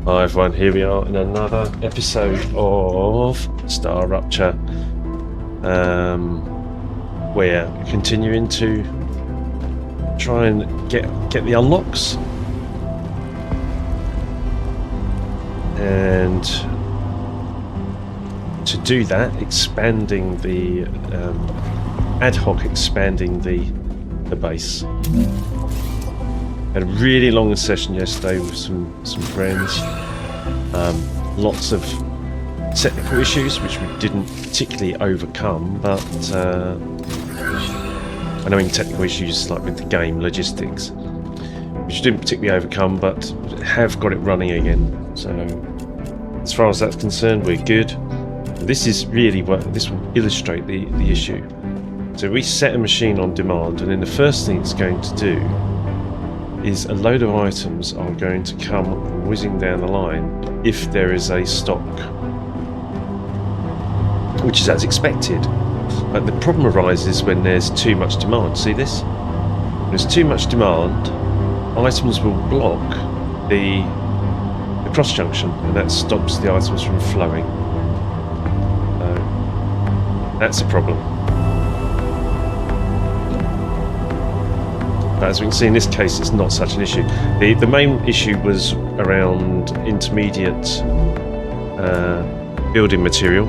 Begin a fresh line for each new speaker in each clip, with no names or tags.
Hi everyone, here we are in another episode of StarRupture. We're continuing to try and get the unlocks, and to do that, expanding the ad hoc expanding the base. Had a really long session yesterday with some friends. Lots of technical issues which we didn't particularly overcome, but I know in technical issues like with the game logistics, which didn't particularly overcome, but have got it running again. So as far as that's concerned, we're good. This is really what this will illustrate the issue. So we set a machine on demand, and then the first thing it's going to do is a load of items are going to come whizzing down the line if there is a stock, which is as expected. But the problem arises when there's too much demand. See this? When there's too much demand, items will block the cross junction, and that stops the items from flowing. That's a problem. But as we can see in this case, it's not such an issue. The main issue was around intermediate building material,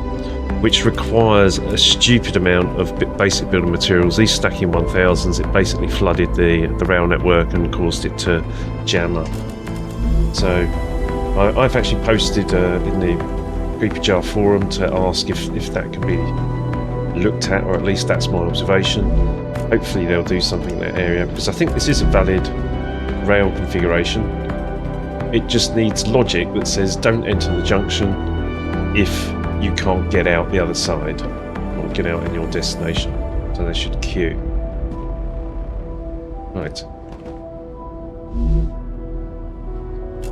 which requires a stupid amount of basic building materials. These stacking 1000s, it basically flooded the rail network and caused it to jam up. So I've actually posted in the Creepy Jar forum to ask if that can be looked at, or at least that's my observation. Hopefully they'll do something in that area, because I think this is a valid rail configuration. It just needs logic that says don't enter the junction if you can't get out the other side or get out in your destination. So they should queue. Right.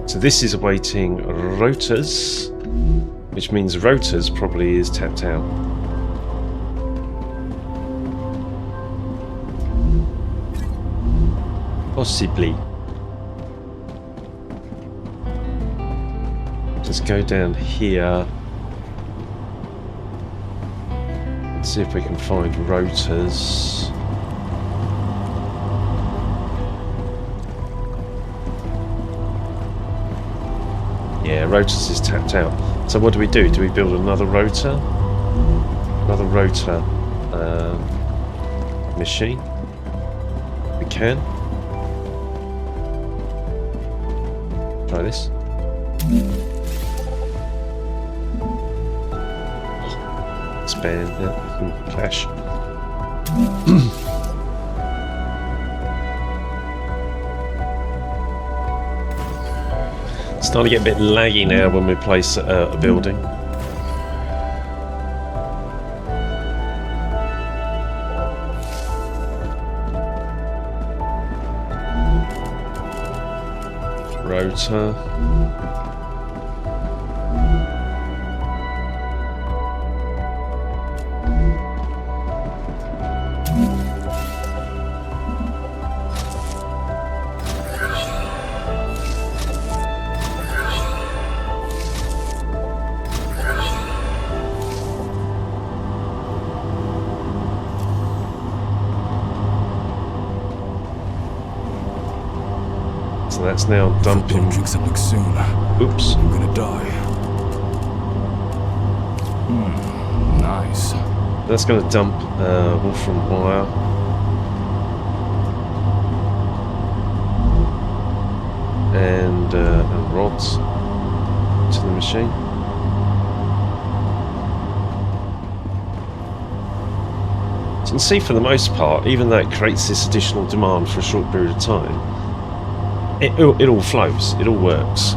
So this is awaiting rotors, which means rotors probably is tapped out. Possibly. Just go down here. Let's see if we can find rotors. Yeah, rotors is tapped out. So what do we do? Do we build another rotor? Another rotor machine? We can. Try this. Expand that. Clash. It's starting to get a bit laggy now when we place a building. Rotor. So that's now dumping.
Drink something soon.
Oops.
I'm gonna die. Nice.
That's going to dump wolfram wire. And rods to the machine. So you can see, for the most part, even though it creates this additional demand for a short period of time, it all flows, it all works.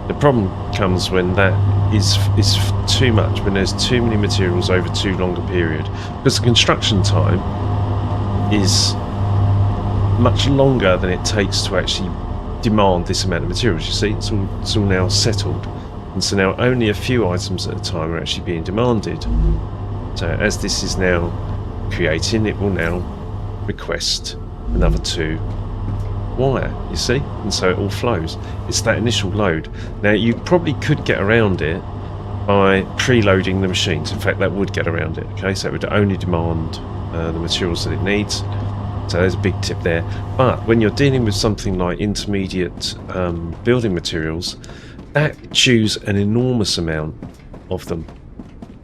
The problem comes when that is too much, when there's too many materials over too long a period, because the construction time is much longer than it takes to actually demand this amount of materials. You see, it's all now settled, and so now only a few items at a time are actually being demanded. So as this is now creating, it will now request another 2 wire, you see, and so it all flows. It's that initial load. Now you probably could get around it by preloading the machines. In fact, that would get around it. Okay, so it would only demand the materials that it needs. So there's a big tip there. But when you're dealing with something like intermediate building materials, that chews an enormous amount of them.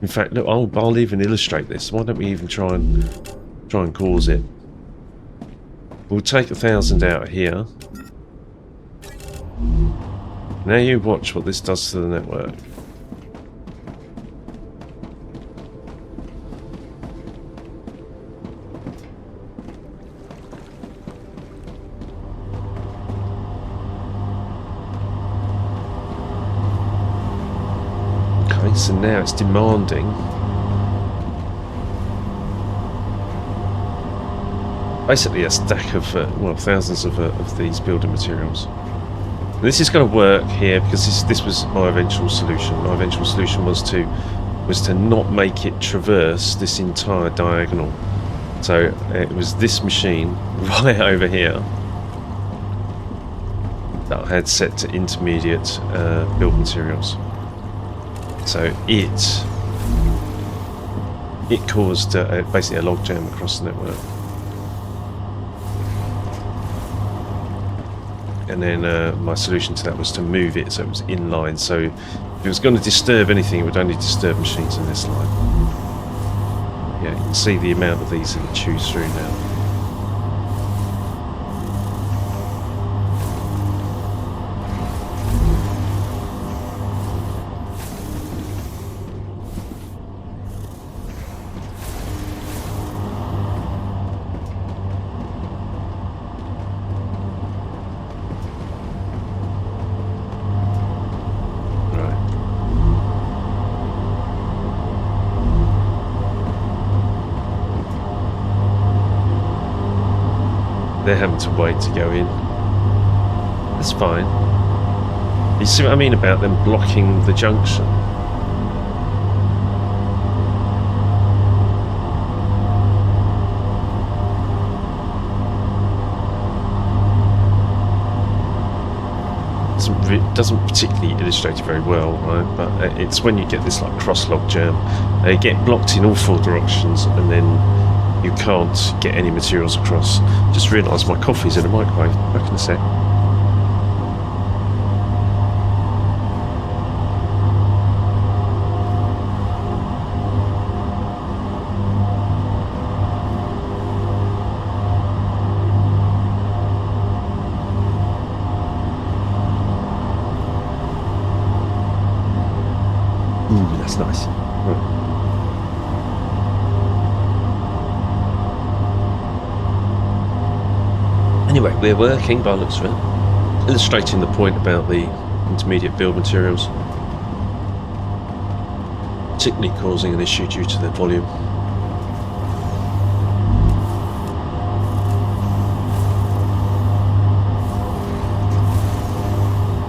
In fact, look, I'll even illustrate this. Why don't we even try and cause it? We'll take 1,000 out of here. Now you watch what this does to the network. Okay, so now it's demanding basically a stack of, well, thousands of these building materials. And this is going to work here because this was my eventual solution. My eventual solution was to not make it traverse this entire diagonal. So it was this machine right over here that I had set to intermediate build materials. So it caused basically a logjam across the network. And then my solution to that was to move it so it was in line. So if it was going to disturb anything, it would only disturb machines in this line. Yeah, you can see the amount of these that it chews through now. They're having to wait to go in. That's fine. You see what I mean about them blocking the junction? Doesn't particularly illustrate it very well, right? But it's when you get this like cross-log jam, they get blocked in all 4 directions, and then you can't get any materials across. Just realised my coffee's in a microwave. Back in a sec. That's nice. Right. Anyway, we're working by the looks of it, illustrating the point about the intermediate build materials, particularly causing an issue due to their volume.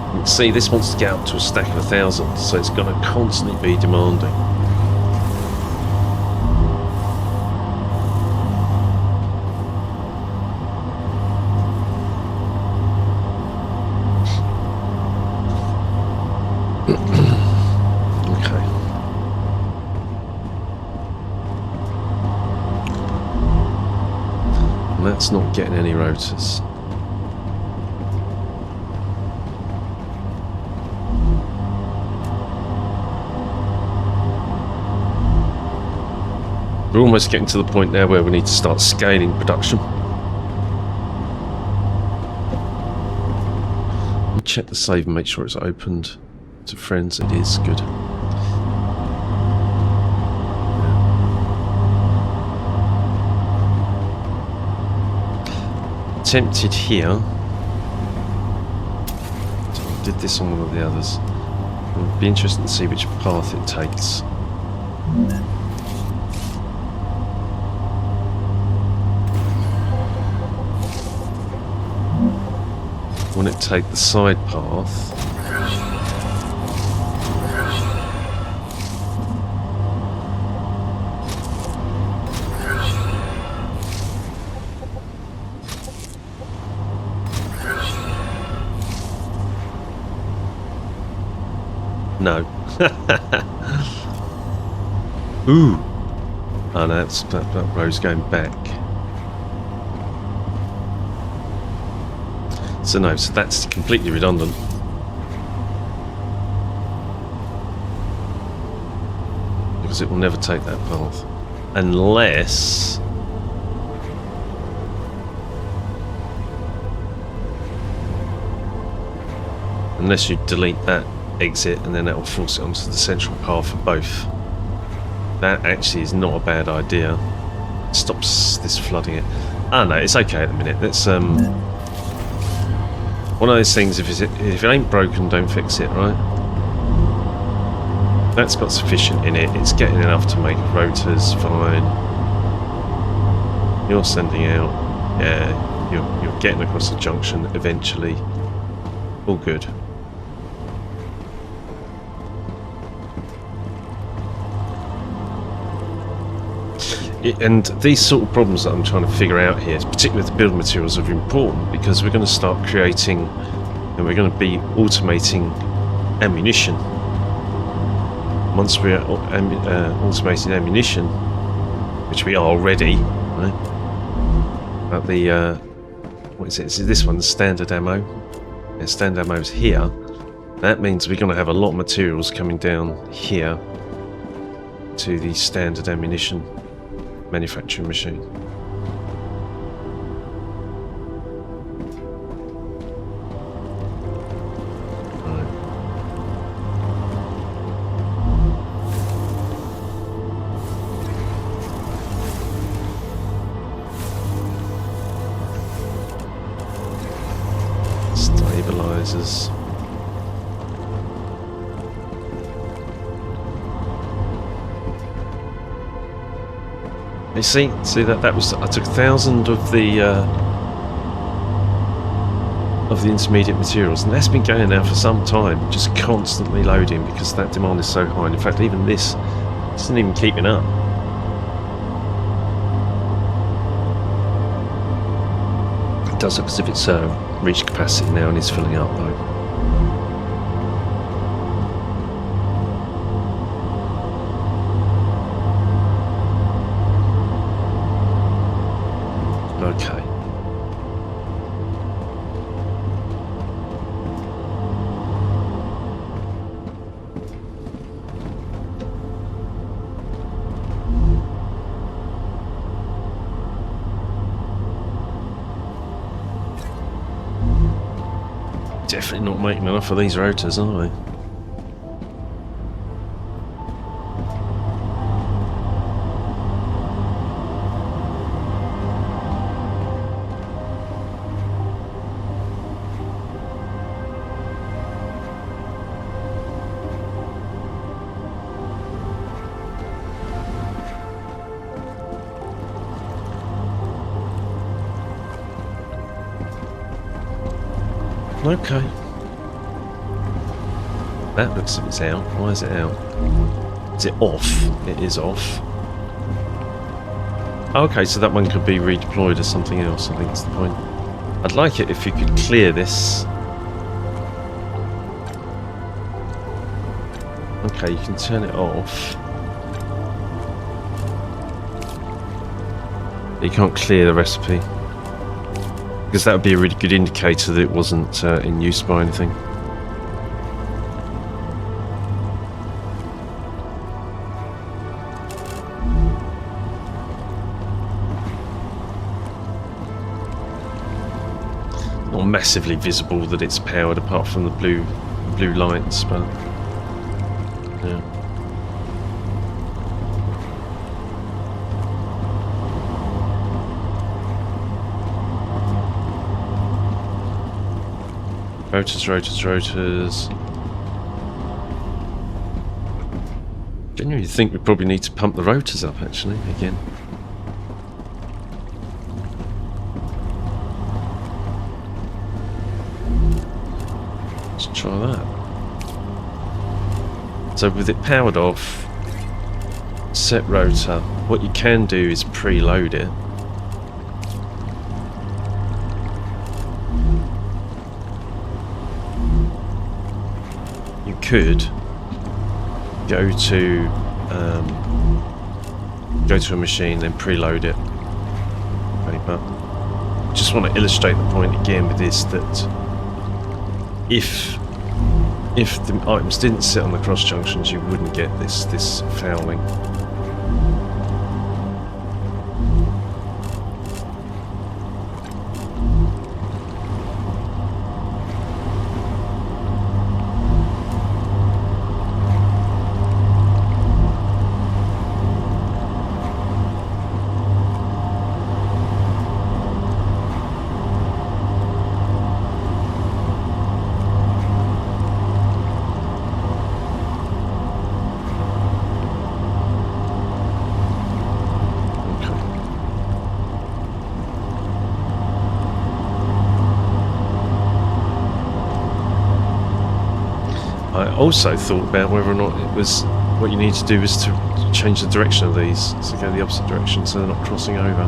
You can see this wants to get up to a stack of 1,000, so it's going to constantly be demanding. That's not getting any rotors. We're almost getting to the point now where we need to start scaling production. Let me check the save and make sure it's opened to friends. It is good. Tempted here. I did this on one of the others. It'll be interesting to see which path it takes. When it take the side path. No. Ooh. Oh no, that row's going back. So no, so that's completely redundant. Because it will never take that path. Unless... Unless you delete that exit and then that will force it onto the central path for both. That actually is not a bad idea. Stops this flooding it. Ah no, it's okay at the minute. Let's one of those things, if it ain't broken, don't fix it, right? That's got sufficient in it. It's getting enough to make rotors fine. You're sending out. Yeah, you're getting across the junction eventually. All good. And these sort of problems that I'm trying to figure out here, particularly with the build materials, are important because we're going to start creating and we're going to be automating ammunition. Once we're automating ammunition, which we are already, right? But the what is it? Is this one the standard ammo? Yeah, standard ammo is here. That means we're going to have a lot of materials coming down here to the standard ammunition manufacturing machine. Stabilizers. You see that was, I took 1,000 of the intermediate materials, and that's been going now for some time, just constantly loading because that demand is so high. And in fact, even this isn't even keeping up. It does look as if it's reached capacity now and is filling up though. Okay. Definitely not making enough of these rotors, are we? Okay. That looks like it's out. Why is it out? Is it off? It is off. Okay, so that one could be redeployed as something else, I think that's the point. I'd like it if you could clear this. Okay, you can turn it off. You can't clear the recipe. Because that would be a really good indicator that it wasn't in use by anything. Not massively visible that it's powered apart from the blue lights, but yeah. Rotors. Genuinely think we probably need to pump the rotors up actually again. Let's try that. So with it powered off, set rotor, what you can do is preload it. Could go to a machine, then preload it. Okay, but just want to illustrate the point again with this, that if the items didn't sit on the cross junctions, you wouldn't get this fouling. I also thought about whether or not it was what you need to do is to change the direction of these, so go the opposite direction so they're not crossing over.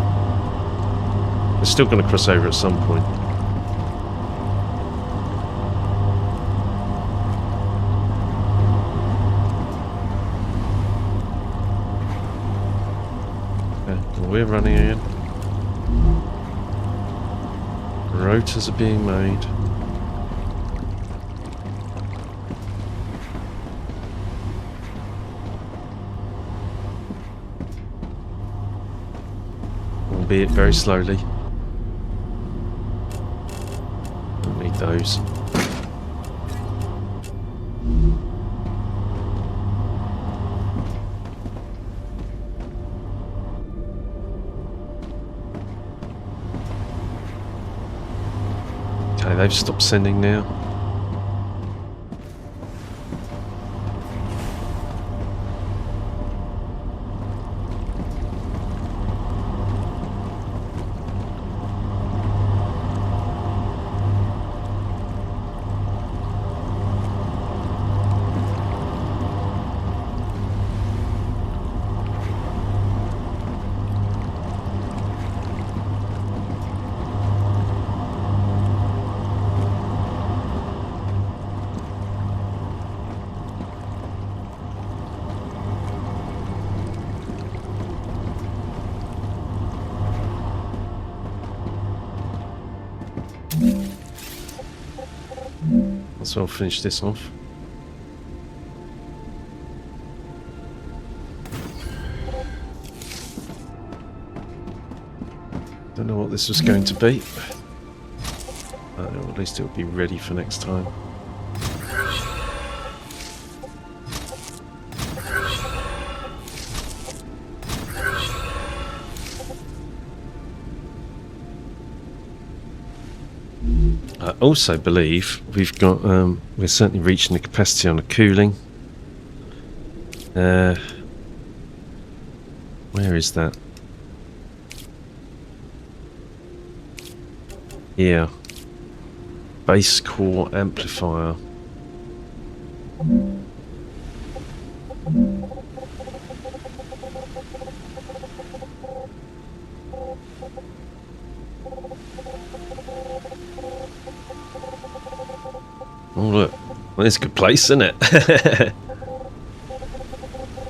They're still going to cross over at some point. Okay, well, we're running again. Rotors are being made. Albeit very slowly. Don't need those. Okay, they've stopped sending now. So I'll finish this off. Don't know what this was going to be. At least it'll be ready for next time. I also believe we've got, we're certainly reaching the capacity on the cooling. Where is that? Here. Base core amplifier. Oh look, well, it's a good place, isn't it?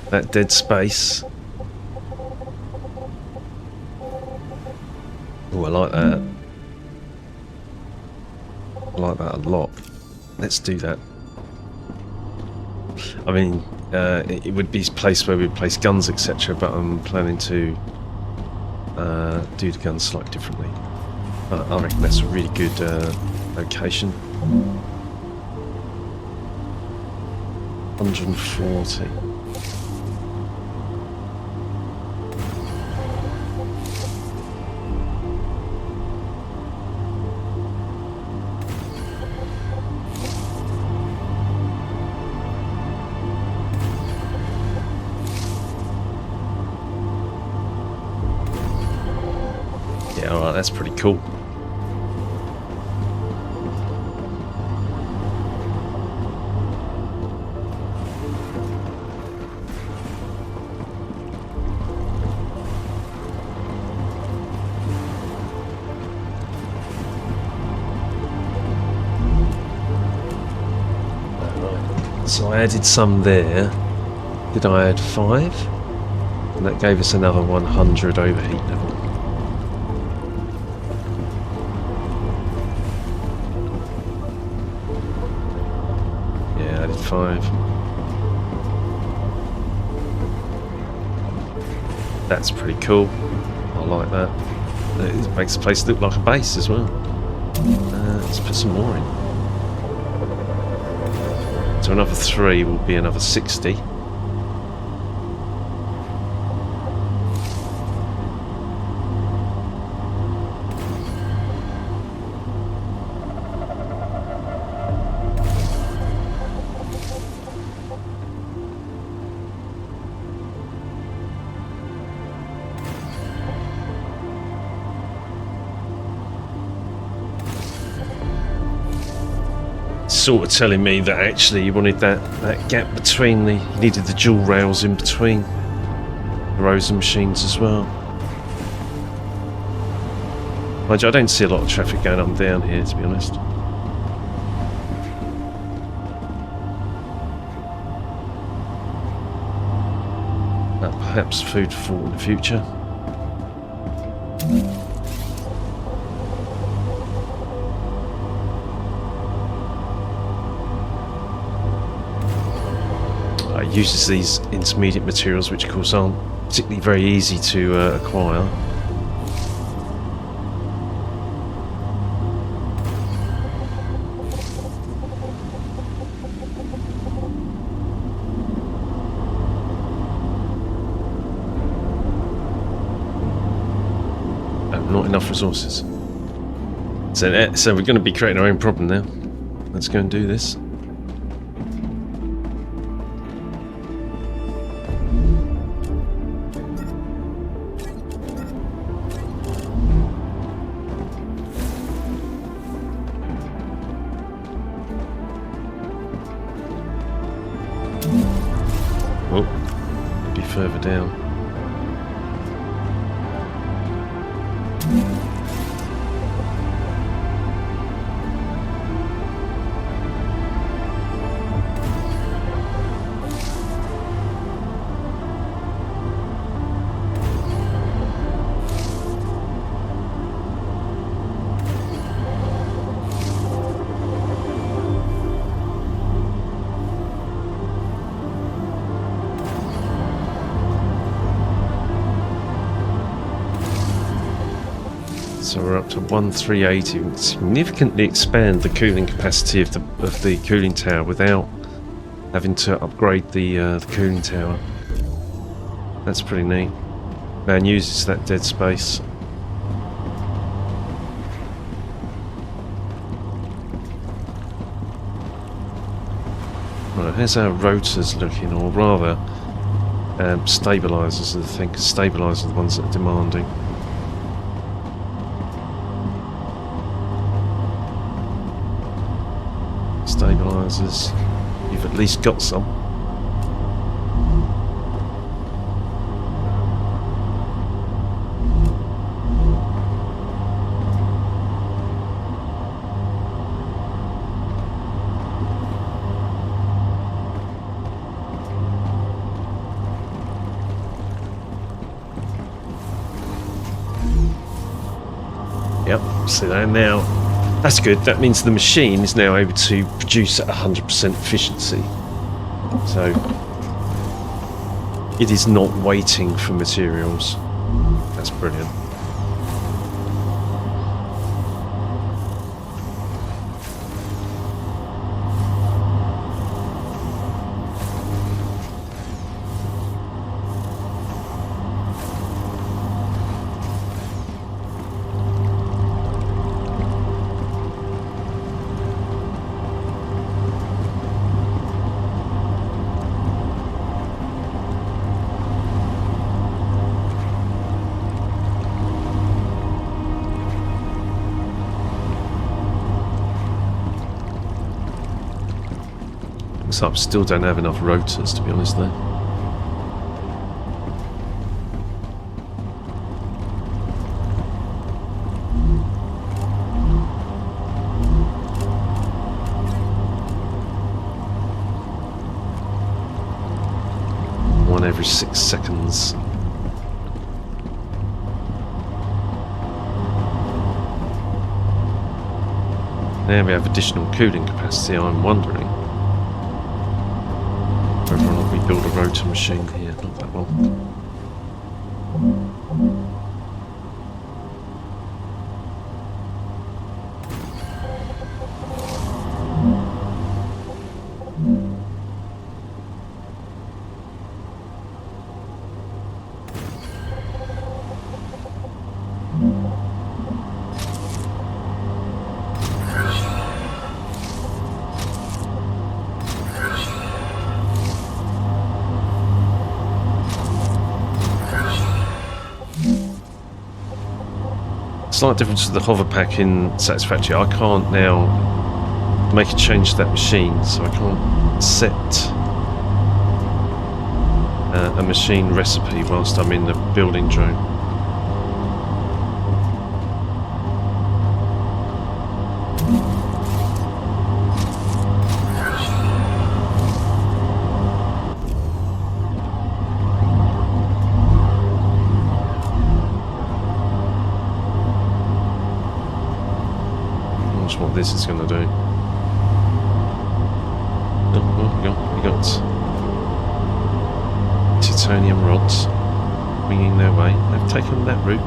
That dead space. Oh, I like that. I like that a lot. Let's do that. I mean, it would be a place where we'd place guns, etc. But I'm planning to do the guns slightly differently. I reckon that's a really good location. 140. Yeah, alright, that's pretty cool. So I added some there. did I add 5? And that gave us another 100 overheat level. Yeah, I added 5. That's pretty cool. I like that. It makes the place look like a base as well. Let's put some more in. So another 3 will be another 60. Sort of telling me that actually you wanted that gap between you needed the dual rails in between the rows of machines as well. Mind you, I don't see a lot of traffic going up and down here, to be honest. Perhaps food for thought in the future. Uses these intermediate materials, which of course aren't particularly very easy to acquire. Not enough resources. So we're going to be creating our own problem now. Let's go and do this. Further down. So we're up to 1380. We can significantly expand the cooling capacity of the cooling tower without having to upgrade the cooling tower. That's pretty neat. Man uses that dead space. Right, here's our rotors looking, or rather, stabilizers. I think stabilizers are the ones that are demanding. Stabilizers, you've at least got some. Yep, see that now. That's good. That means the machine is now able to produce at 100% efficiency. So it is not waiting for materials. That's brilliant. So I still don't have enough rotors, to be honest, though. every 6 seconds. Now we have additional cooling capacity. I'm wondering whether or not we build a rotor machine here. Not that one. Slight difference to the hover pack in Satisfactory. I can't now make a change to that machine, so I can't set a machine recipe whilst I'm in the building drone. What this is going to do. Oh, we got titanium rods winging their way. They've taken that route.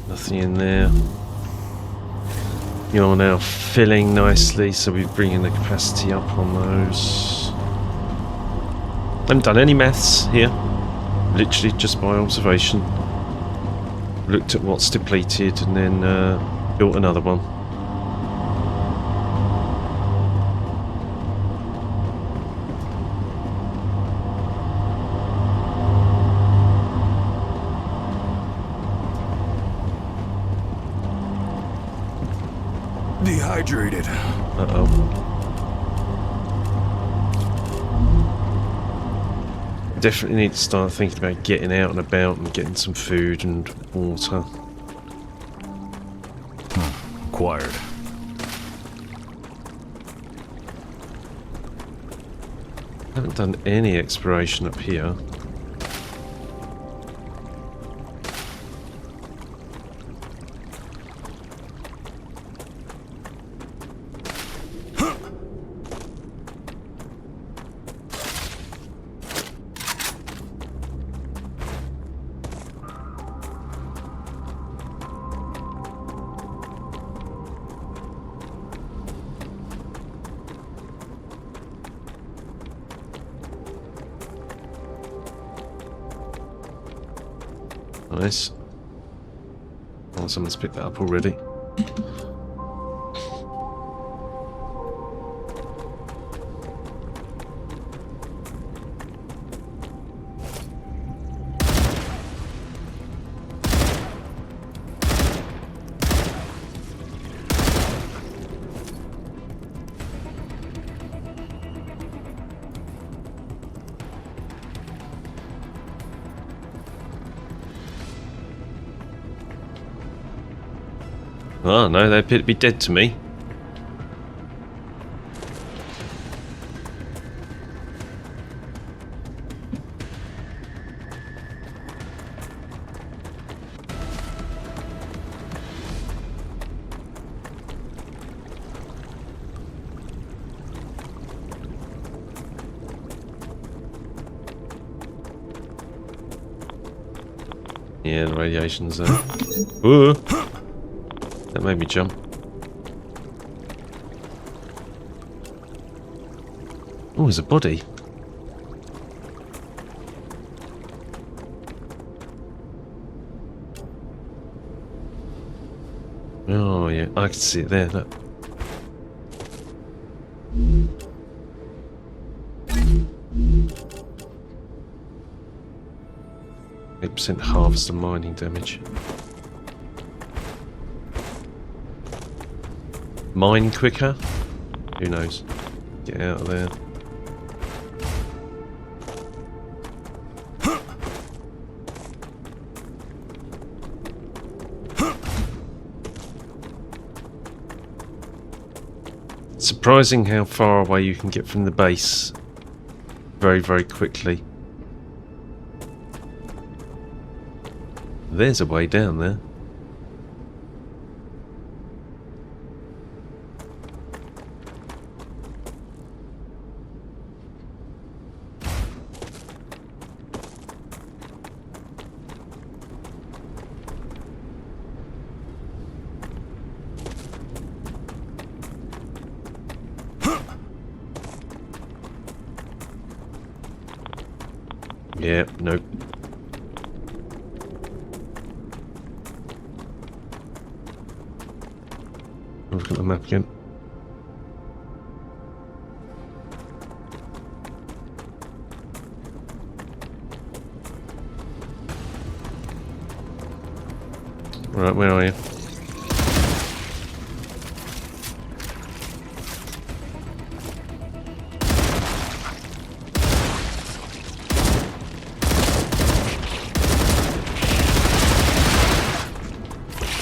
Nothing in there. You're now filling nicely, so we're bringing the capacity up on those. Haven't done any maths here, literally just by observation. Looked at what's depleted and then built another one.
Dehydrated.
Uh-oh. Definitely need to start thinking about getting out and about and getting some food and water.
Acquired.
Haven't done any exploration up here. Nice. Oh, someone's picked that up already. Oh no, they appear to be dead to me. Yeah, the radiation's there. Ooh! That made me jump. Oh, there's a body. Oh yeah, I can see it there. Look. %, harvester mining damage. Mine quicker? Who knows? Get out of there. Surprising how far away you can get from the base very, very quickly. There's a way down there. Yeah, nope. Look at the map again. Right, where are you?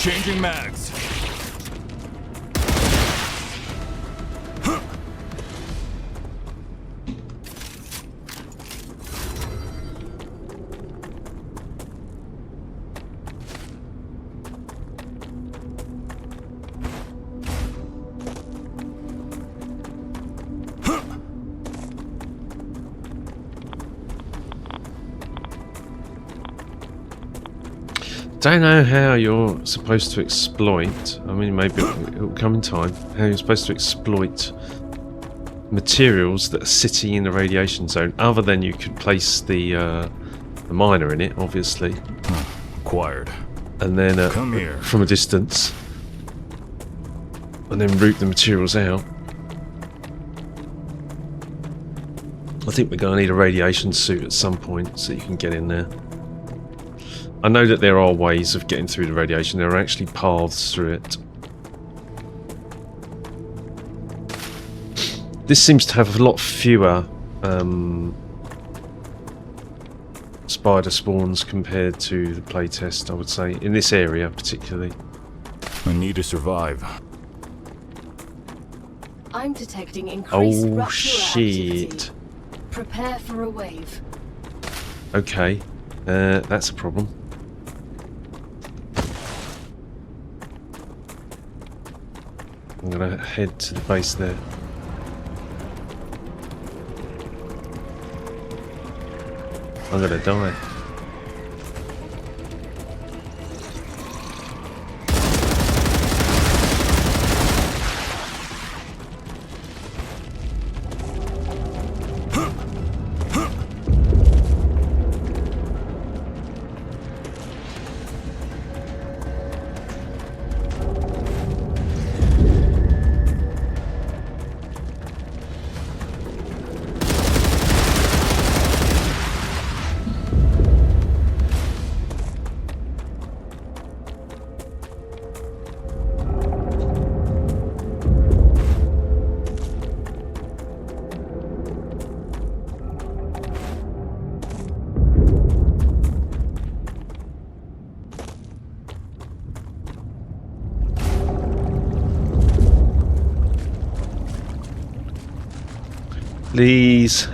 Changing mags.
Don't know how you're supposed to exploit. I mean, maybe it'll come in time. How you're supposed to exploit materials that are sitting in the radiation zone, other than you could place the miner in it, obviously.
Acquired.
And then
Come here.
from a distance, and then route the materials out. I think we're going to need a radiation suit at some point so you can get in there. I know that there are ways of getting through the radiation. There are actually paths through it. This seems to have a lot fewer spider spawns compared to the playtest, I would say, in this area particularly.
I need to survive.
I'm detecting increased
Oh
rupture
shit.
activity. Prepare for a wave.
Okay, that's a problem. I'm gonna head to the base there. I'm gonna die. Please.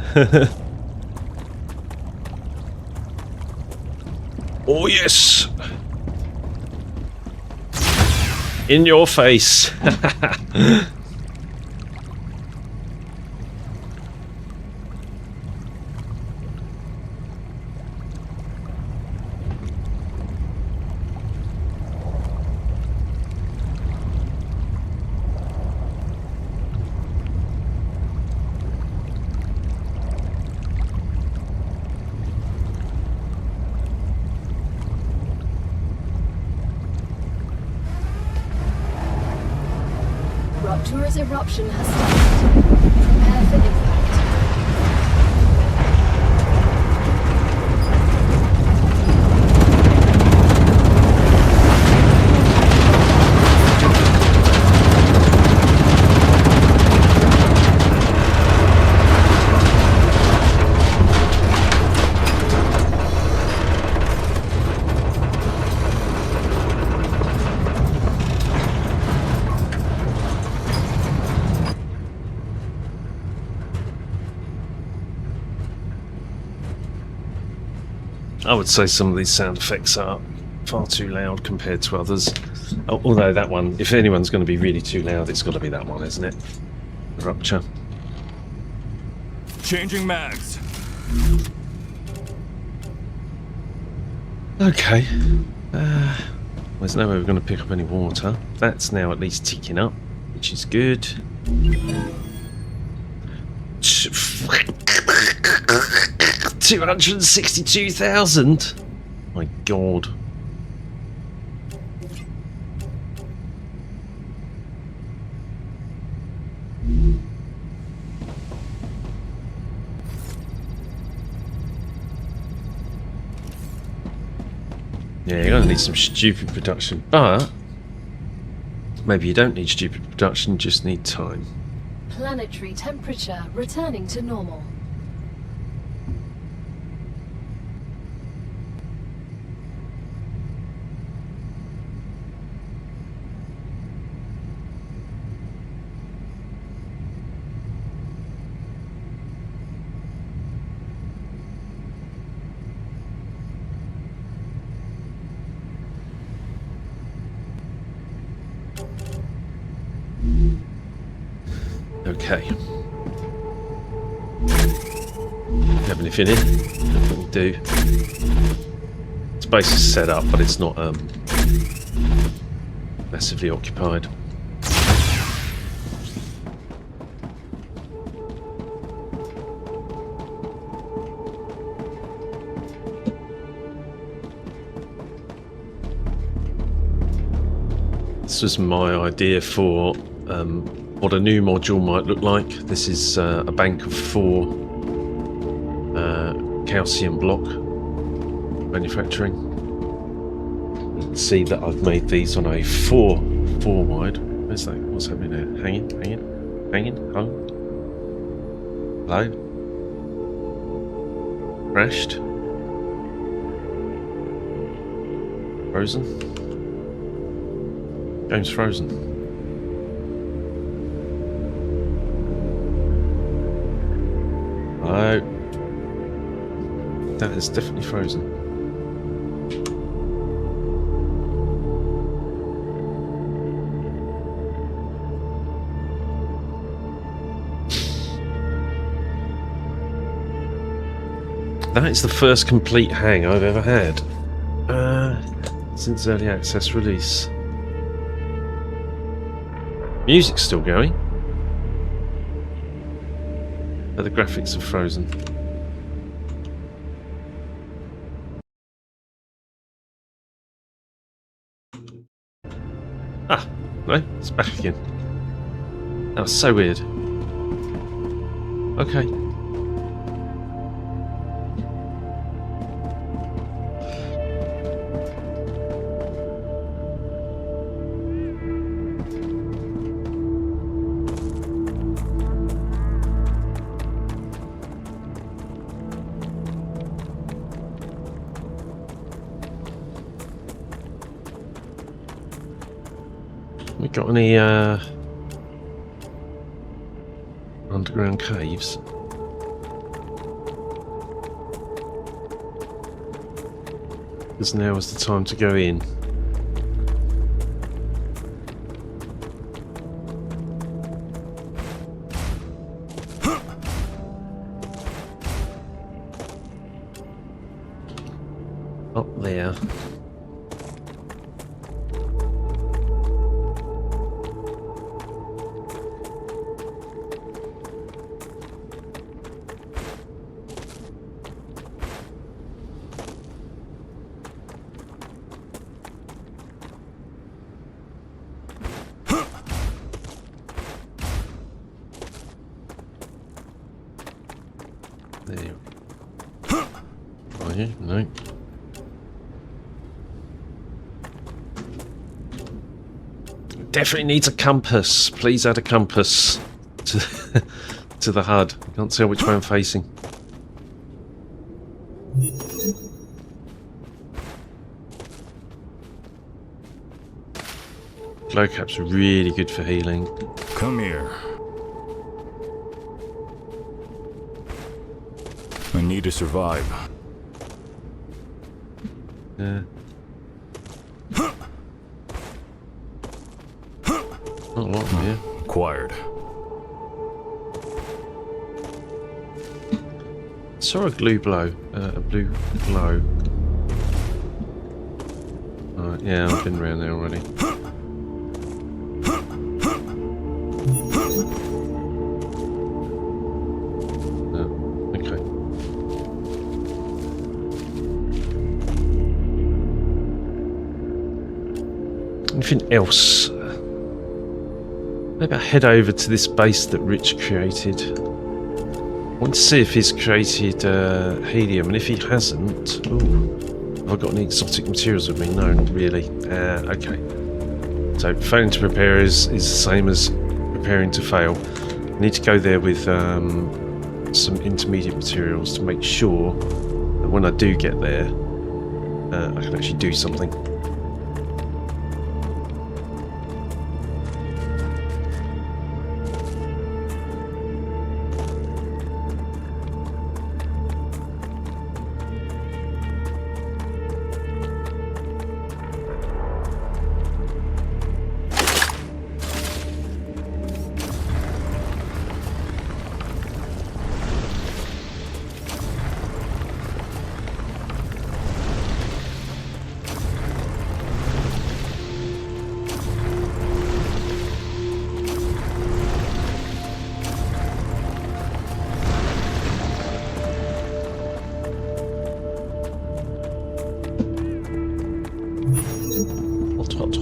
Oh yes. In your face.
Tourist eruption has started. Prepare for impact.
I would say some of these sound effects are far too loud compared to others. Although that one, if anyone's going to be really too loud, it's got to be that one, isn't it? Rupture.
Changing mags.
Okay. There's no way we're going to pick up any water. That's now at least ticking up, which is good. 262,000. My God. Yeah, you're going to need some stupid production, but maybe you don't need stupid production, you just need time.
Planetary temperature returning to normal.
Okay. Have anything in? We do. Space is set up, but it's not massively occupied. This was my idea for what a new module might look like. This is a bank of 4 calcium block manufacturing. You can see that I've made these on a 4 wide. Where's that? What's happening there? Hanging? Hung? Hello? Crashed? Frozen? Game's frozen. Hello? That is definitely frozen. That is the first complete hang I've ever had since early access release. Music's still going, but the graphics are frozen. Ah, no, it's back again. That was so weird. Okay. We got any underground caves? Because now is the time to go in. Up there. There. Are you? No. Definitely needs a compass. Please add a compass to to the HUD. I can't tell which way I'm facing. Glow caps are really good for healing.
Come here. I need to survive.
Yeah. Not a lot in here.
Acquired.
Saw a blue glow. A blue glow. Alright, yeah, I've been around there already. Okay. Anything else? Maybe I'll head over to this base that Rich created. I want to see if he's created helium, and if he hasn't... Ooh, have I got any exotic materials with me? No, not really. Okay. So failing to prepare is the same as preparing to fail. I need to go there with some intermediate materials to make sure that when I do get there, I can actually do something.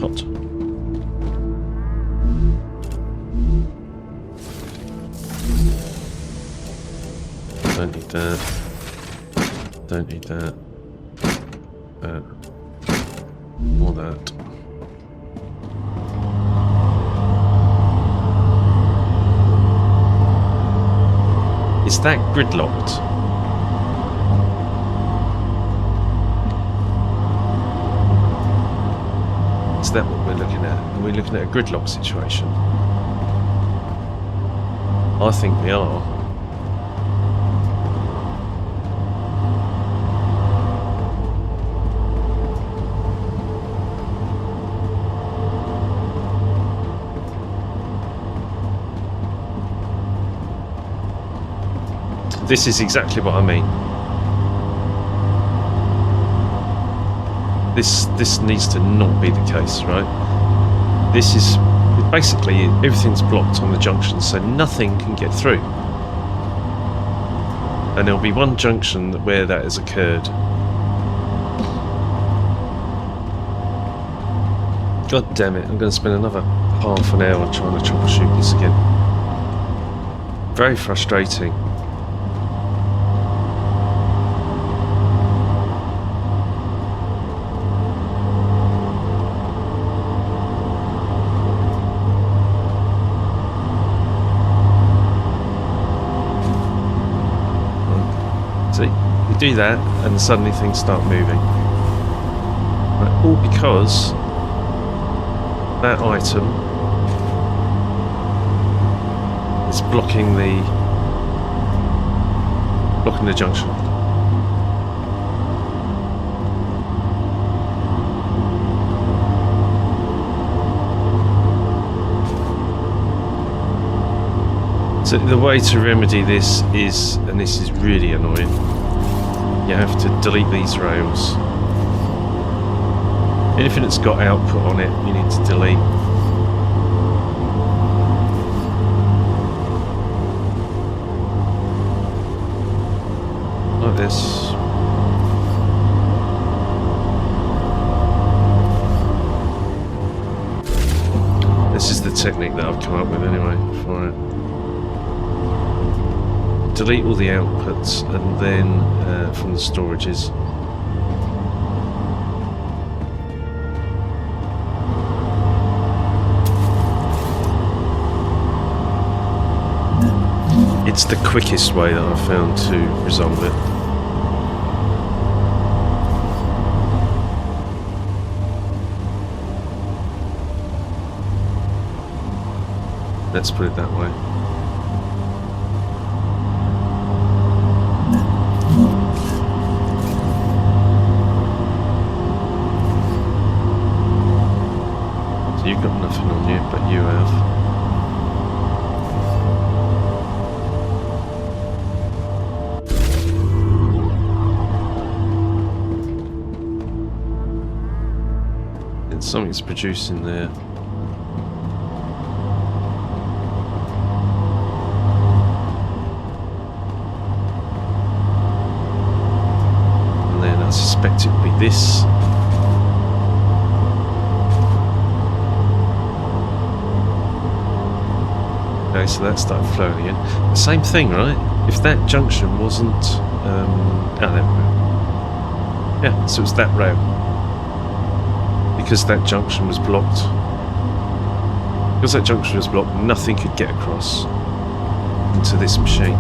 Hot. Don't need that. Don't need that. More that. Is that gridlocked? Is that what we're looking at? Are we looking at a gridlock situation? I think we are. This is exactly what I mean. This needs to not be the case, right? This is basically everything's blocked on the junction, so nothing can get through. And there'll be one junction where that has occurred. God damn it! I'm going to spend another half an hour trying to troubleshoot this again. Very frustrating. See, you do that and suddenly things start moving. Right, all because that item is blocking the junction. So the way to remedy this is, and this is really annoying, you have to delete these rails. Anything that's got output on it, you need to delete. Like this. This is the technique that I've come up with anyway for it. delete all the outputs, and then from the storages. It's the quickest way that I've found to resolve it. Let's put it that way. So you've got nothing on you, but you have. Something's producing there. And then I suspect it will be this. Okay, so that started flowing again. The same thing, right? If that junction wasn't... oh, there we go. Yeah, so it's that rail. Because that junction was blocked. Because that junction was blocked, nothing could get across into this machine.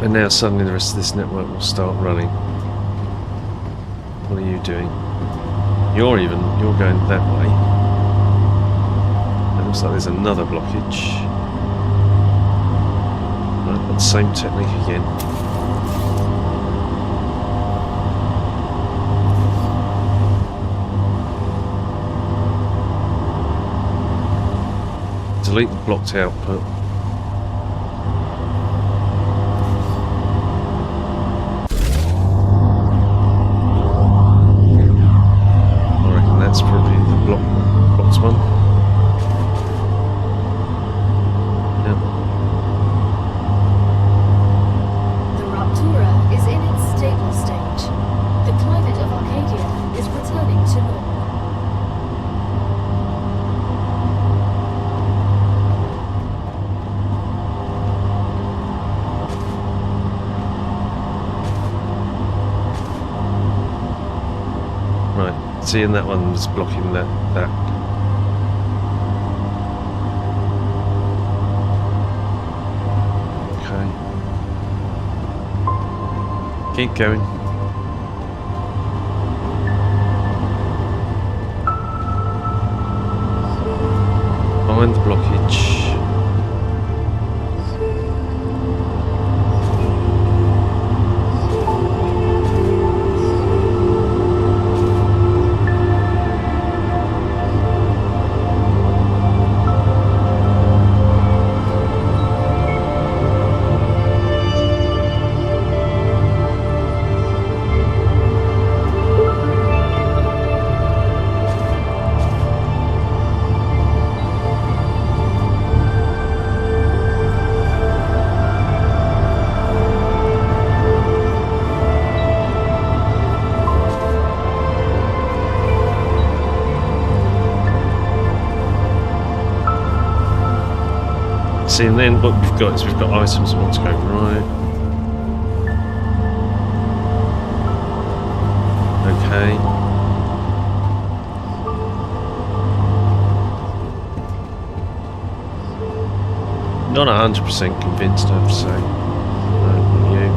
And now suddenly the rest of this network will start running. What are you doing? You're going that way. It looks like there's another blockage. Right, same technique again. Delete the blocked output. I reckon that's probably the blocked one. Yep.
The Raptura is in its stable stage. The climate of Arcadia is returning to normal.
Right, see, and that one was blocking that. Okay. Keep going. Find the blockage. See, and then what we've got is we've got items that want to go right. Okay. Not 100% convinced, I have to say. No, you.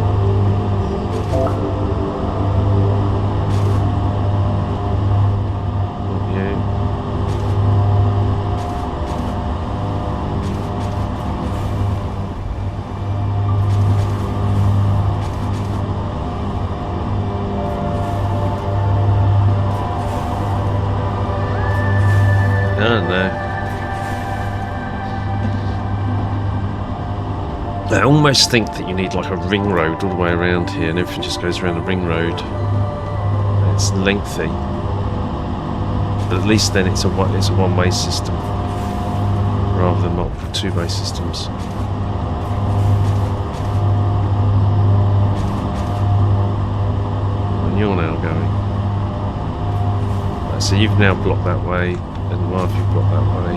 I don't know. I almost think that you need like a ring road all the way around here, and everything just goes around the ring road. It's lengthy, but at least then it's a one-way system rather than multiple two-way systems. And you're now going. So you've now blocked that way, and Marv, you've blocked that way.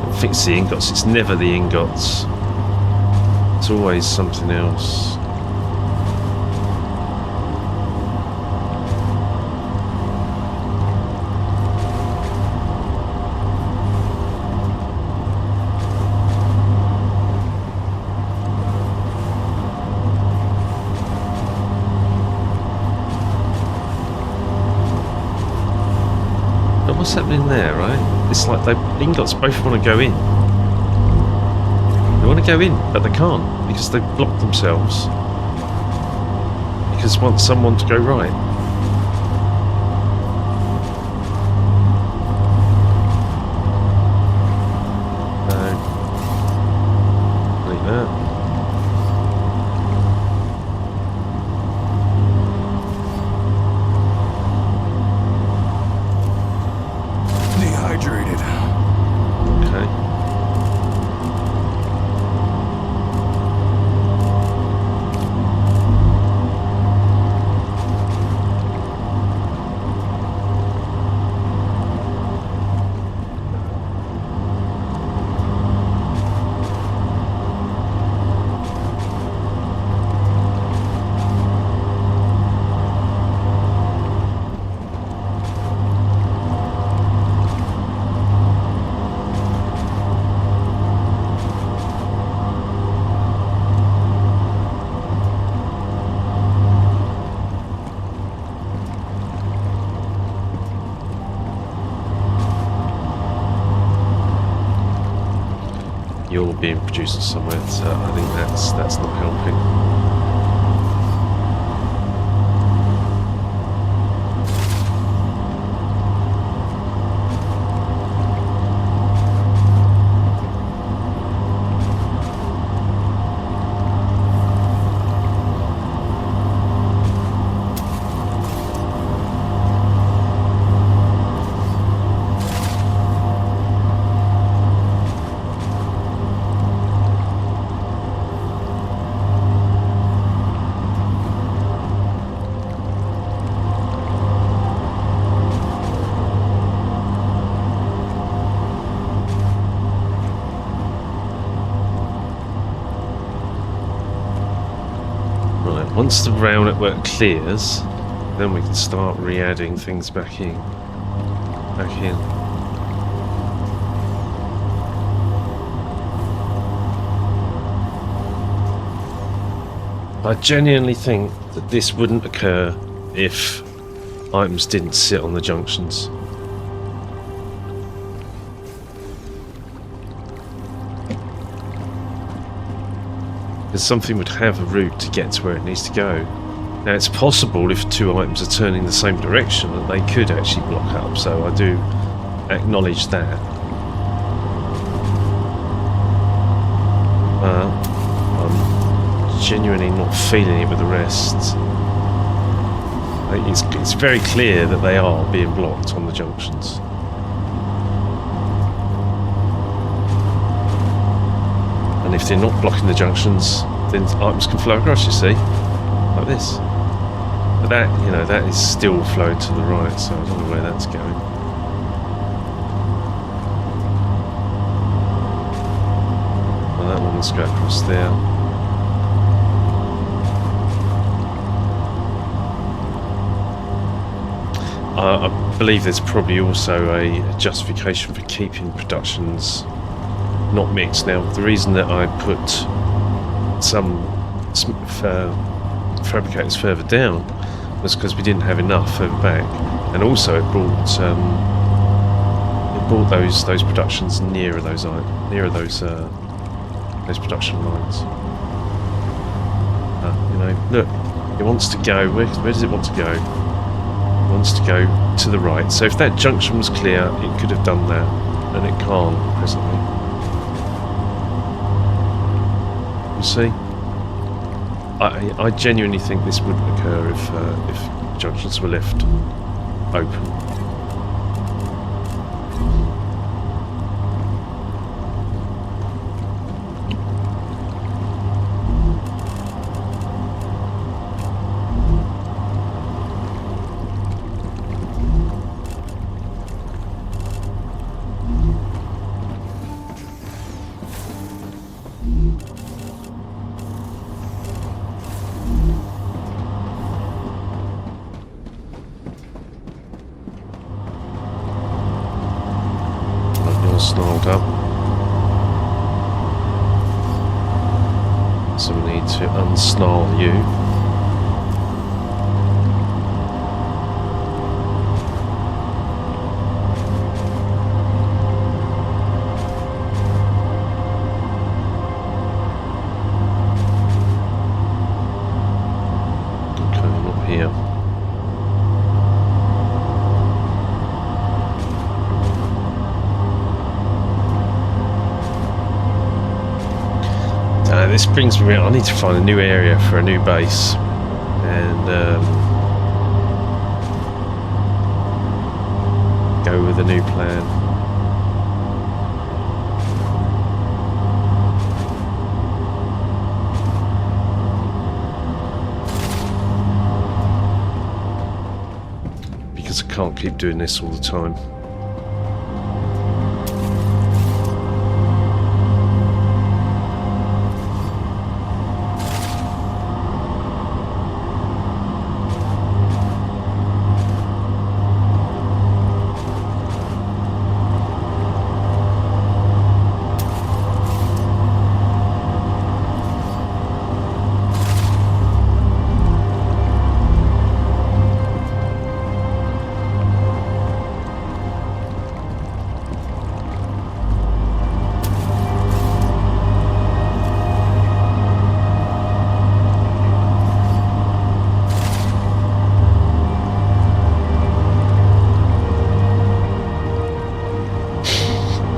I think it's the ingots. It's never the ingots. It's always something else. What's happening there, right? It's like the ingots both want to go in. They want to go in, but they can't because they've blocked themselves. Because want someone to go right. No. Like that.
Dehydrated.
Okay. You're being produced somewhere, so I think that's not helping. Once the rail network clears, then we can start re-adding things back in. I genuinely think that this wouldn't occur if items didn't sit on the junctions. Something would have a route to get to where it needs to go. Now it's possible if two items are turning the same direction that they could actually block up, so I do acknowledge that. I'm genuinely not feeling it with the rest. It's very clear that they are being blocked on the junctions. And if they're not blocking the junctions, then items can flow across, you see, like this. But that, you know, that is still flowing to the right, so I don't know where that's going. Well, that one must go across there. I believe there's probably also a justification for keeping productions not mixed. Now, the reason that I put some fabricators further down was because we didn't have enough further back, and also it brought those productions nearer those production lines. You know, look, it wants to go. Where does it want to go? It wants to go to the right. So if that junction was clear, it could have done that, and it can't presently. See, I genuinely think this wouldn't occur if junctions were left open. snarled up. So we need to unsnarl you. Okay, not here. This brings me. I need to find a new area for a new base, and go with a new plan. Because I can't keep doing this all the time.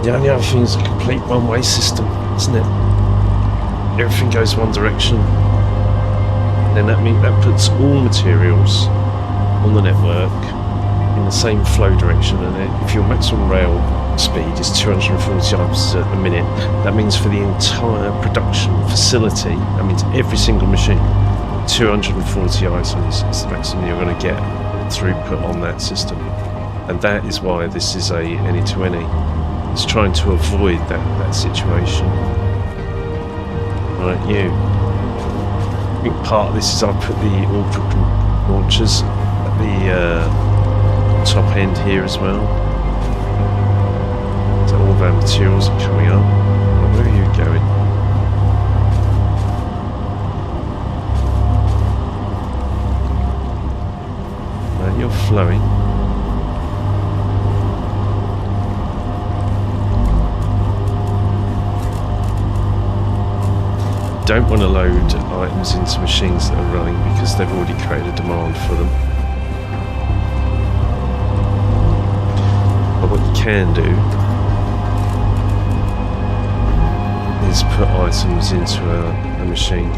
The only other thing is a complete one-way system, isn't it? Everything goes one direction. And then that puts all materials on the network in the same flow direction. And if your maximum rail speed is 240 items a minute, that means for the entire production facility, that means every single machine, 240 items is the maximum you're going to get throughput on that system. And that is why this is a any-to-any. It's trying to avoid that situation. Right, you. I think part of this is I've put the Ultra launchers at the top end here as well. So all of our materials are coming up. Where are you going? Man, you're flowing. Don't want to load items into machines that are running because they've already created a demand for them. But what you can do is put items into a machine.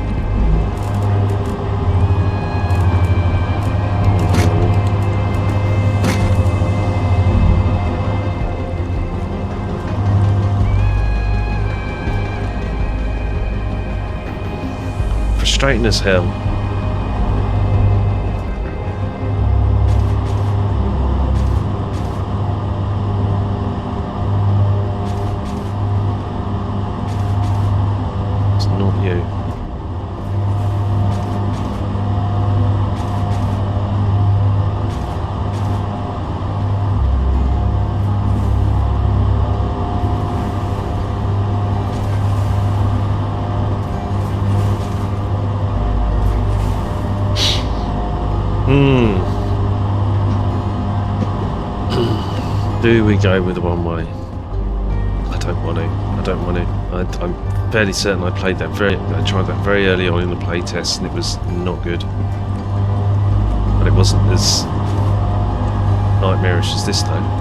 Frustrating as hell. It's not you. Do we go with the one way? I don't want to. I'm fairly certain I tried that very early on in the playtest and it was not good. But it wasn't as nightmarish as this though.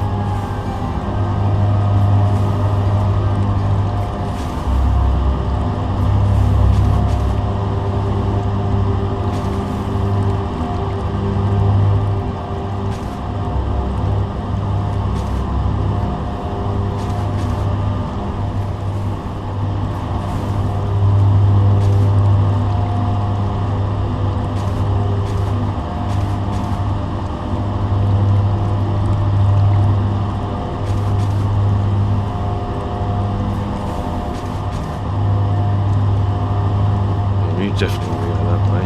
Definitely go that way.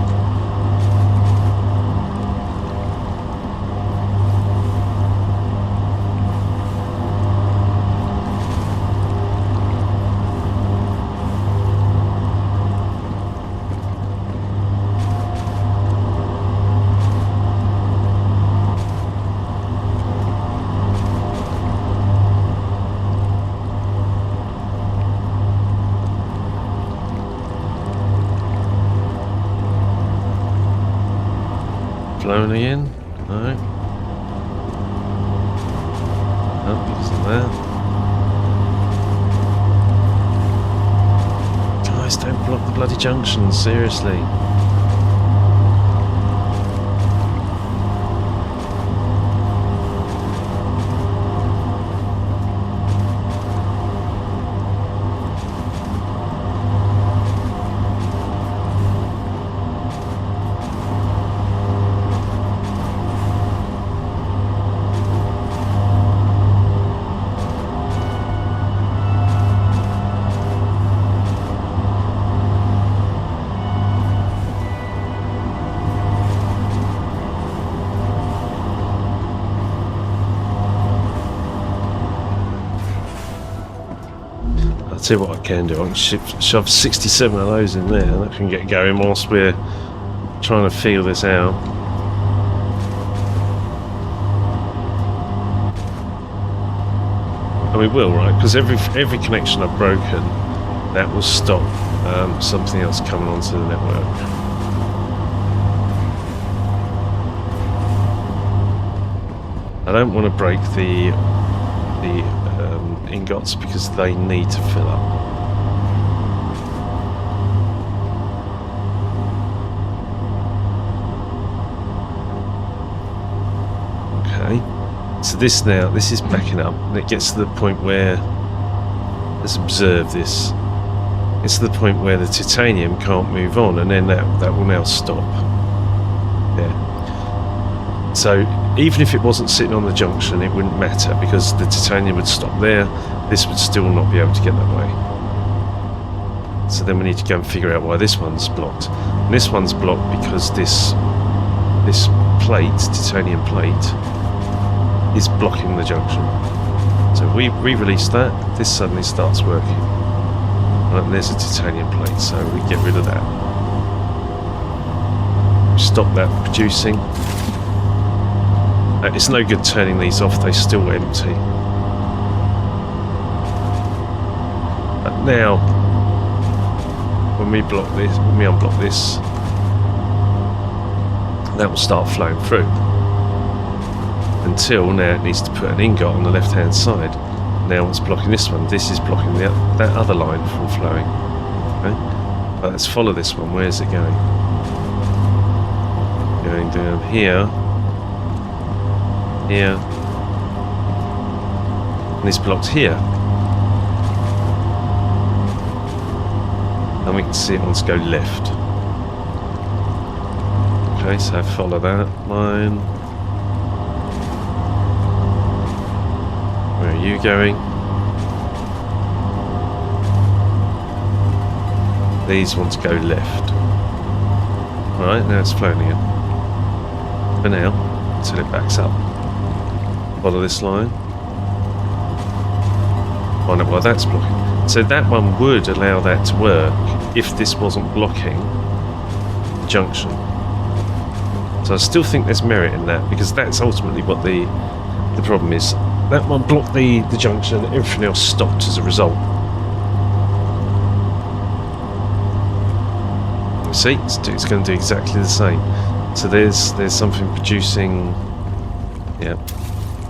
Flowing again? No. No, because of that. Guys, don't block the bloody junction, seriously. I'll tell you what I can do. I can shove 67 of those in there, and I can get going whilst we're trying to feel this out. And we will, right? Because every connection I've broken, that will stop something else coming onto the network. I don't want to break the ingots because they need to fill up. Okay, so this is backing up, and it gets to the point where, let's observe this, it's to the point where the titanium can't move on, and then that will now stop. Yeah. So even if it wasn't sitting on the junction, it wouldn't matter because the titanium would stop there. This would still not be able to get that way. So then we need to go and figure out why this one's blocked. And this one's blocked because this plate, titanium plate, is blocking the junction. So we release that, this suddenly starts working. And there's a titanium plate, so we get rid of that. Stop that producing. It's no good turning these off, they still empty. But now, when we unblock this, that will start flowing through. Until now it needs to put an ingot on the left hand side. Now it's blocking this one, this is blocking that other line from flowing. Okay? But let's follow this one, where's it going? Going down here. Here, and this blocked here, and we can see it wants to go left. Okay, so follow that line. Where are you going? These want to go left. Right, now it's flowing again. For now, until it backs up. Follow this line. Find out why that's blocking. So that one would allow that to work if this wasn't blocking the junction. So I still think there's merit in that because that's ultimately what the problem is. That one blocked the junction, everything else stopped as a result. See, it's going to do exactly the same. So there's something producing, yeah.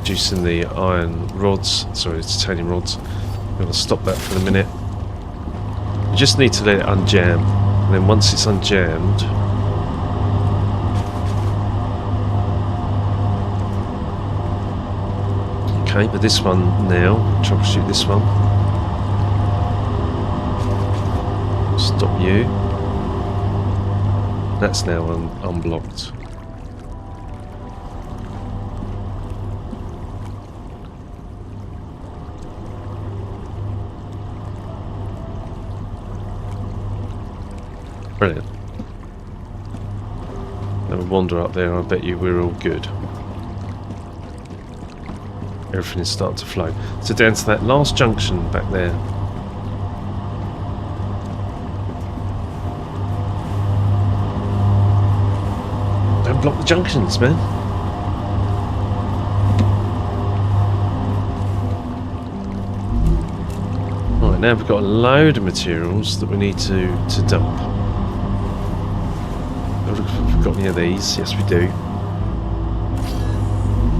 Producing the iron rods, sorry, titanium rods. I'm going to stop that for a minute. You just need to let it unjam, and then once it's unjammed, okay, but this one now, troubleshoot this one. Stop you. That's now unblocked. Brilliant. Then we wander up there and I bet you we're all good. Everything is starting to flow. So down to that last junction back there. Don't block the junctions, man. Right, now we've got a load of materials that we need to dump. Have we got any of these? Yes, we do.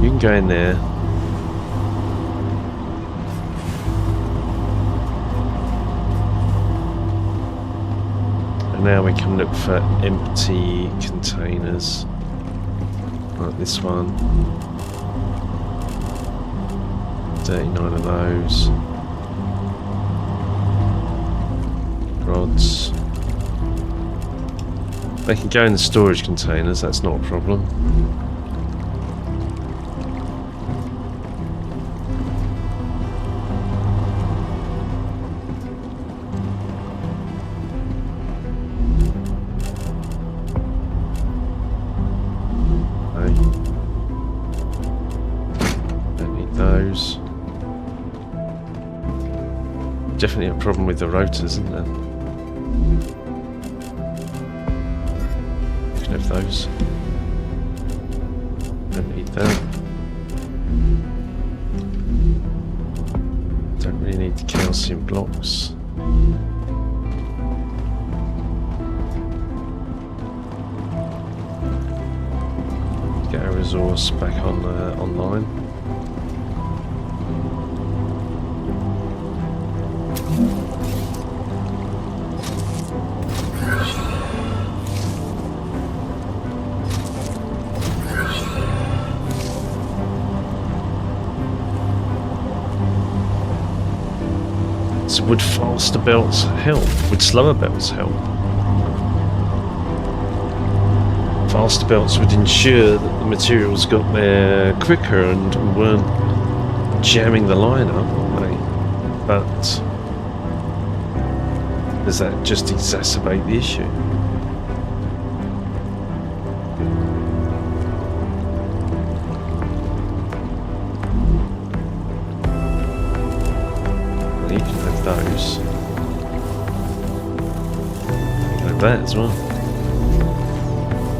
You can go in there. And now we can look for empty containers. Like this one. 39 of those. Rods. They can go in the storage containers, that's not a problem. Okay. Don't need those. Definitely a problem with the rotors, isn't there? You can have those. Don't need that. Don't really need the calcium blocks. Get our resource back on online. So would faster belts help? Would slower belts help? Faster belts would ensure that the materials got there quicker and weren't jamming the line up, wouldn't they? But does that just exacerbate the issue? Well, you can have those. You can have that as well.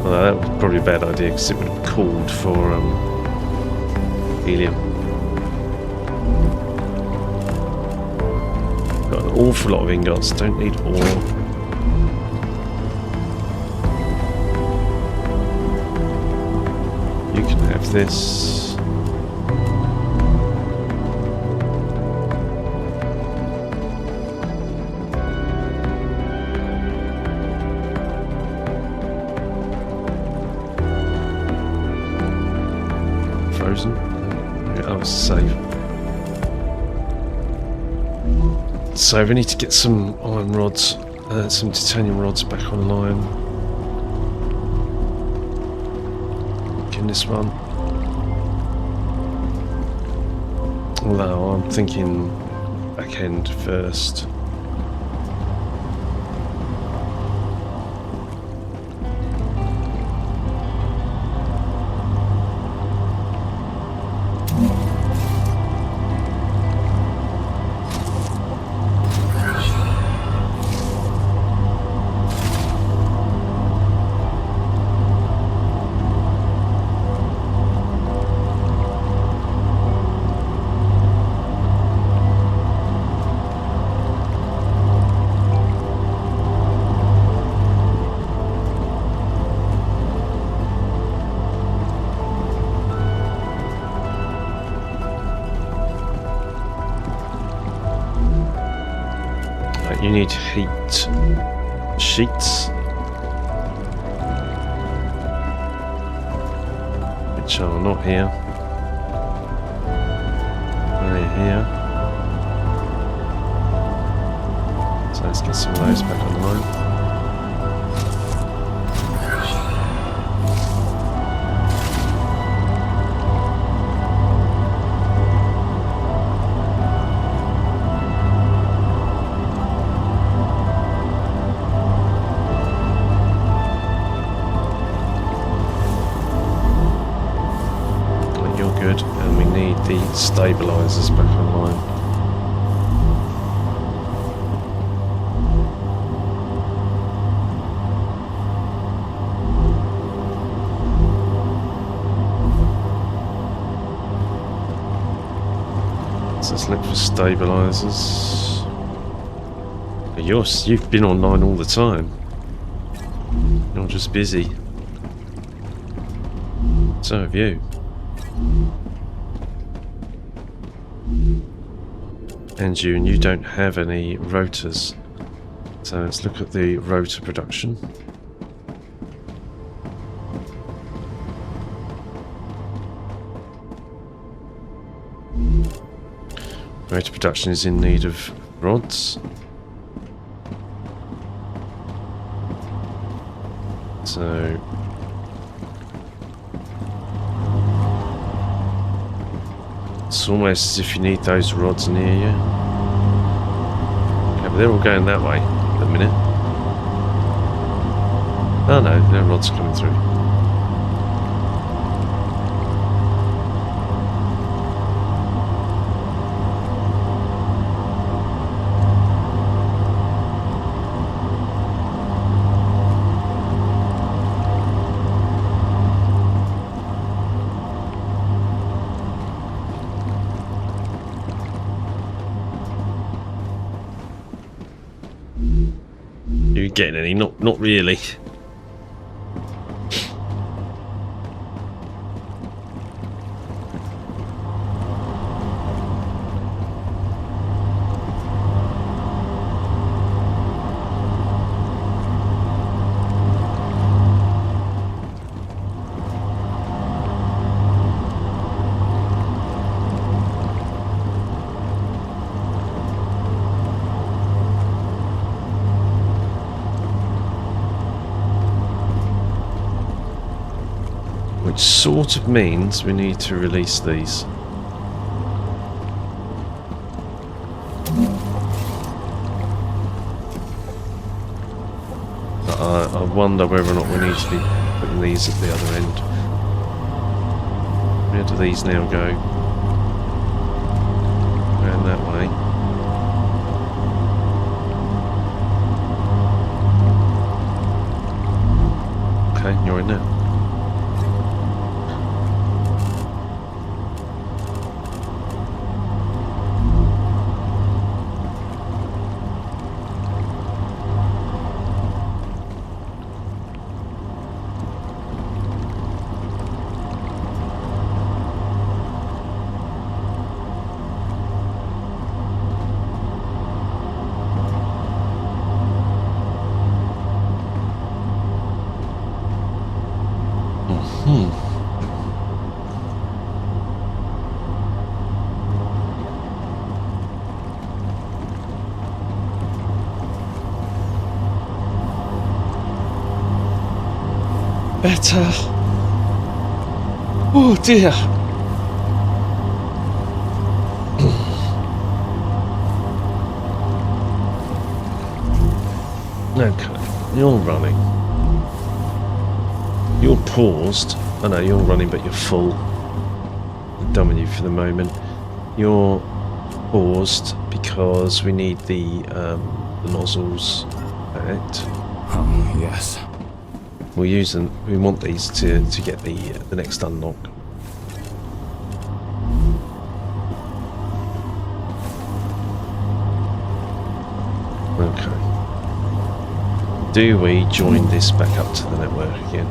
Well, that was probably a bad idea because it would have called for helium. Got an awful lot of ingots, don't need ore. You can have this. Frozen. Yeah, I was safe. So we need to get some iron rods, some titanium rods back online. In this one. Although I'm thinking back end first. You need heat sheets, which are not here. They're here. So let's get some of those back online. Good, and we need the stabilizers back online. So let's look for stabilizers. You've been online all the time. You're just busy. So have you. And you don't have any rotors. So let's look at the rotor production. Rotor production is in need of rods. So it's almost as if you need those rods near you. Okay, but they're all going that way at the minute. Oh no, no rods coming through. You getting any? Not really. Which sort of means we need to release these. I wonder whether or not we need to be putting these at the other end. Where do these now go? Around that way. Okay, you're in there. Better. Oh dear. Okay, you're running. You're paused. I know you're running, but you're full. I'm done with you for the moment. You're paused because we need the nozzles out.
Oh, yes.
We'll use them. We want these to get the next unlock. Okay. Do we join this back up to the network again?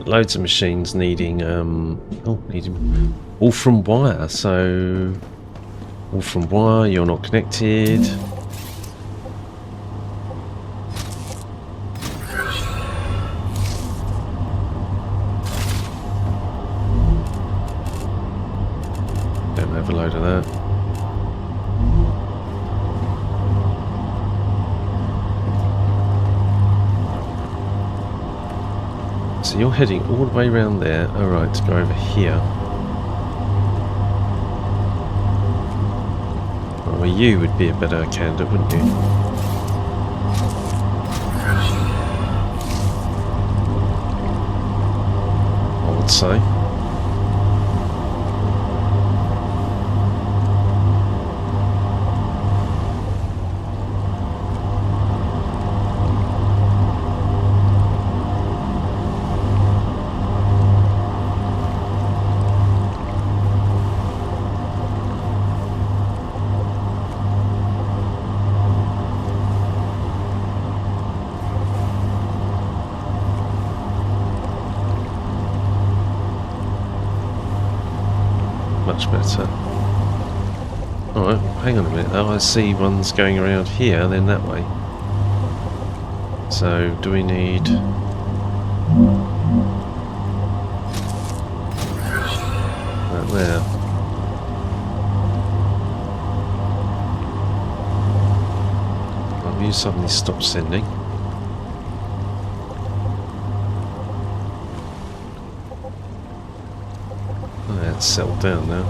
Loads of machines needing needing all from wire, so all from wire, you're not connected. Don't have a load of that. So you're heading all the way around there. Alright, to go over here. Well, you would be a better candidate, wouldn't you? say. Much better. Alright, hang on a minute though, I see ones going around here, then that way. So, do we need... Right there. Well, you suddenly stop sending. Oh, it's settled down now.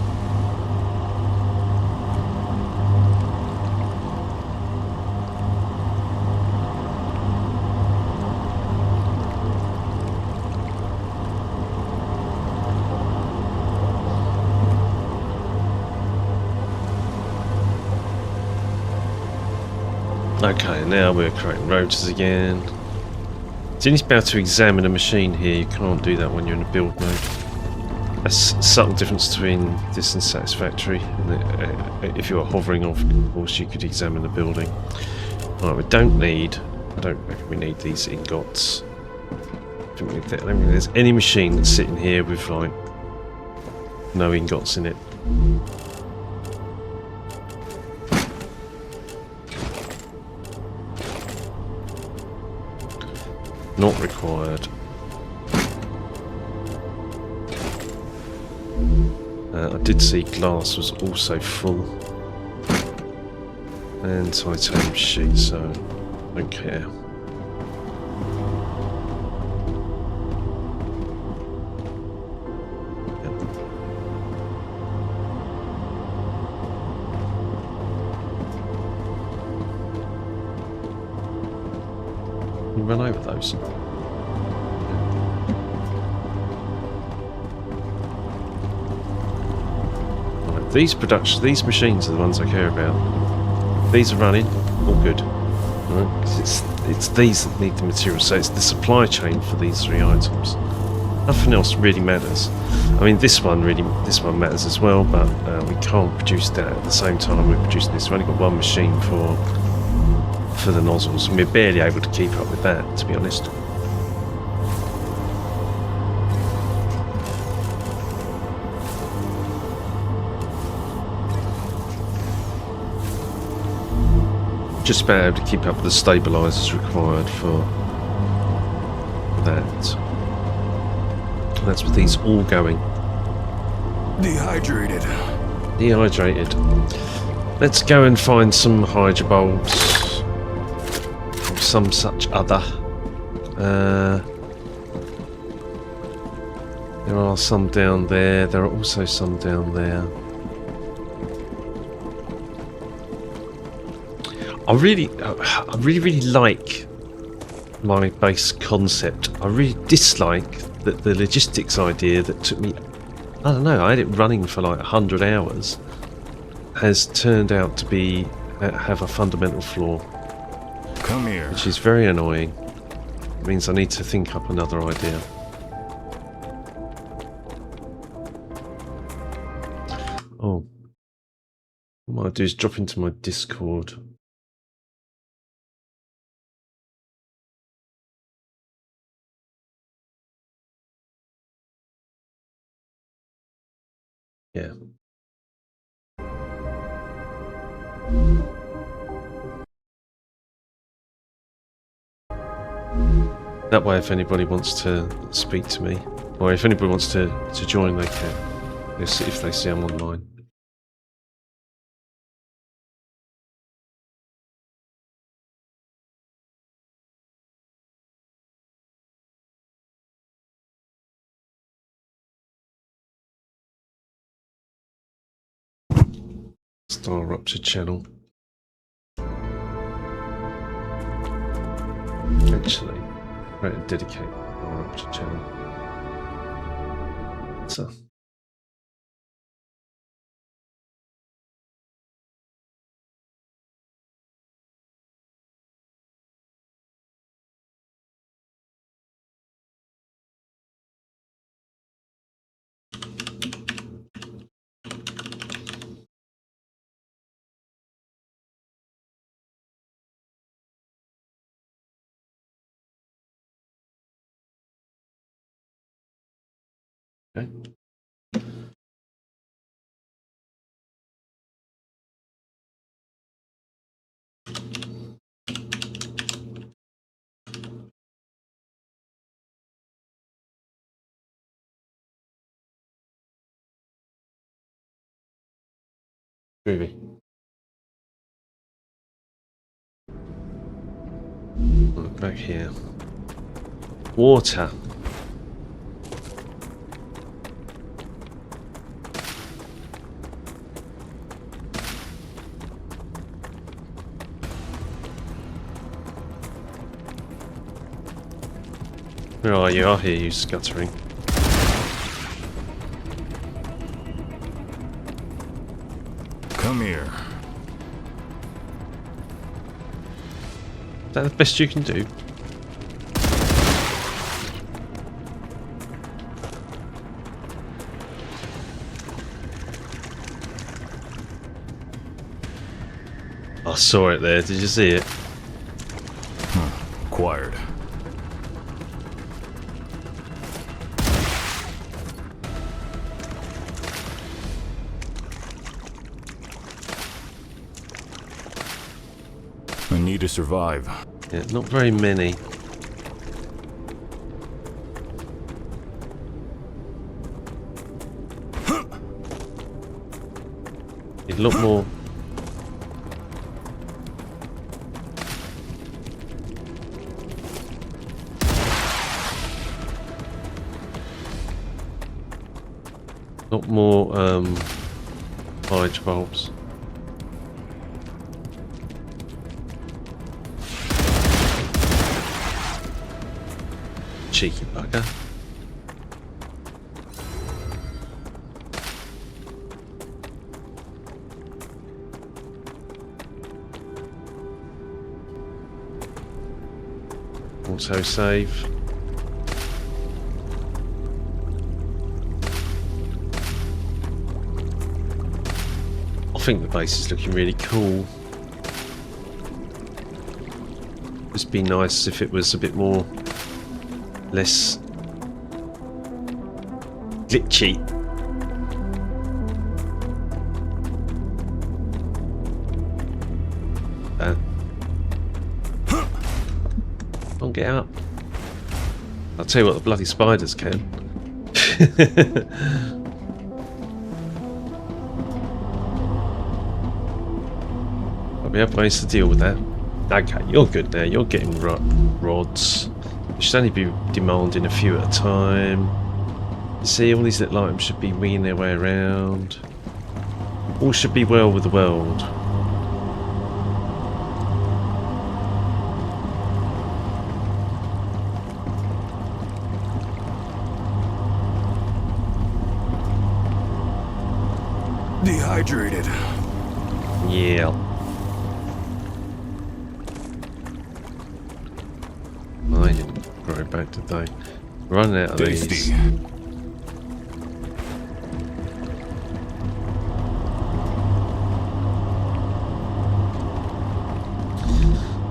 Okay, now we're creating rotors again. So you need to be able to examine a machine here. You can't do that when you're in a build mode. A subtle difference between this and satisfactory. If you were hovering off course, you could examine the building. Right, we don't need... I don't reckon we need these ingots. I don't think there's any machine that's sitting here with, like, no ingots in it. Not required. I did see glass was also full. And titanium sheet, so I don't care. You run over those. Right, these machines are the ones I care about. These are running, all good. Right, 'cause it's these that need the material, so it's the supply chain for these three items. Nothing else really matters. I mean, this one matters as well, but we can't produce that at the same time we're producing this. We've only got one machine for the nozzles, and we're barely able to keep up with that, to be honest. Just about able to keep up with the stabilisers required for that. That's with these all going.
Dehydrated.
Dehydrated. Let's go and find some hydro bulbs. Some such other. There are some down there. There are also some down there. I really like my base concept. I really dislike that the logistics idea that took me, I don't know, I had it running for like 100 hours, has turned out to be have a fundamental flaw.
Come here.
Which is very annoying. It means I need to think up another idea. Oh. What I might do is drop into my Discord. Yeah. That way, if anybody wants to speak to me, or if anybody wants to join, they can. If they see I'm online. StarRupture channel. Actually, right, dedicate StarRupture channel. water. Okay. Groovy. Look back here. Water. Where are you? I hear you scuttering.
Come here.
Is that the best you can do? I saw it there. Did you see it?
Acquired. I need to survive.
Yeah, not very many. Need a lot more. Lot more foliage bulbs. Cheeky bugger. Auto save. I think the base is looking really cool. It'd be nice if it was a bit more less glitchy. Don't get out. I'll tell you what, the bloody spiders can. But we have ways to deal with that. Okay, you're good now. You're getting rods. You should only be demanding a few at a time. You see, all these little items should be winging their way around. All should be well with the world.
Dehydrated.
Yeah. I didn't grow back today. Running out of
Tasty.
these.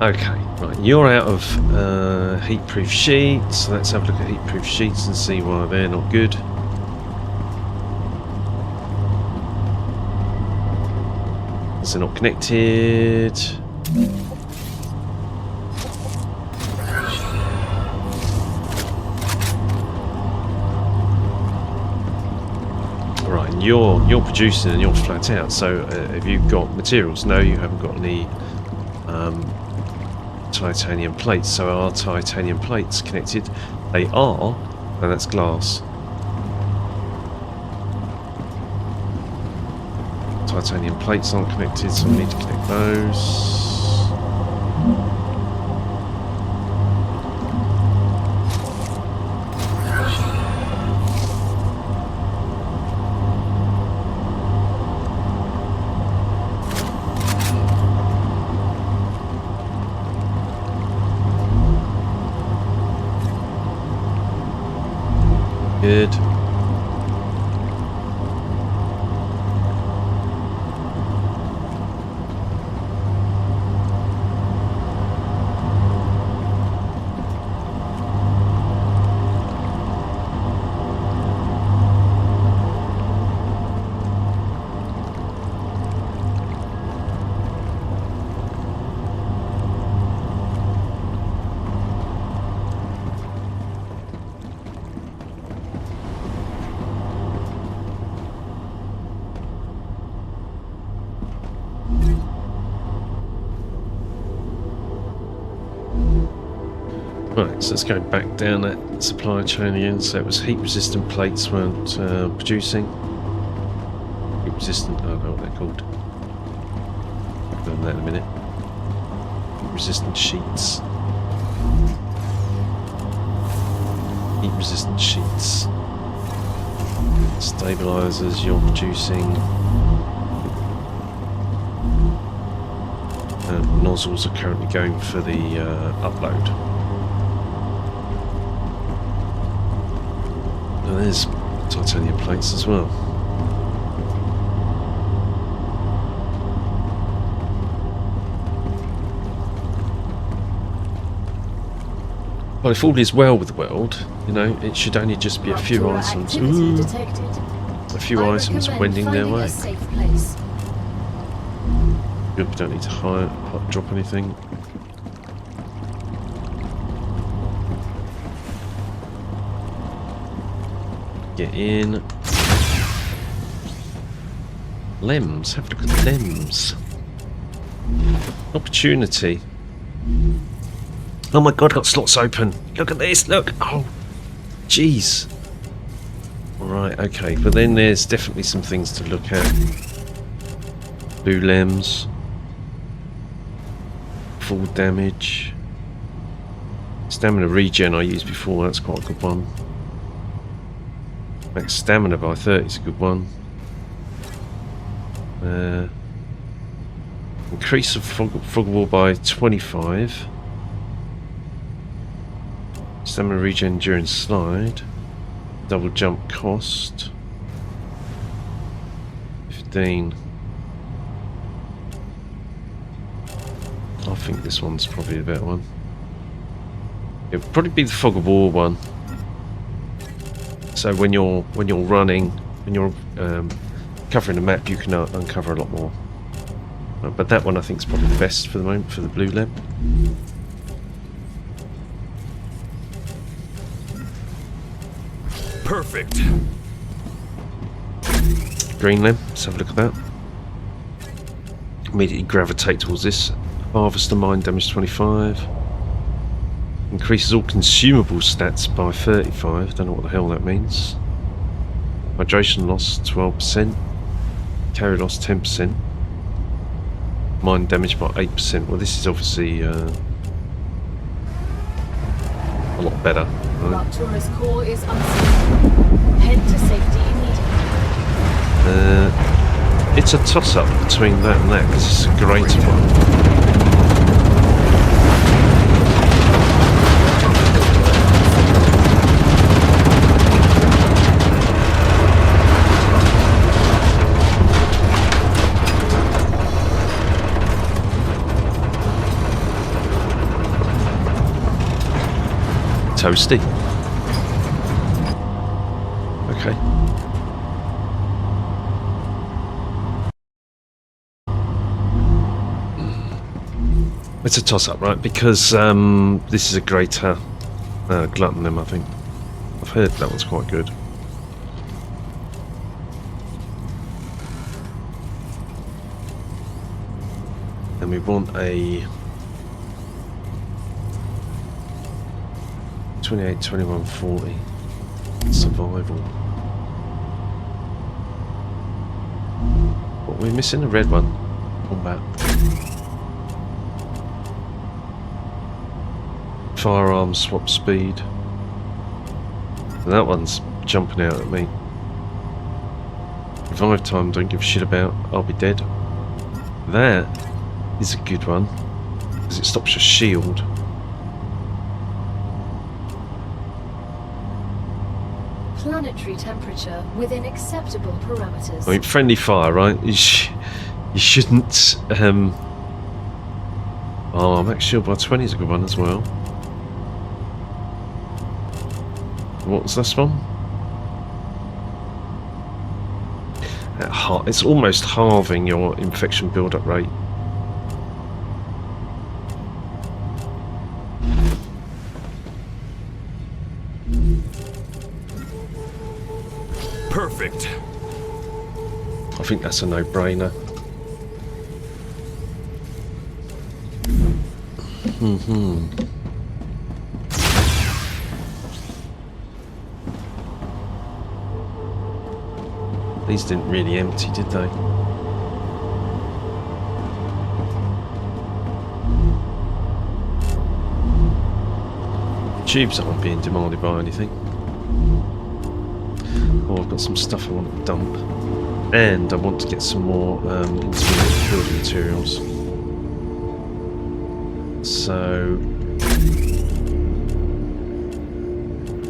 Okay, right, you're out of heat-proof sheets. So let's have a look at heat-proof sheets and see why they're not good. So they're not connected. Right, and you're producing and you're flat out. So have you got materials? No, you haven't got any titanium plates. So are titanium plates connected? They are, and that's glass. Titanium plates aren't connected, so we need to connect those. good. Right, so let's go back down that supply chain again. So it was heat resistant plates weren't producing. Heat resistant, I don't know what they're called. I'll go on that in a minute. Heat resistant sheets. Heat resistant sheets. Stabilizers you're producing. Nozzles are currently going for the upload. And there's titanium plates as well. Well, if all is well with the world, you know, it should only just be a few items. Ooh, a few items wending their way. Good, we don't need to drop anything. Get in. Lems, have a look at lems. Opportunity. Oh my god, got slots open. Look at this, look. Oh, jeez. Alright, okay, but then there's definitely some things to look at. Blue lems. Full damage. Stamina regen I used before, that's quite a good one. Max stamina by 30 is a good one. Increase of fog wall by 25. Stamina regen during slide. Double jump cost 15. I think this one's probably the better one. It would probably be the fog of war one. So when you're running, when you're covering the map, you can uncover a lot more. But that one I think is probably the best for the moment for the blue lem.
Perfect.
Green lem. Let's have a look at that. Immediately gravitate towards this. Harvester mine damage 25. Increases all consumable stats by 35. Don't know what the hell that means. Hydration loss 12%. Carry loss 10%. Mine damage by 8%. Well, this is obviously a lot better. Right?
Raptura's core is unstable. Head to safety immediately.
It's a toss-up between that and that because it's a great one. Toasty. Okay. It's a toss-up, right? Because this is a greater glutton them, I think. I've heard that one's quite good. And we want a 28, 21, 40 survival. What we're missing? A red one. Combat. Firearm swap speed. And that one's jumping out at me. Revive time, don't give a shit about. I'll be dead. That is a good one because it stops your shield.
Planet planetary temperature within acceptable parameters.
I mean, friendly fire, right? You shouldn't. Oh, max shield by 20 is a good one as well. What's this one? It's almost halving your infection build-up rate.
Perfect.
I think that's a no-brainer. These didn't really empty, did they? The tubes aren't being demanded by anything. Oh, I've got some stuff I want to dump. And I want to get some more intermediate building materials. So...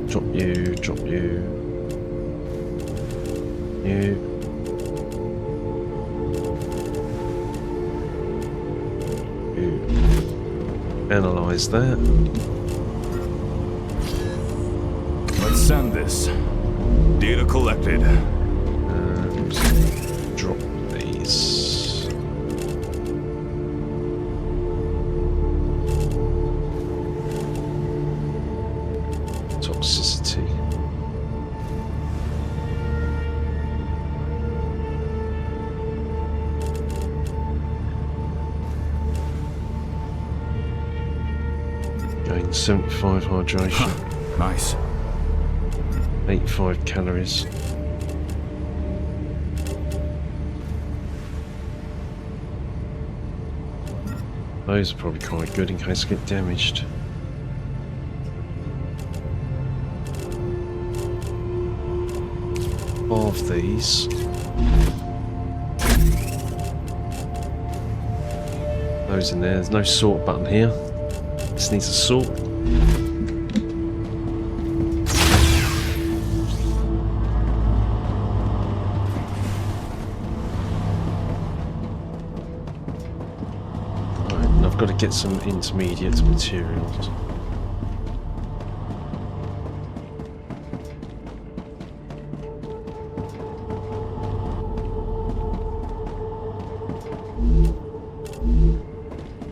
drop you, drop you. You. Analyze that.
Let's send this. Data collected.
And drop these. Toxicity. Gain 75 hydration.
Nice.
85 calories. Those are probably quite good in case I get damaged. Of these. Those in there. There's no sort button here. This needs a sort. Right, and I've got to get some intermediate materials.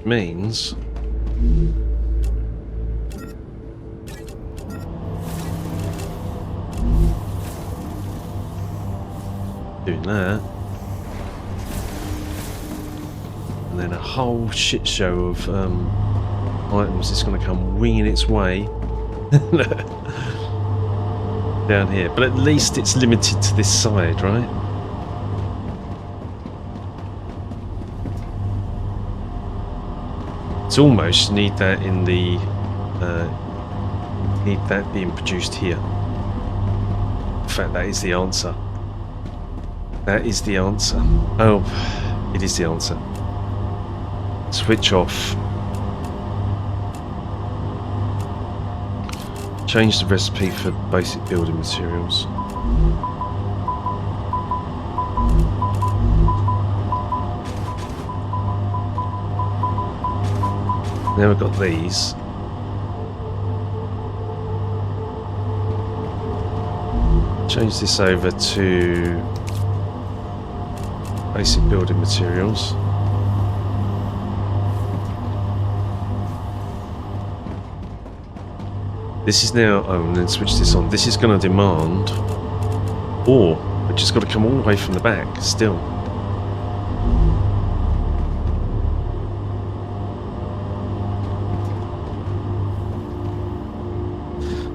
Means doing that, and then a whole shit show of items is going to come winging its way down here. But at least it's limited to this side, right? It's almost need that in the need that being produced here. In fact, that is the answer. That is the answer. Oh, it is the answer. Switch off. Change the recipe for basic building materials. Now we've got these. Change this over to basic building materials. This is now, oh, and then switch this on. This is going to demand ore, which has got to come all the way from the back still.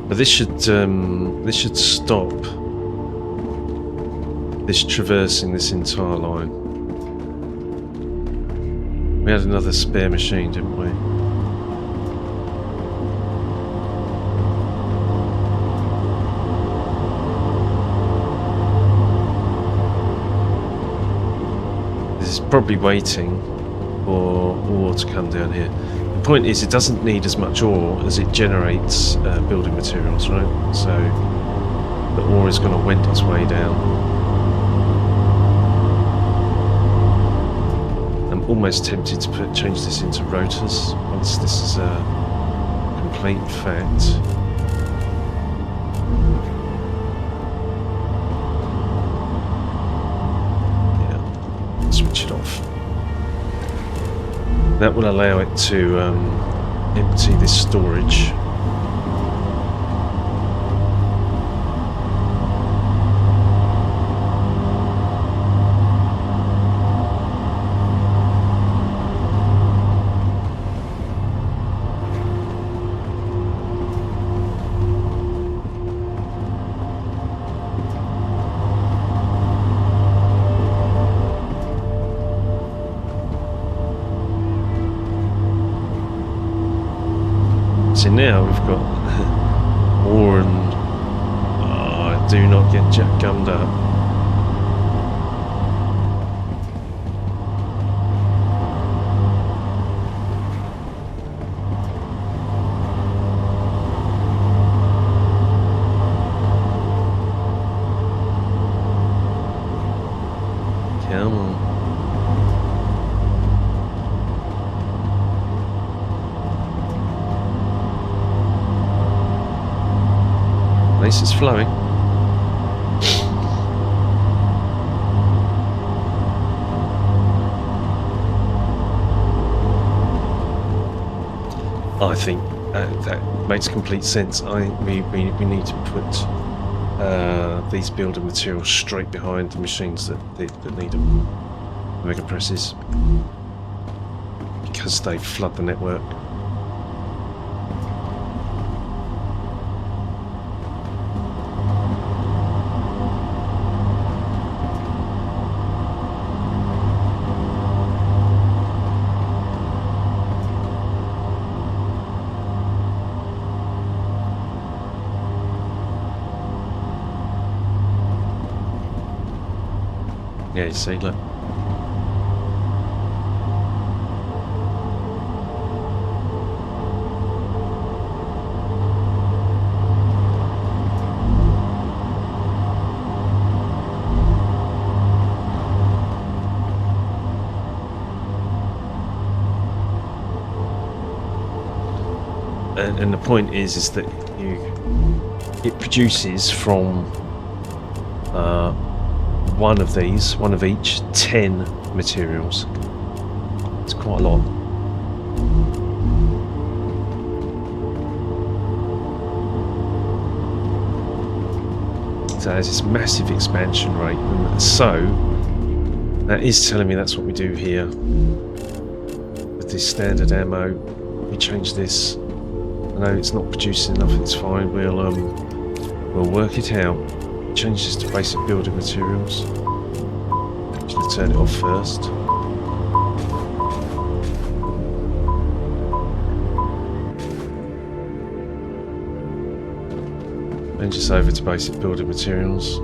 But this should stop this traversing this entire line. We had another spare machine, didn't we? This is probably waiting for ore to come down here. The point is, it doesn't need as much ore as it generates building materials, right? So the ore is going to wend its way down. I'm almost tempted to change this into rotors once this is a complete fact. Yeah, switch it off. That will allow it to empty this storage. So now we've got ore and do not get jack gummed up. Come on. At least it's flowing. I think that makes complete sense. I think we need to put these building materials straight behind the machines that need them, the mega presses, because they flood the network. Yeah, you see, look. And the point is that it produces from one of these, one of each, 10 materials. It's quite a lot. So there's this massive expansion rate, and so that is telling me that's what we do here with this standard ammo. We change this. I know it's not producing enough, it's fine, we'll work it out. Change this to basic building materials. Should turn it off first. And just over to basic building materials.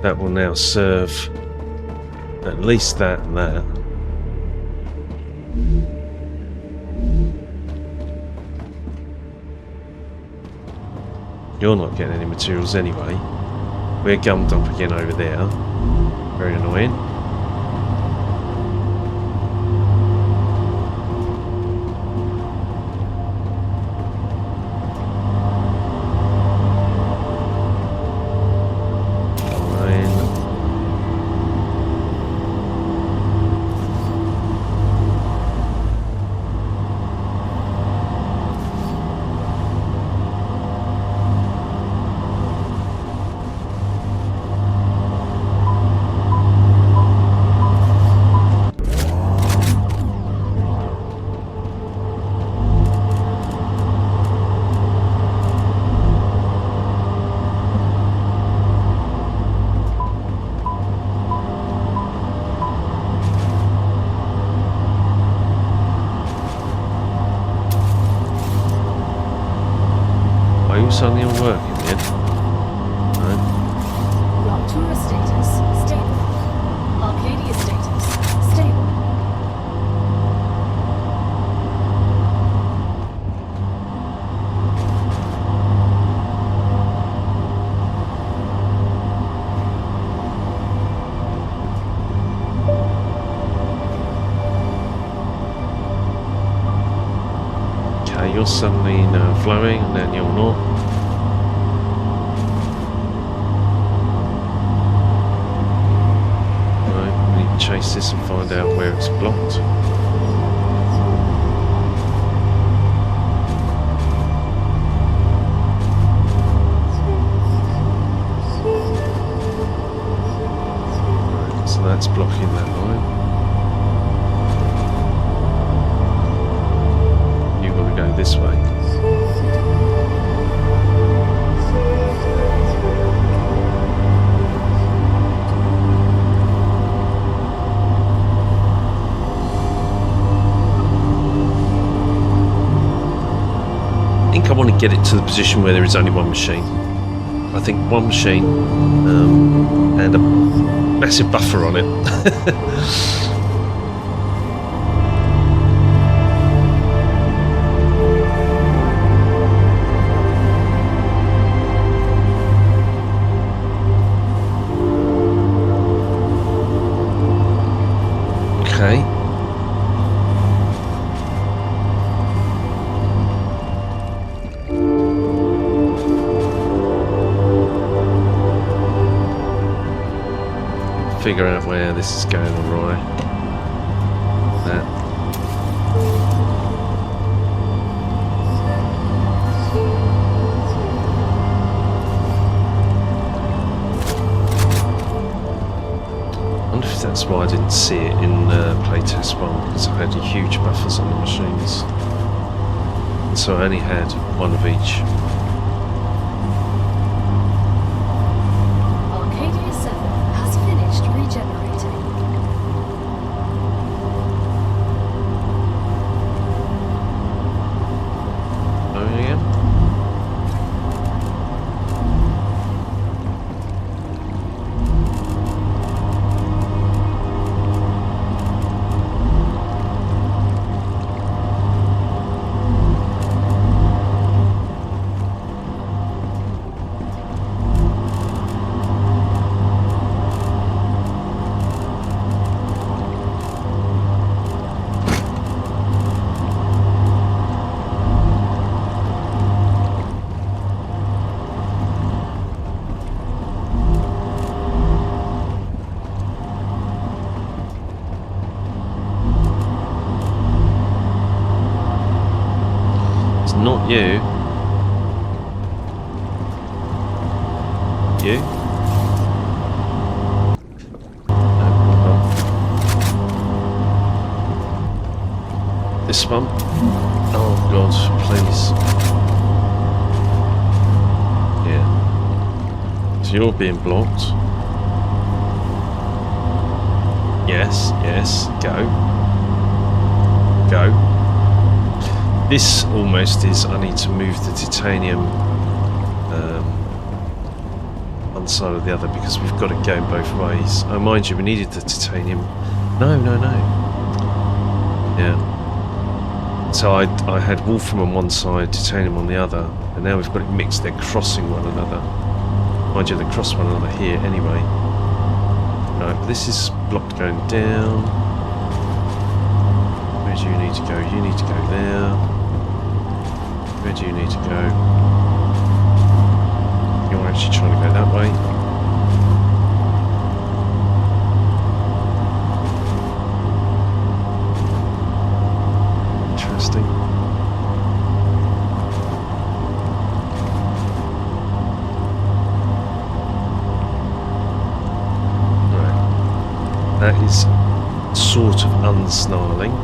That will now serve at least that and that. You're not getting any materials anyway. We're gummed up again over there. Very annoying. Suddenly all working then. you're suddenly flowing and then you're not. Right, we need to chase this and find out where it's blocked. Right, so that's blocking that line. Go this way. I think I want to get it to the position where there is only one machine. I think one machine and a massive buffer on it. Okay. Figure out where this is going awry. That. I wonder if that's why I didn't see it in playtest 1, because I had huge buffers on the machines. And so I only had one of each.
Arcadia 7 has finished regenerating.
Oh yeah. Not you. You? No. This one? Oh God, please. Yeah. So you're being blocked. Yes, yes, go. Go. This almost is, I need to move the titanium one side or the other because we've got it going both ways. Oh, mind you, we needed the titanium. No. Yeah. So I had wolfram on one side, titanium on the other, and now we've got it mixed, they're crossing one another. Mind you, they cross one another here anyway. Right, this is blocked going down. Where do you need to go? You need to go there. Where do you need to go? You're actually trying to go that way. Interesting. Right. That is sort of unsnarling.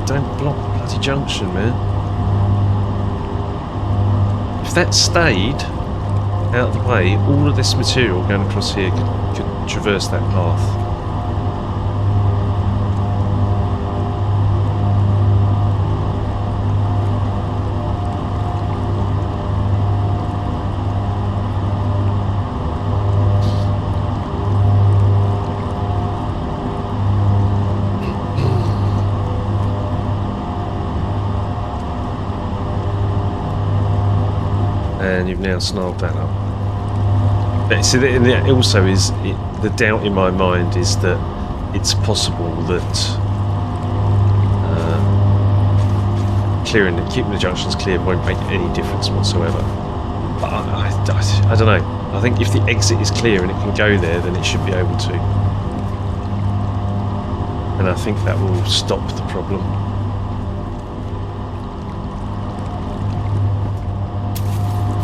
Don't block the bloody junction, man. If that stayed out of the way, all of this material going across here could traverse that path. And you've now snarled that up. But see, it also is the doubt in my mind is that it's possible that keeping the junctions clear won't make any difference whatsoever. But I don't know. I think if the exit is clear and it can go there, then it should be able to. And I think that will stop the problem.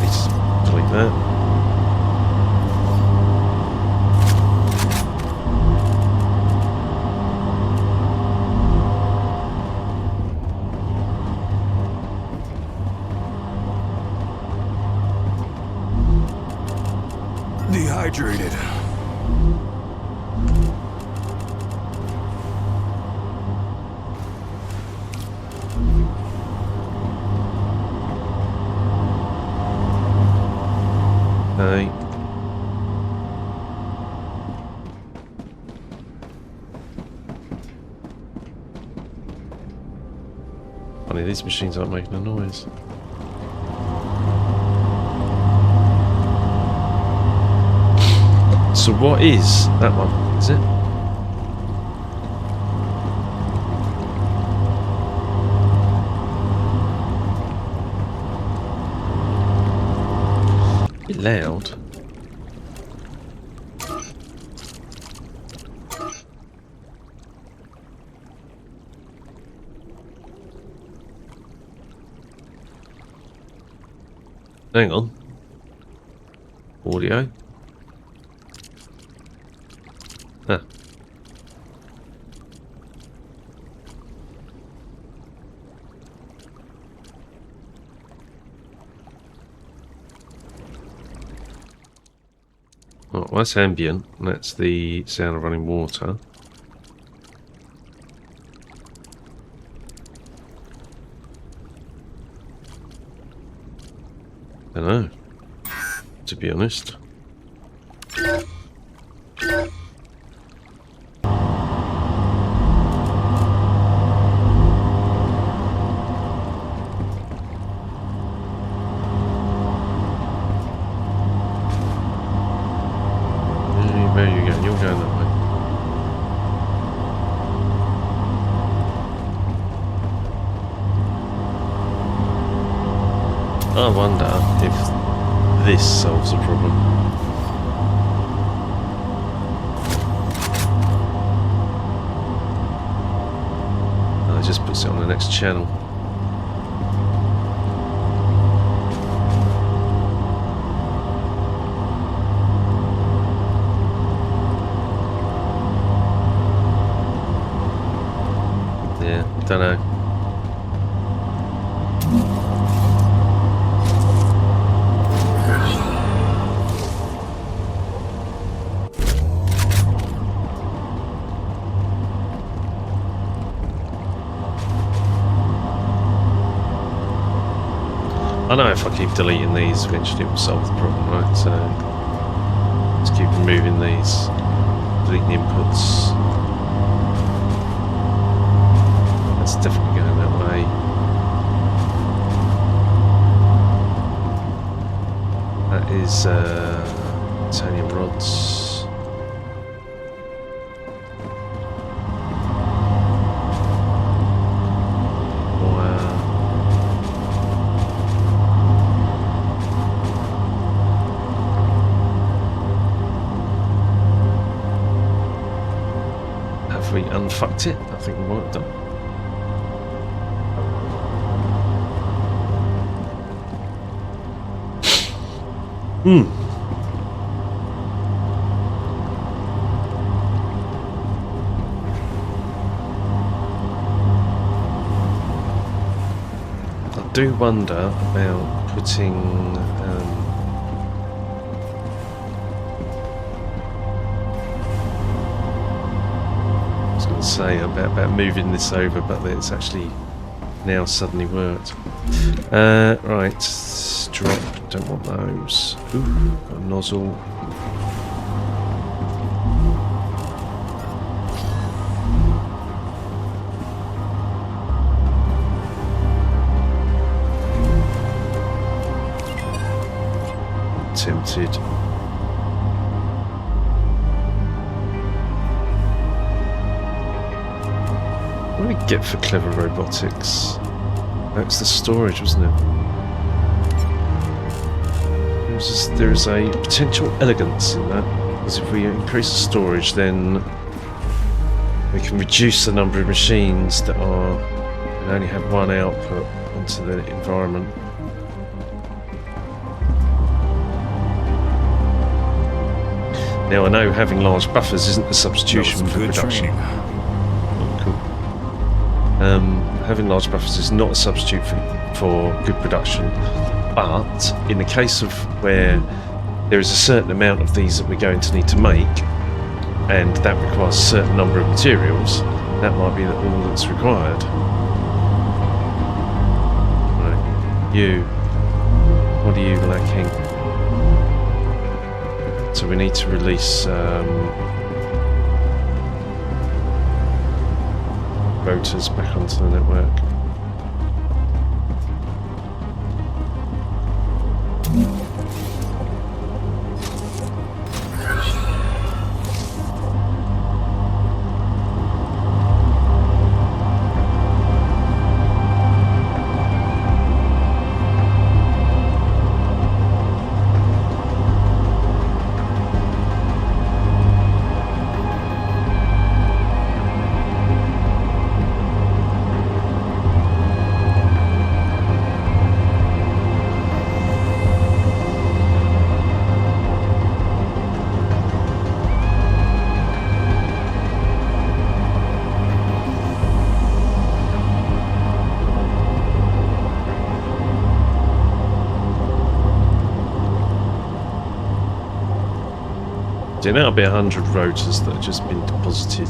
Let's delete that.
Dehydrated.
Hey. Funny, these machines aren't making a noise. So what is that one? Is it? A bit loud. Hang on. Audio. Huh. Oh, well, that's ambient, and that's the sound of running water. I don't know, to be honest. Where are you going? You're going that way. I wonder if this solves the problem. Oh, it just puts it on the next channel. Don't know. I know if I keep deleting these, eventually it will solve the problem, right? So let's keep removing these, deleting the inputs. It's definitely going that way. That is titanium rods. Wire. Have we unfucked it? I think we might have done. I do wonder about putting I was going to say about moving this over, but it's actually now suddenly worked. Right, drop. Don't want those. Ooh, got a nozzle. Tempted. What did we get for clever robotics? That's the storage, wasn't it? There is a potential elegance in that, because if we increase the storage, then we can reduce the number of machines that can only have one output onto the environment. Now I know having large buffers isn't a substitution for production. Oh, cool. Having large buffers is not a substitute for good production, but in the case of where there is a certain amount of these that we're going to need to make, and that requires a certain number of materials, that might be all that's required. Right, you, what are you lacking? So we need to release rotors back onto the network. So that'll be 100 rotors that have just been deposited.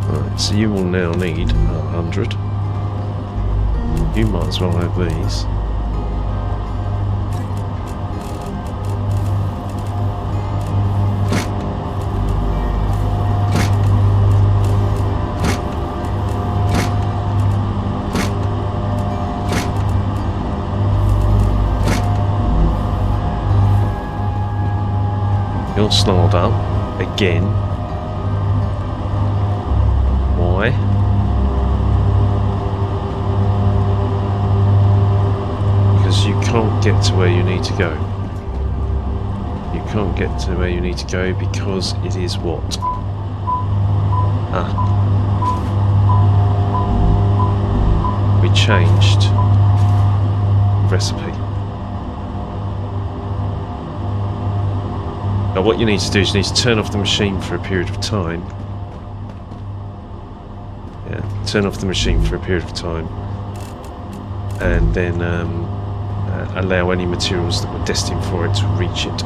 Right, so you will now need 100. You might as well have these. You're snarled up again. Why? Because you can't get to where you need to go. You can't get to where you need to go because it is what? We changed the recipe. Now what you need to do is you need to turn off the machine for a period of time. Yeah, turn off the machine for a period of time. And then allow any materials that were destined for it to reach it.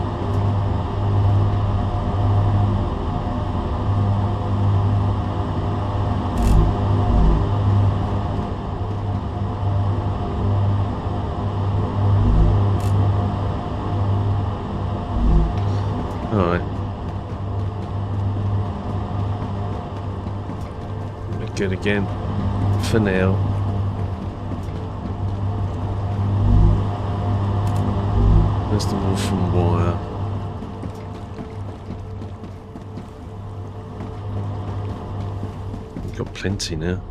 Alright. We're good again. For now. There's the wolfram wire. We've got plenty now.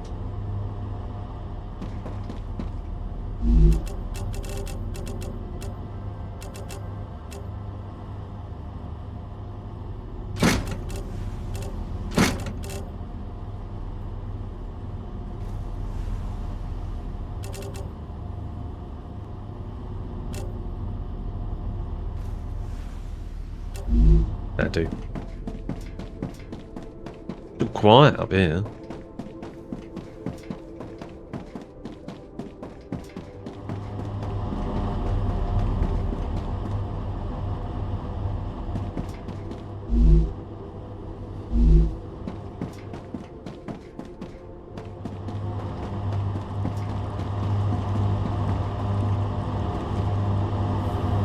That'll do. Look quiet up here.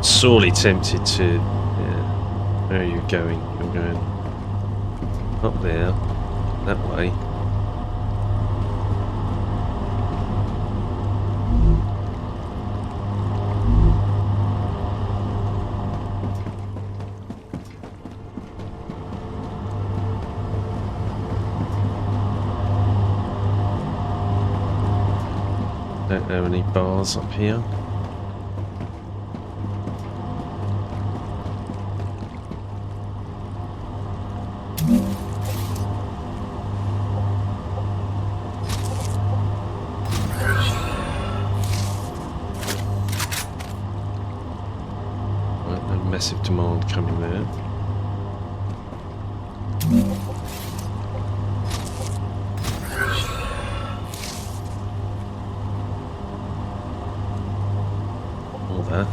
Sorely tempted to. Where are you going? You're going up there, that way. there any bars up here? Right, no massive demand coming there. All that.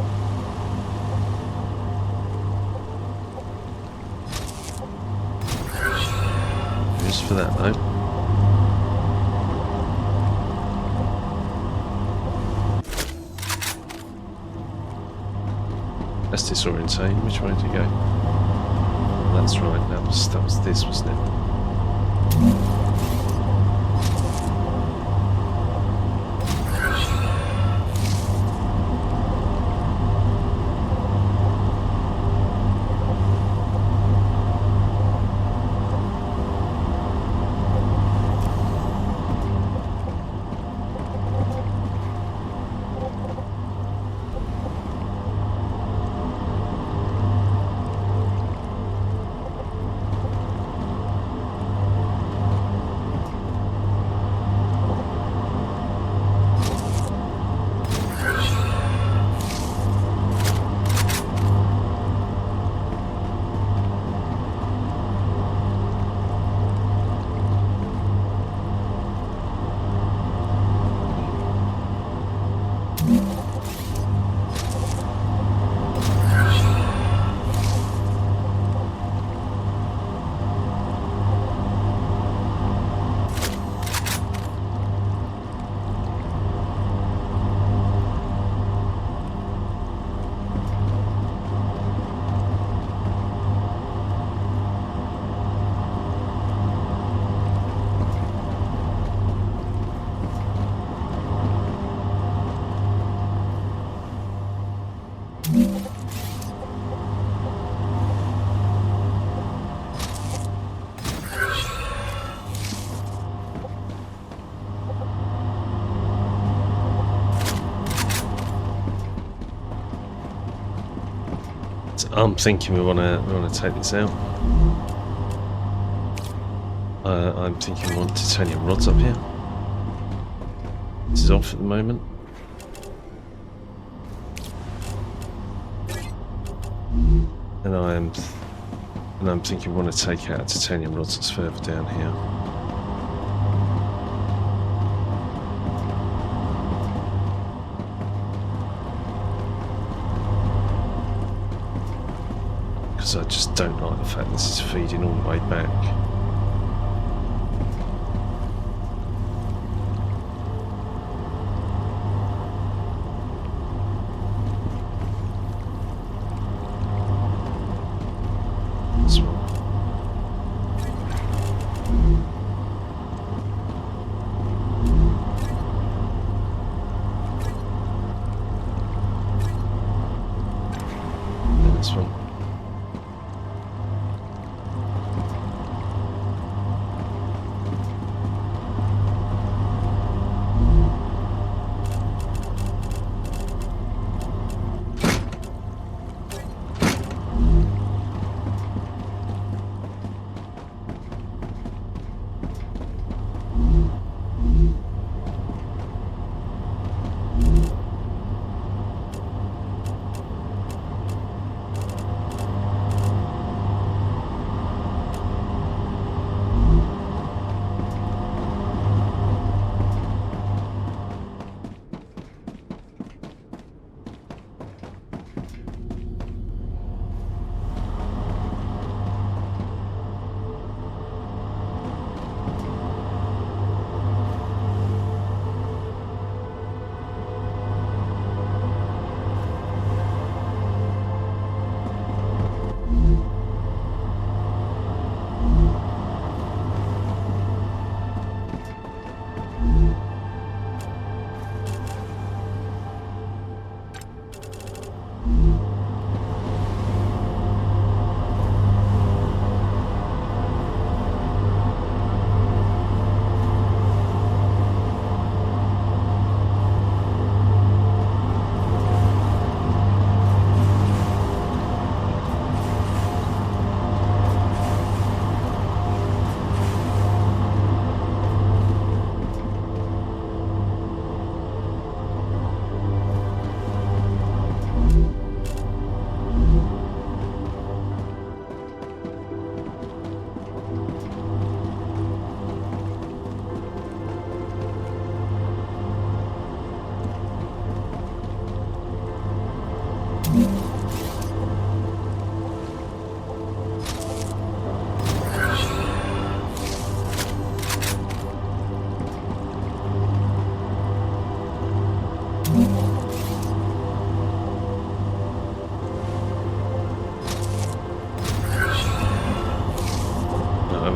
Just for that though. That's disorientating. Which way to go? That's right. That was this, wasn't it? I'm thinking we want to take this out. I'm thinking we want titanium rods up here. This is off at the moment. And I'm thinking we want to take out titanium rods that's further down here. Because I just don't like the fact this is feeding all the way back. This one. And this one.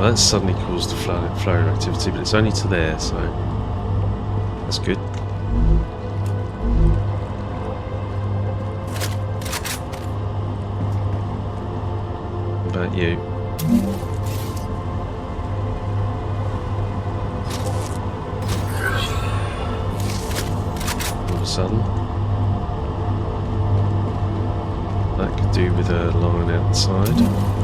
Well, that suddenly caused a flow of activity, but it's only to there, so that's good. What about you? All of a sudden, that could do with a line outside.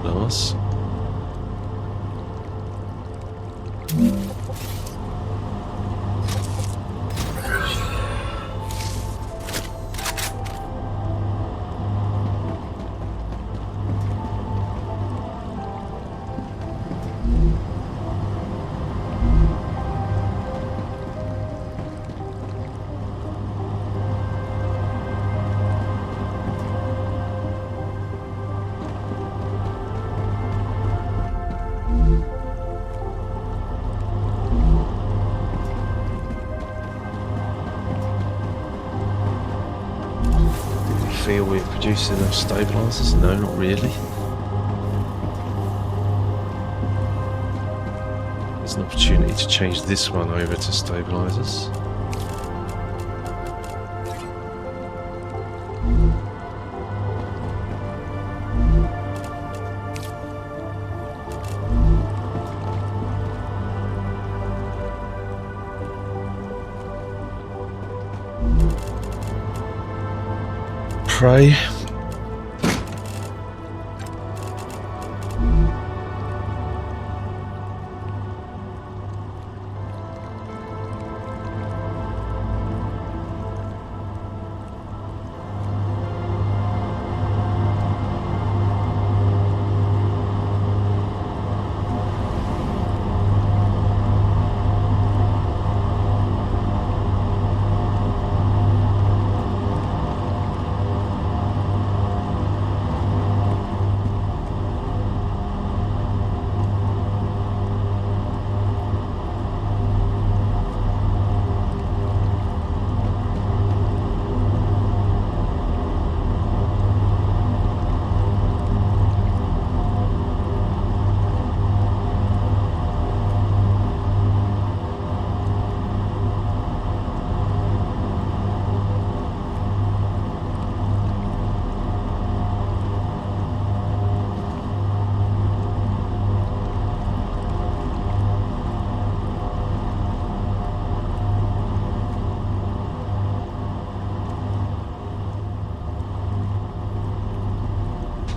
Nice. Feel we're producing enough stabilizers? No, not really. There's an opportunity to change this one over to stabilizers. Pray.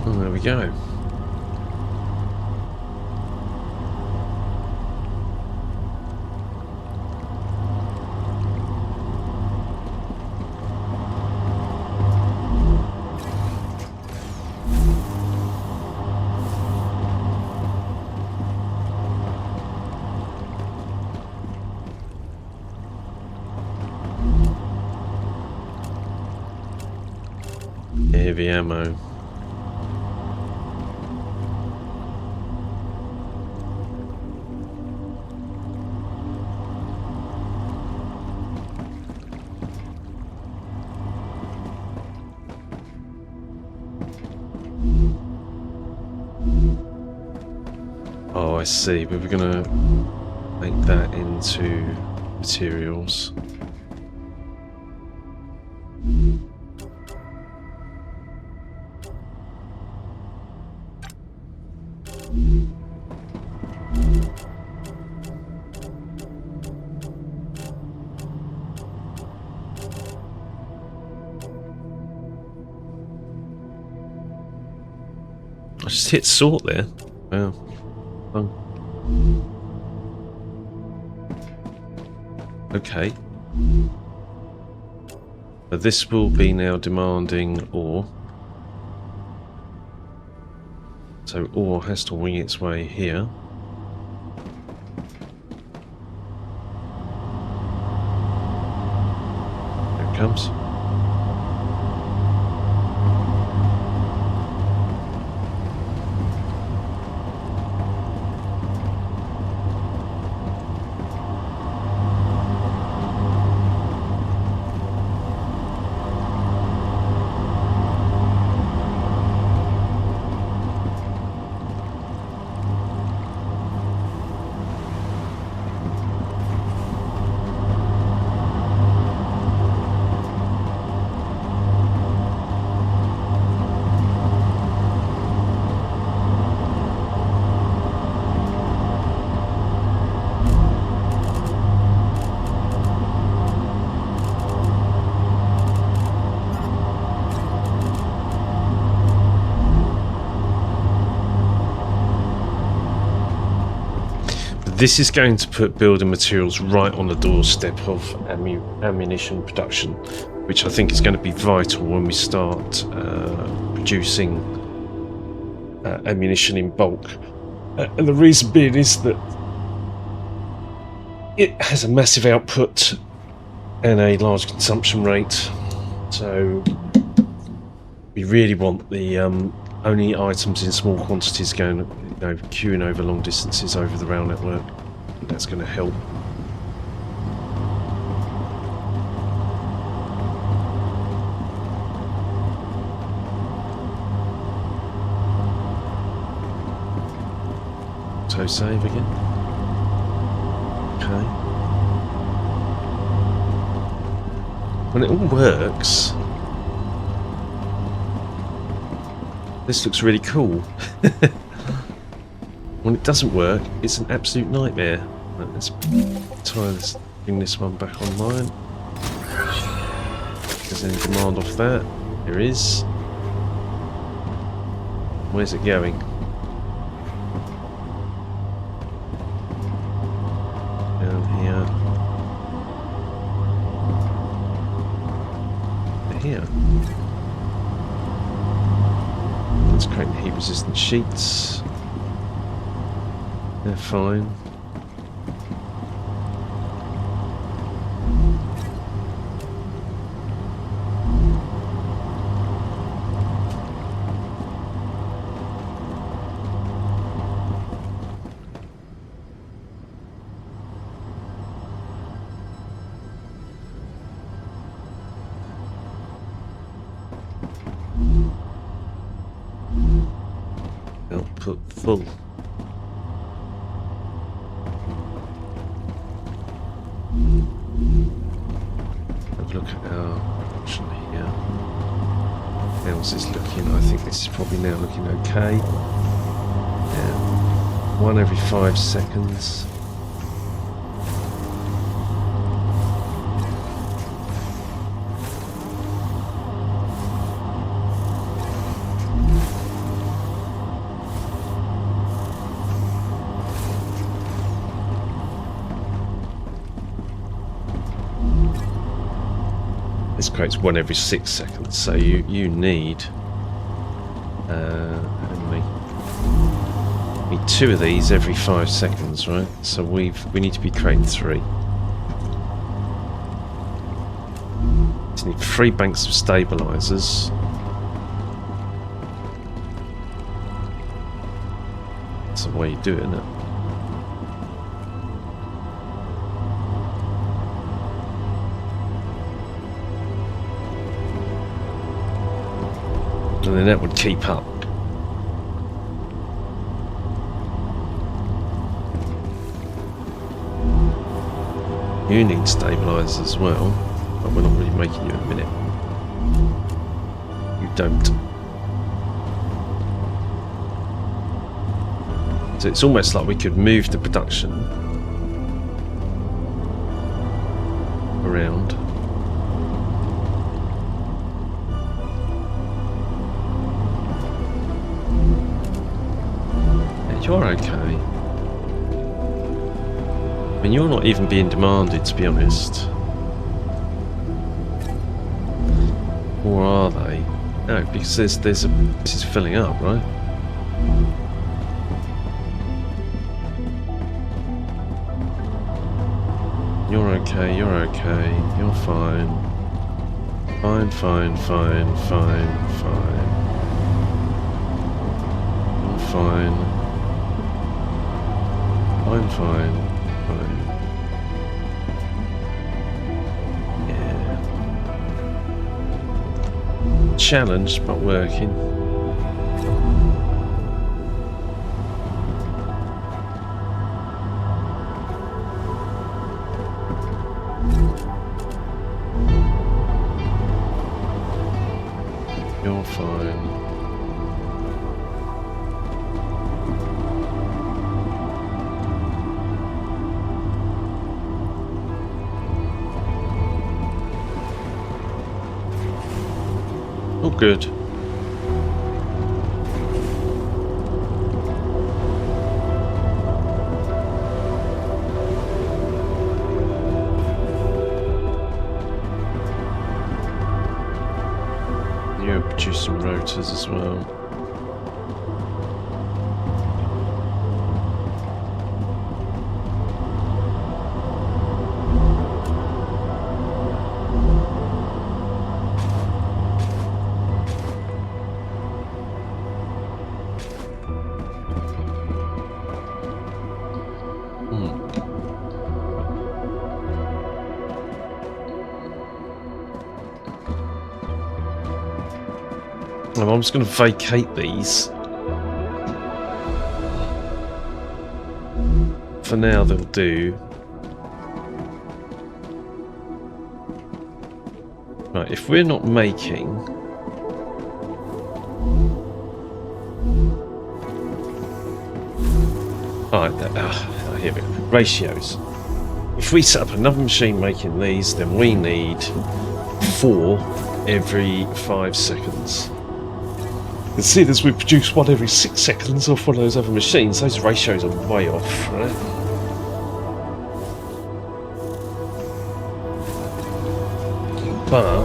Oh, there we go. Heavy ammo. Oh, I see, but we're gonna make that into materials. I just hit sort there. Wow. Oh. Okay. But this will be now demanding ore. So So ore has to wing its way here. There it comes. This is going to put building materials right on the doorstep of ammunition production, which I think is going to be vital when we start producing ammunition in bulk. And the reason being is that it has a massive output and a large consumption rate, so we really want the only items in small quantities going, queuing over long distances over the rail network. That's going to help. Auto save again. Okay. When it all works, this looks really cool. When it doesn't work, it's an absolute nightmare. Right, let's bring this one back online. If there's any demand off that, there is. Where's it going? Down here. Here. Let's create heat resistant sheets. They're fine. Output full. Look at our production here. How's this looking? I think this is probably now looking okay. Yeah. 1 every 5 seconds. This creates 1 every 6 seconds, so you need need 2 of these every 5 seconds, right? So we need to be creating 3. So need 3 banks of stabilizers. That's the way you do it, isn't it? And then that would keep up. You need stabilizers as well, but we're not really making you in a minute. You don't. So it's almost like we could move the production around. You're okay. I mean, you're not even being demanded, to be honest. Or are they? No, because this is filling up, right? okay, you're okay, you're fine. Fine, fine, fine, fine, fine. You're fine. Fine, fine, fine. Yeah. Challenged, but working. You're fine. Oh, good. You're producing rotors as well. I'm just going to vacate these. For now, they'll do. Right, if we're not making... Alright, here we go. Ratios. If we set up another machine making these, then we need 4 every 5 seconds. You can see as we produce one every 6 seconds off one of those other machines, those ratios are way off, right? But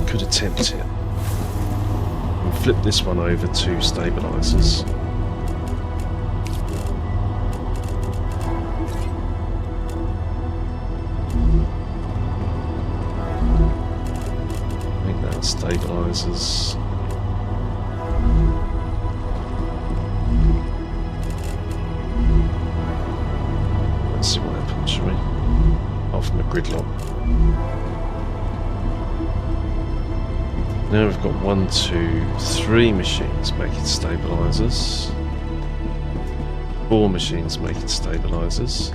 could attempt it. And flip this one over to stabilizers. Make that stabilizers. From a gridlock. Now we've got 1, 2, 3 machines making stabilizers, 4 machines making stabilizers.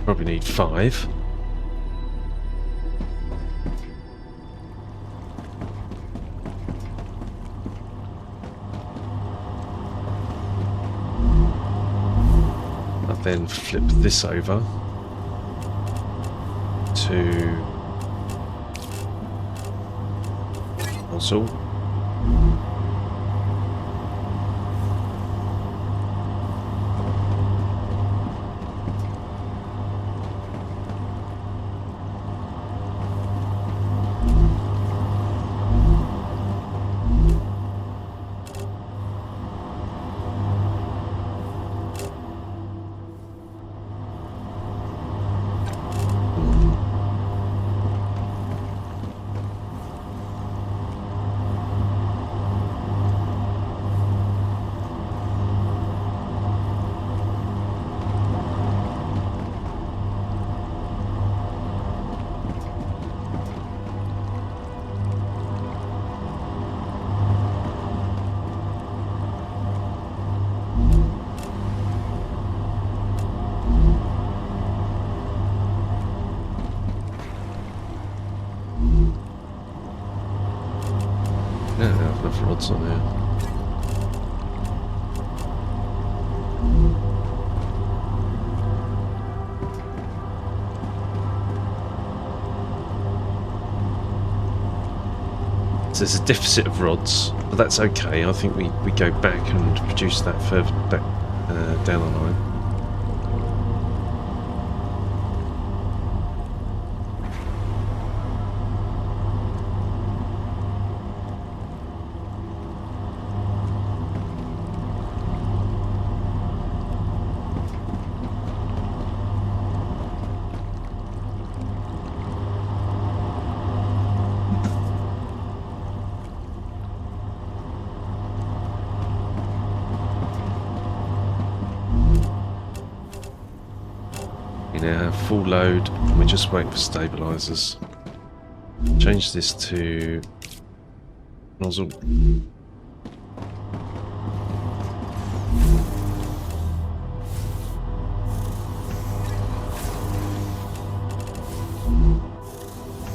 Probably need 5. Then flip this over to console. Yeah, I have enough rods on here. So there's a deficit of rods, but that's okay. I think we go back and produce that further back, down the line. now, full load, and we're just waiting for stabilizers. Change this to nozzle.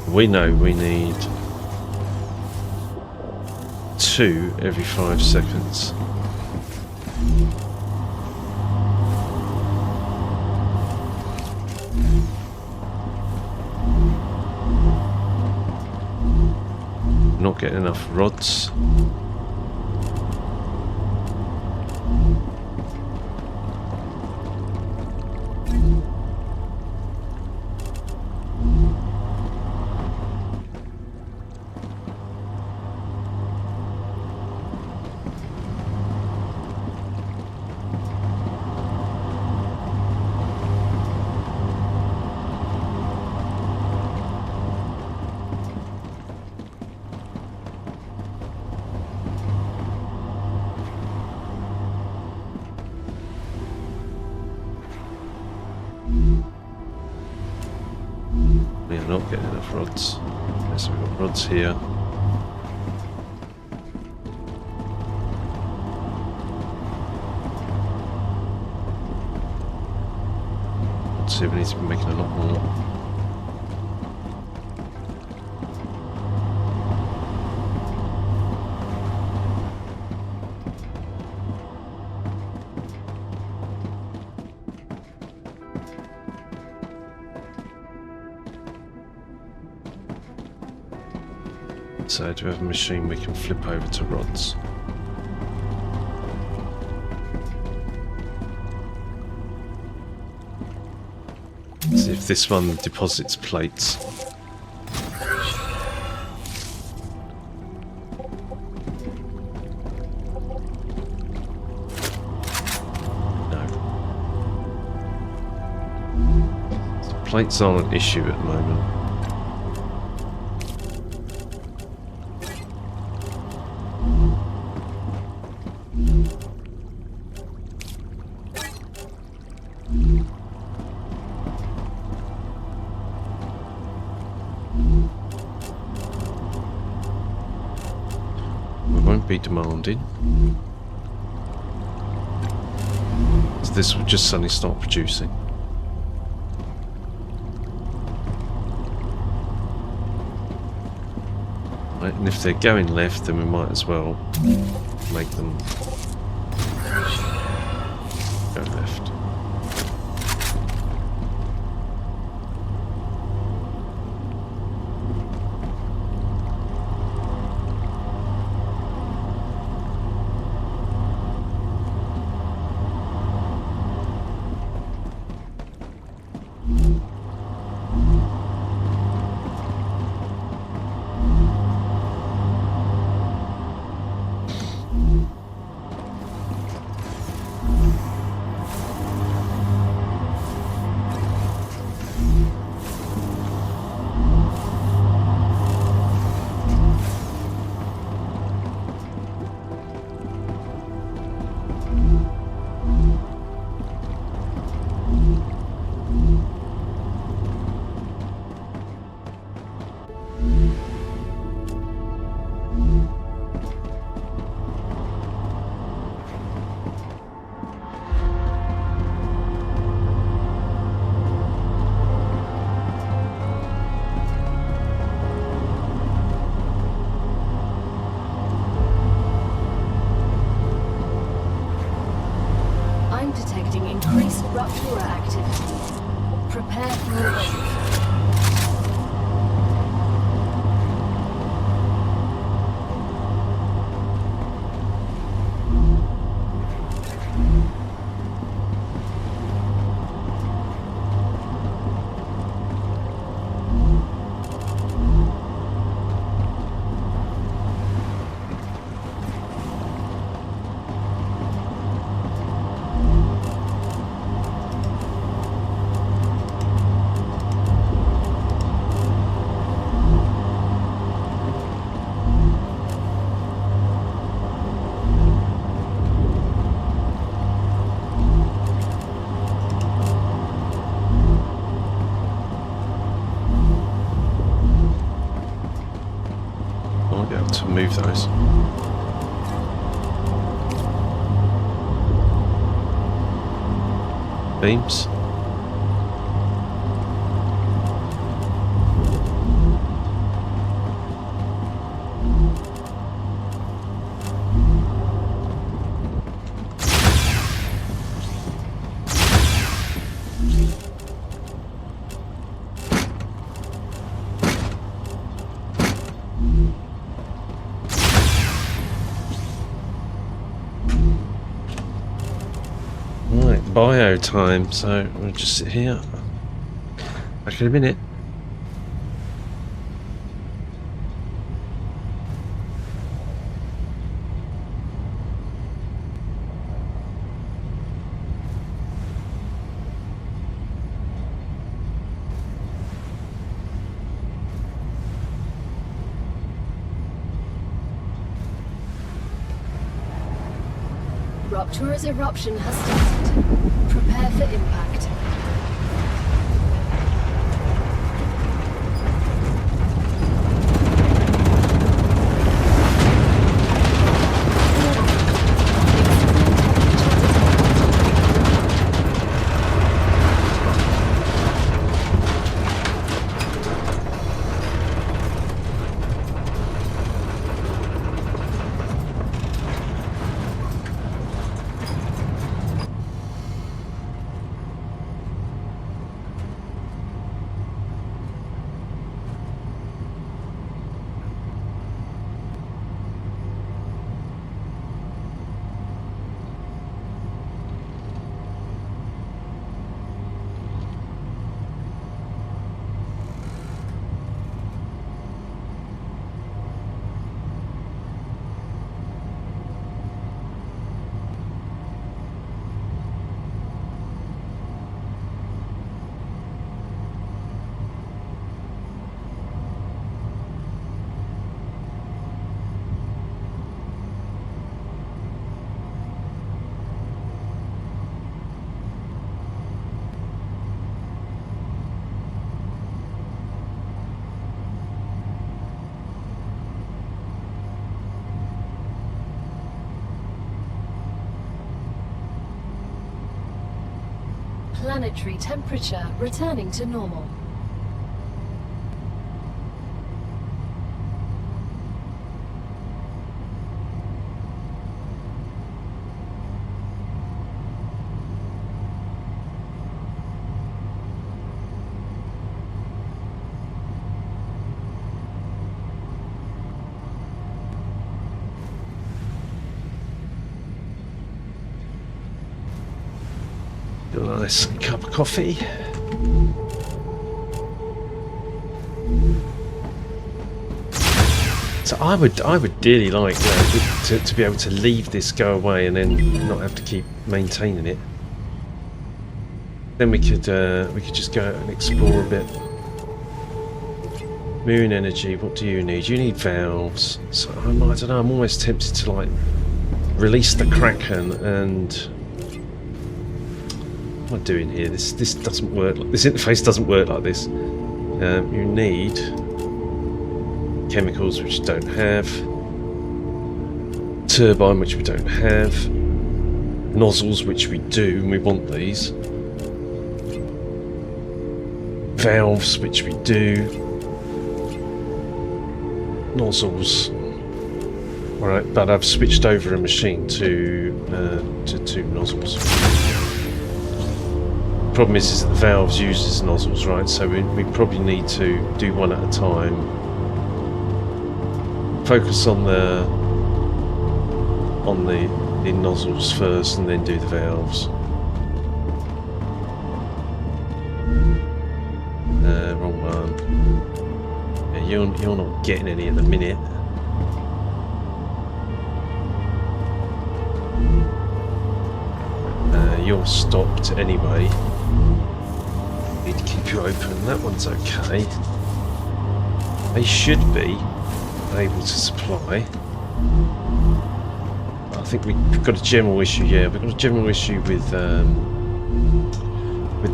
We know we need 2 every 5 seconds. Not getting enough rods. We are not getting enough rods. Okay, so we've got rods here. Let's see, we need to be making a lot more. So do we have a machine we can flip over to rods? See if this one deposits plates. No. So plates aren't an issue at the moment. Be demanding. So this will just suddenly start producing. Right, and if they're going left, then we might as well make them go left.
Increased Rupture activity. Prepare for a wave.
move those. Beams. Bio time, so we'll just sit here. Back in a minute.
Rupture's eruption has started. Prepare for impact. Planetary temperature returning to normal.
A nice cup of coffee. So I would dearly like to be able to leave this, go away, and then not have to keep maintaining it. Then we could just go out and explore a bit. Moon energy. What do you need? You need valves. So I don't know. I'm almost tempted to like release the Kraken and. What am I doing here? This doesn't work. This interface doesn't work like this. You need chemicals, which you don't have. Turbine, which we don't have. Nozzles, which we do, and we want these. Valves, which we do. Nozzles. Alright, but I've switched over a machine to two nozzles. Problem is that the valves uses nozzles, right? So we probably need to do one at a time. Focus on the nozzles first, and then do the valves. Wrong one. Yeah, you're not getting any at the minute. You're stopped anyway. Need to keep you open. That one's okay. They should be able to supply. I think we've got a general issue. Yeah, we've got a general issue with the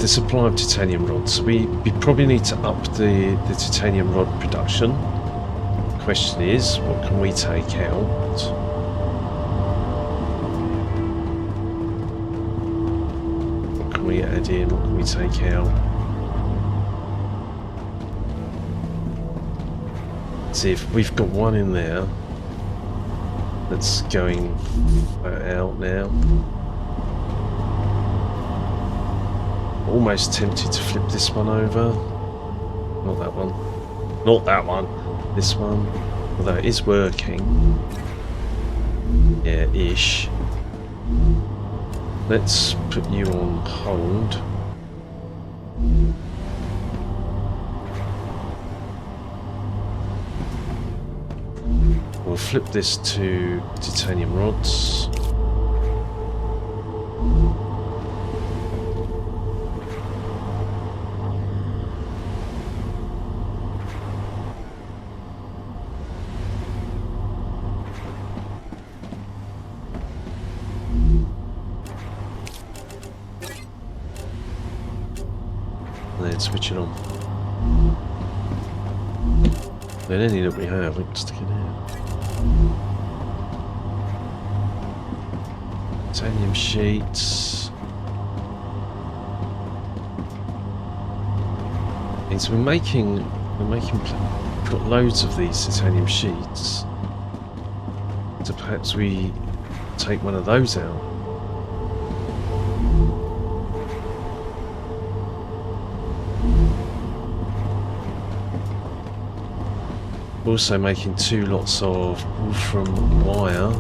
supply of titanium rods. So we probably need to up the titanium rod production Question is, what can we take out? What can we add in? What can we take out? See if we've got one in there that's going out now. Almost tempted to flip this one over. Not that one. Not that one. This one. Although it is working. Yeah, ish. Let's put you on hold. We'll flip this to titanium rods. And then switch it on. Then any that we have, we can stick it in. Titanium sheets. And so we've got loads of these titanium sheets. So perhaps we take one of those out. Also making 2 lots of wolfram wire.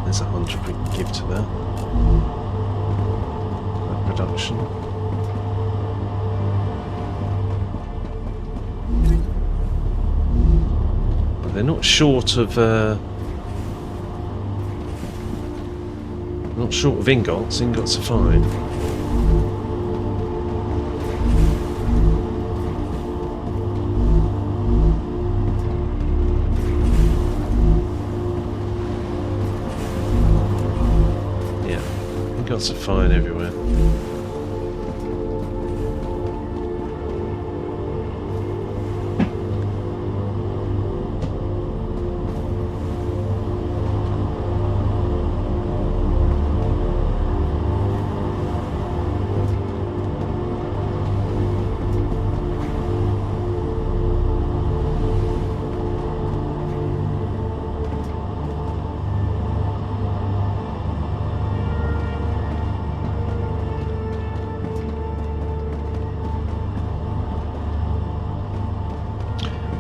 There's 100 we can give to that production. But they're not short of ingots. Ingots are fine. Ingots are fine everywhere.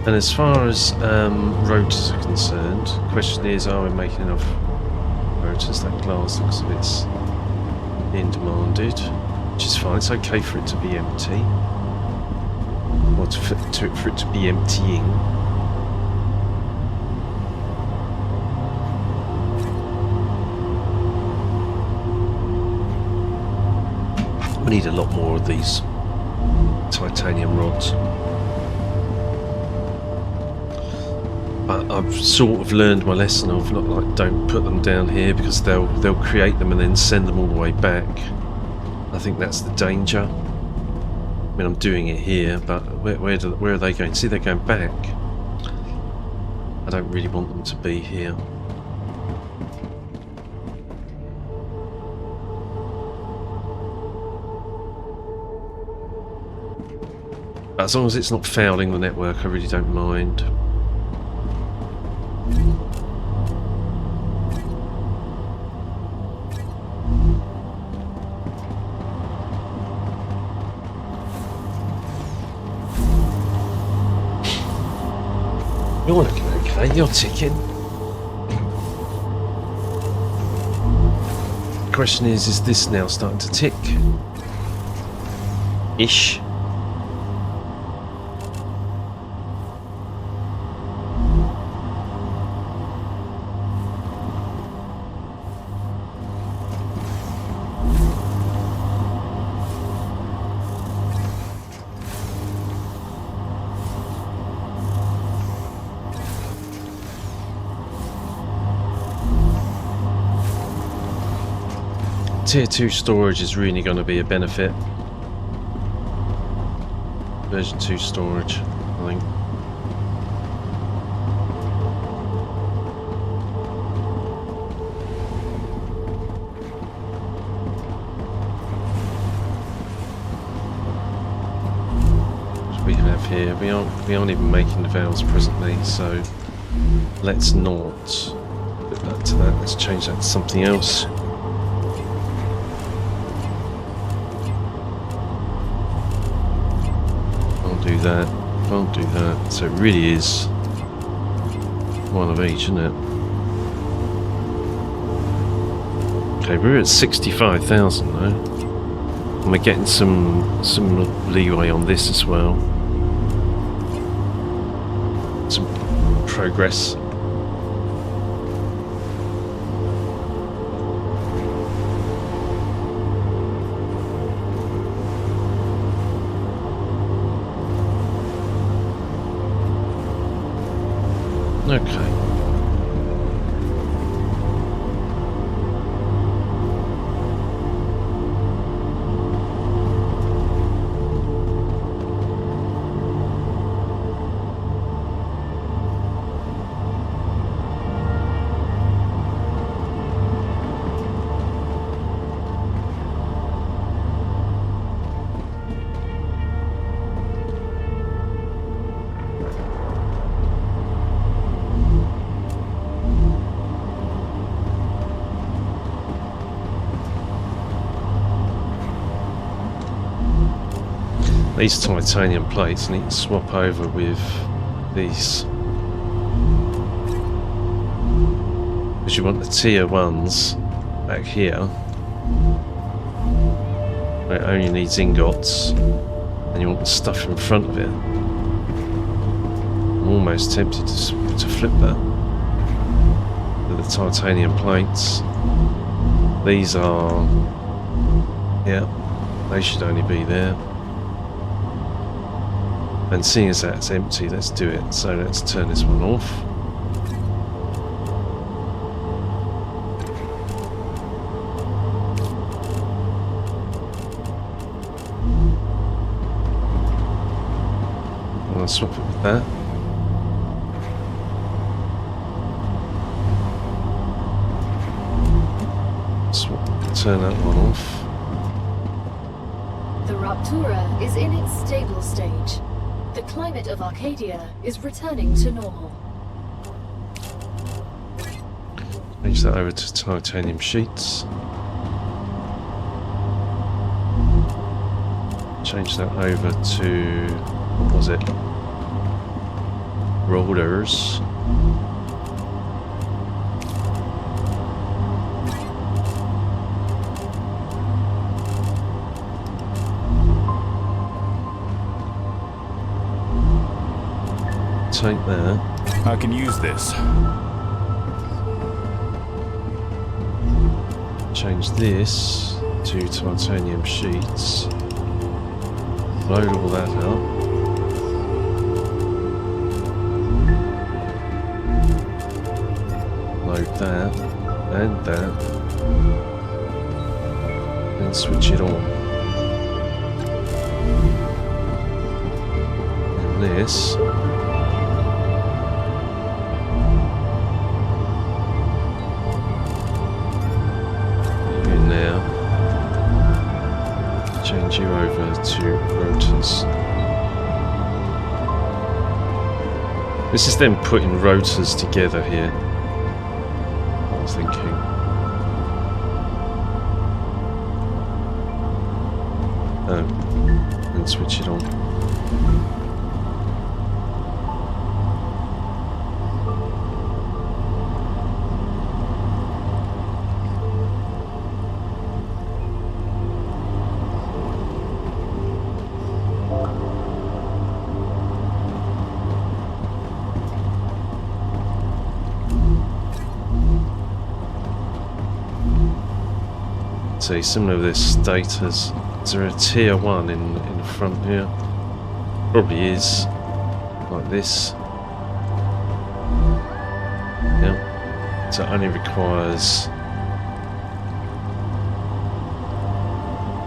And as far as rotors are concerned, the question is, are we making enough rotors? That glass looks a bit being demanded, which is fine. It's okay for it to be empty, or for it to be emptying. We need a lot more of these titanium rods. But I've sort of learned my lesson of don't put them down here, because they'll create them and then send them all the way back. I think that's the danger. I mean, I'm doing it here, but where are they going? See, they're going back. I don't really want them to be here. But as long as it's not fouling the network, I really don't mind. You're looking okay, you're ticking. The question is this now starting to tick? Ish. Tier 2 storage is really going to be a benefit. Version 2 storage, I think. we have here. We aren't even making the valves presently, so let's not put that to that. Let's change that to something else. Can't do that. Can't do that. So it really is one of each, isn't it? Okay, we're at 65,000 though. And we're getting some leeway on this as well. Some progress. Okay. These titanium plates need to swap over with these, because you want the tier 1s back here where it only needs ingots, and you want the stuff in front of it. I'm almost tempted to flip that with the titanium plates. These are, yeah, they should only be there. And seeing as that's empty, let's do it. So let's turn this one off. I'll swap it with that. Turn that one off.
The Raptura is in its stable stage. The climate of Arcadia is returning to normal.
Change that over to titanium sheets. Change that over to, what was it? Rollers. Take that.
I can use this.
Change this to titanium sheets. Load all that up. Load that and that. And switch it on. And this. Change you over to rotors. This is them putting rotors together here, I was thinking. And switch it on. See, similar to this status. Is there a tier 1 in the front here? Probably is. Like this. Yeah. So it only requires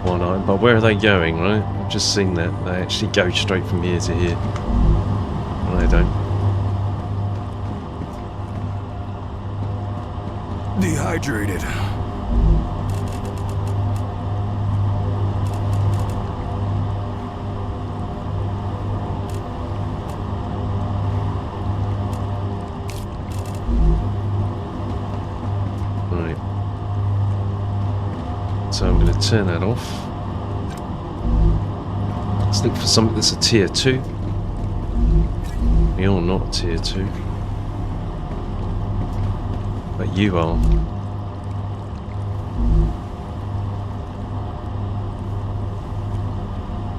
one item. But where are they going, right? I've just seen that. They actually go straight from here to here. No, they don't.
Dehydrated.
So I'm going to turn that off. Let's look for something that's a tier 2. You're not tier 2. But you are.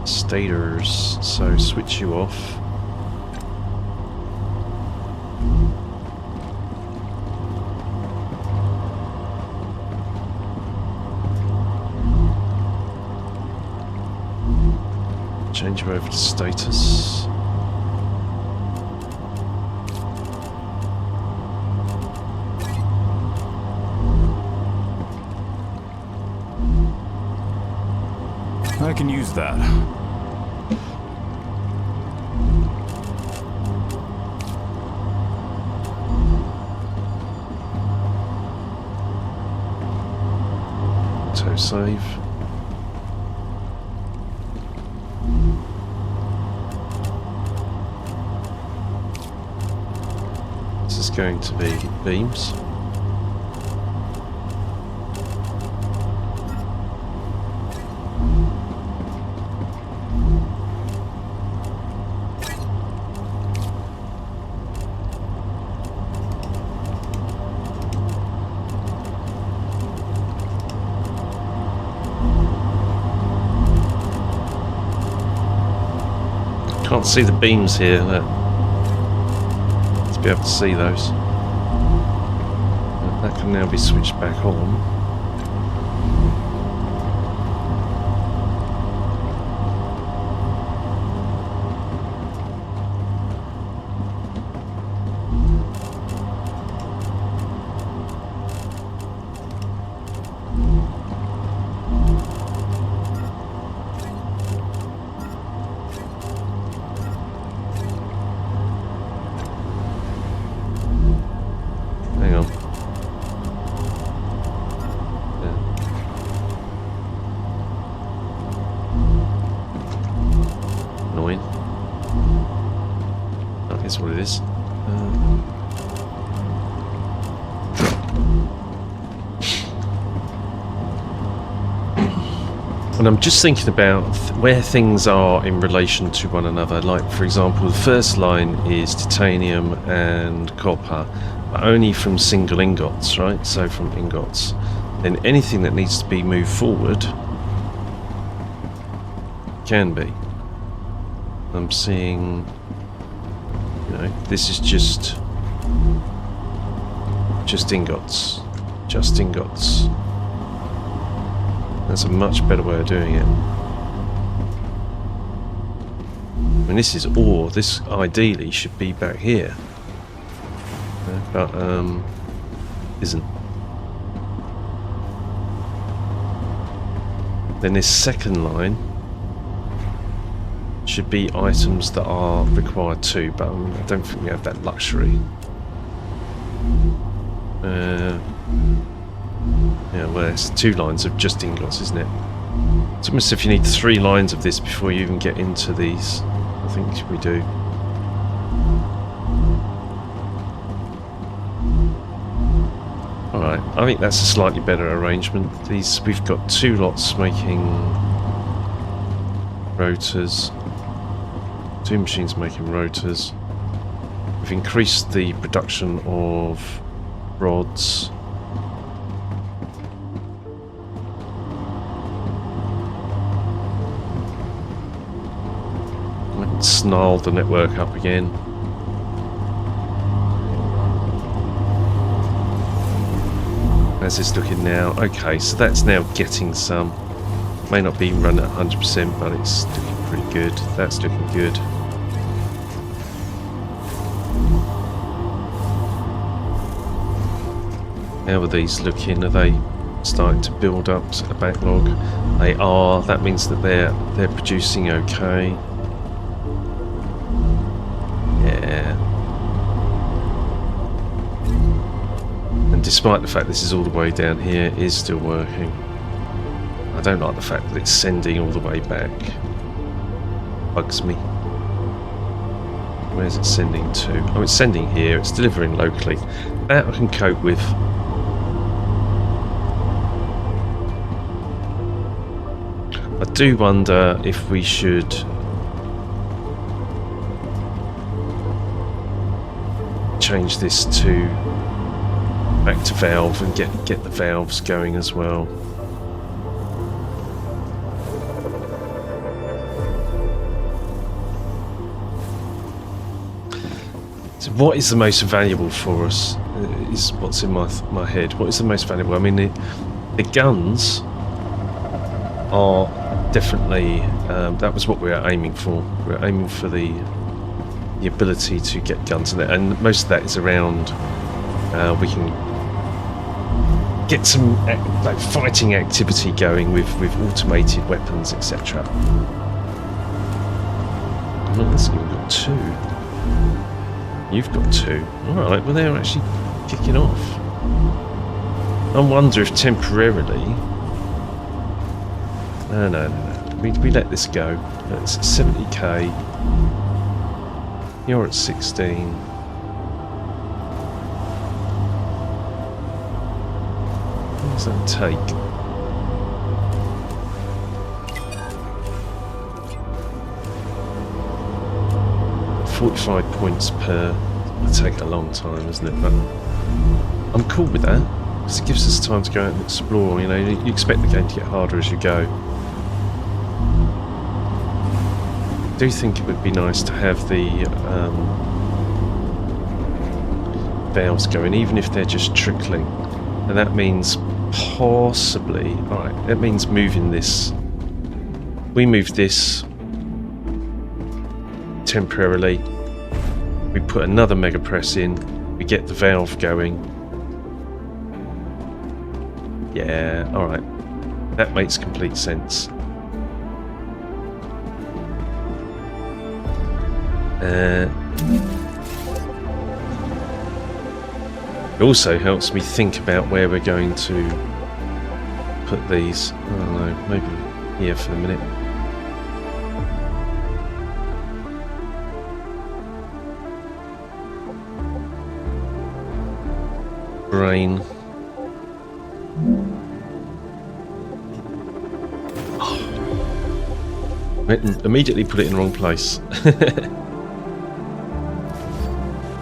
Stators, so switch you off. Change you over to status.
I can use that.
Auto save. This is going to be beams. Can't see the beams here. Let's be able to see those. That can now be switched back on. Hang on. Annoying. Oh, that's what it is. And I'm just thinking about where things are in relation to one another. Like, for example, the first line is titanium and copper, but only from single ingots, right? So from ingots. Then anything that needs to be moved forward can be. I'm seeing, you know, this is just ingots. Just ingots. That's a much better way of doing it. I mean, this is ore. This ideally should be back here, but isn't. Then this second line should be items that are required too, but I don't think we have that luxury. Yeah, well, it's 2 lines of just ingots, isn't it? It's almost as if you need 3 lines of this before you even get into these. I think we do. Alright, I think that's a slightly better arrangement. We've got 2 lots making rotors. 2 machines making rotors. We've increased the production of rods. Snarled the network up again. How's this looking now? Okay, so that's now getting some. May not be run at 100%, but it's looking pretty good. That's looking good. How are these looking? Are they starting to build up a backlog? They are. That means that they're producing okay. Yeah. And despite the fact this is all the way down here, it is still working. I don't like the fact that it's sending all the way back. Bugs me. Where's it sending to? Oh, it's sending here. It's delivering locally. That I can cope with. do wonder if we should change this to back to valve and get the valves going as well. So what is the most valuable for us is what's in my head. What is the most valuable? I mean, the guns are definitely, that was what we were aiming for. We were aiming for the ability to get guns in it, and most of that is around we can get some like fighting activity going with automated weapons, etc. Well, listen, we've got 2. You've got 2. Alright, well they're actually kicking off. I wonder if temporarily... No. We let this go. It's 70k. You're at 16. What does that take? $45 points per. It'll take a long time, isn't it? But I'm cool with that, because it gives us time to go out and explore. You know, you expect the game to get harder as you go. I do think it would be nice to have the valves going, even if they're just trickling. And that means possibly, alright, that means moving this. We move this temporarily. We put another mega press in. We get the valve going. Yeah, alright. That makes complete sense. It also helps me think about where we're going to put these. I don't know, maybe here for a minute. Brain. Immediately put it in the wrong place.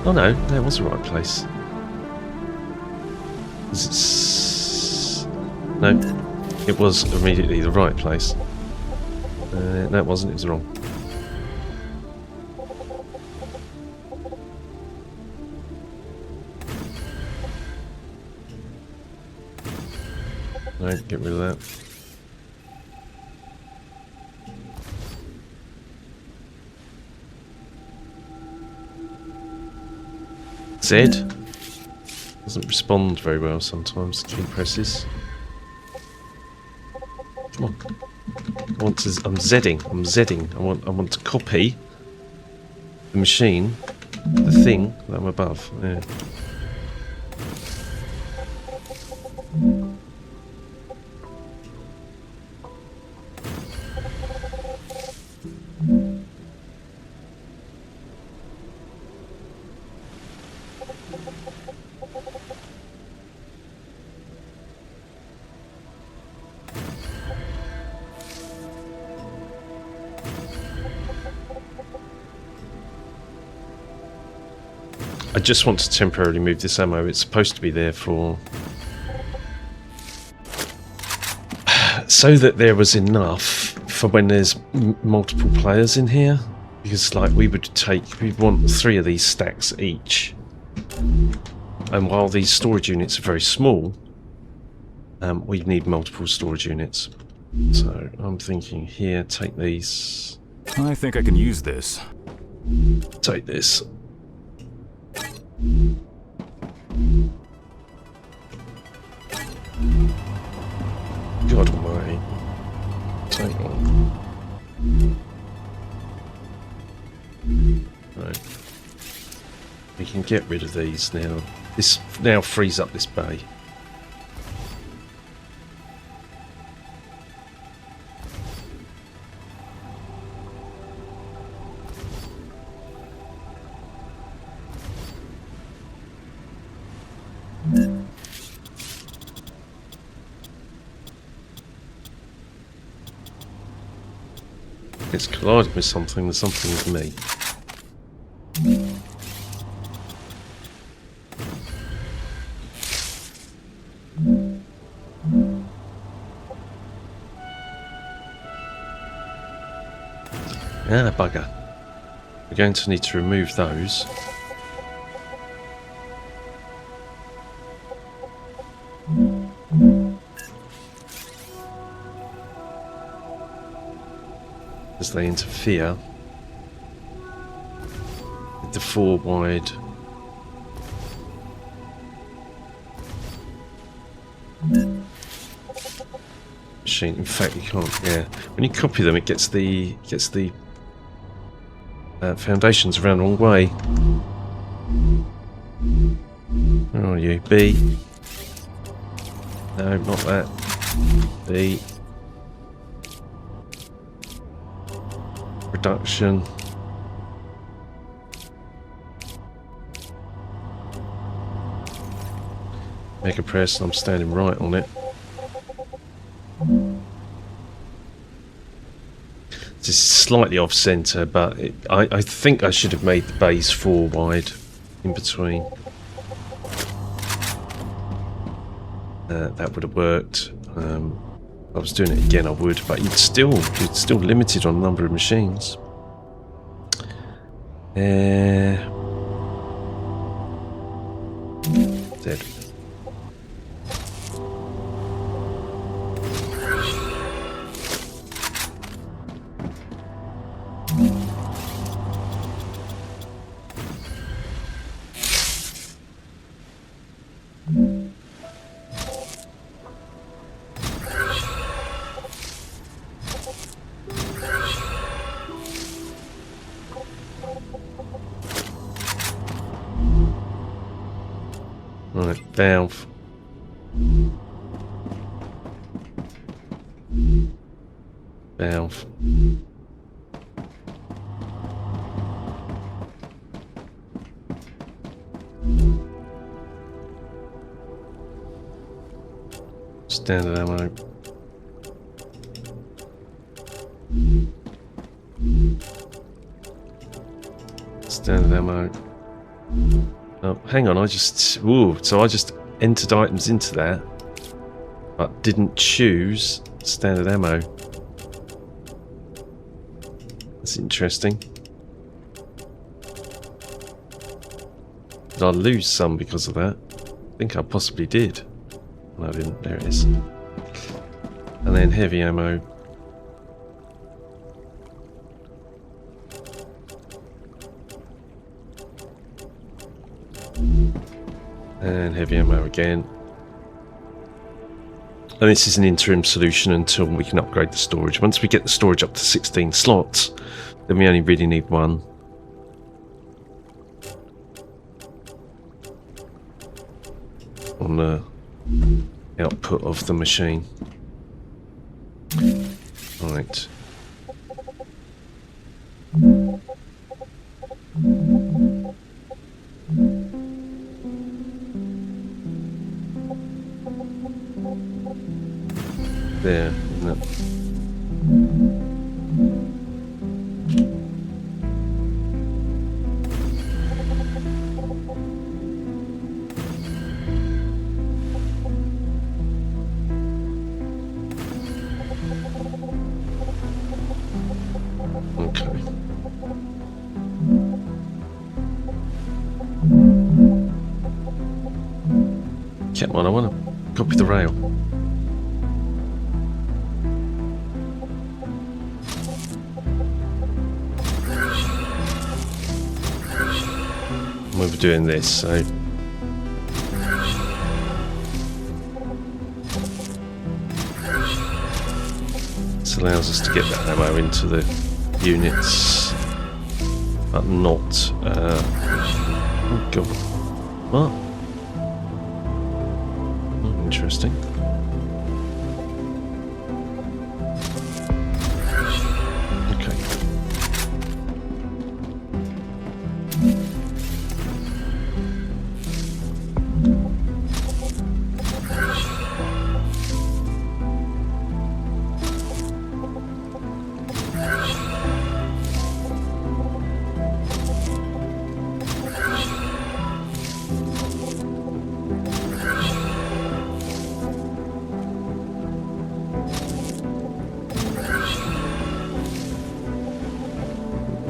Oh no, that was the right place. No, it was immediately the right place. No, it wasn't, it was wrong. No, get rid of that. Z doesn't respond very well sometimes, key presses. Come on. I'm Zing. I want to copy the machine, the thing that I'm above. Yeah. I just want to temporarily move this ammo. It's supposed to be there for... so that there was enough for when there's multiple players in here. Because, like, we'd want 3 of these stacks each. And while these storage units are very small, we'd need multiple storage units. So, I'm thinking here, take these.
I think I can use this.
Take this. God almighty. Take on. Right. We can get rid of these now. This now frees up this bay. It's collided with something, there's something with me. Ah, bugger. We're going to need to remove those. As they interfere with the 4 wide machine. In fact, you can't. Yeah, when you copy them, it gets the foundations around the wrong way. Where are you? B. No, not that. B. Production. Mega press, I'm standing right on it. This is slightly off centre, but I think I should have made the base 4 wide in between. That would have worked. If I was doing it again, I would, but you'd still limited on the number of machines. Dead. Right, valve. Valve. Standard ammo. Standard ammo. Oh, hang on, so I just entered items into that, but didn't choose standard ammo. That's interesting. Did I lose some because of that? I think I possibly did. No, I didn't. There it is. And then heavy ammo. And heavy ammo again. And this is an interim solution until we can upgrade the storage. Once we get the storage up to 16 slots, then we only really need 1. On the output of the machine. Right. There, isn't it? Okay. Come on, I want to copy the rail. We were doing this, so this allows us to get that ammo into the units, but not. Oh god! What? Oh, interesting.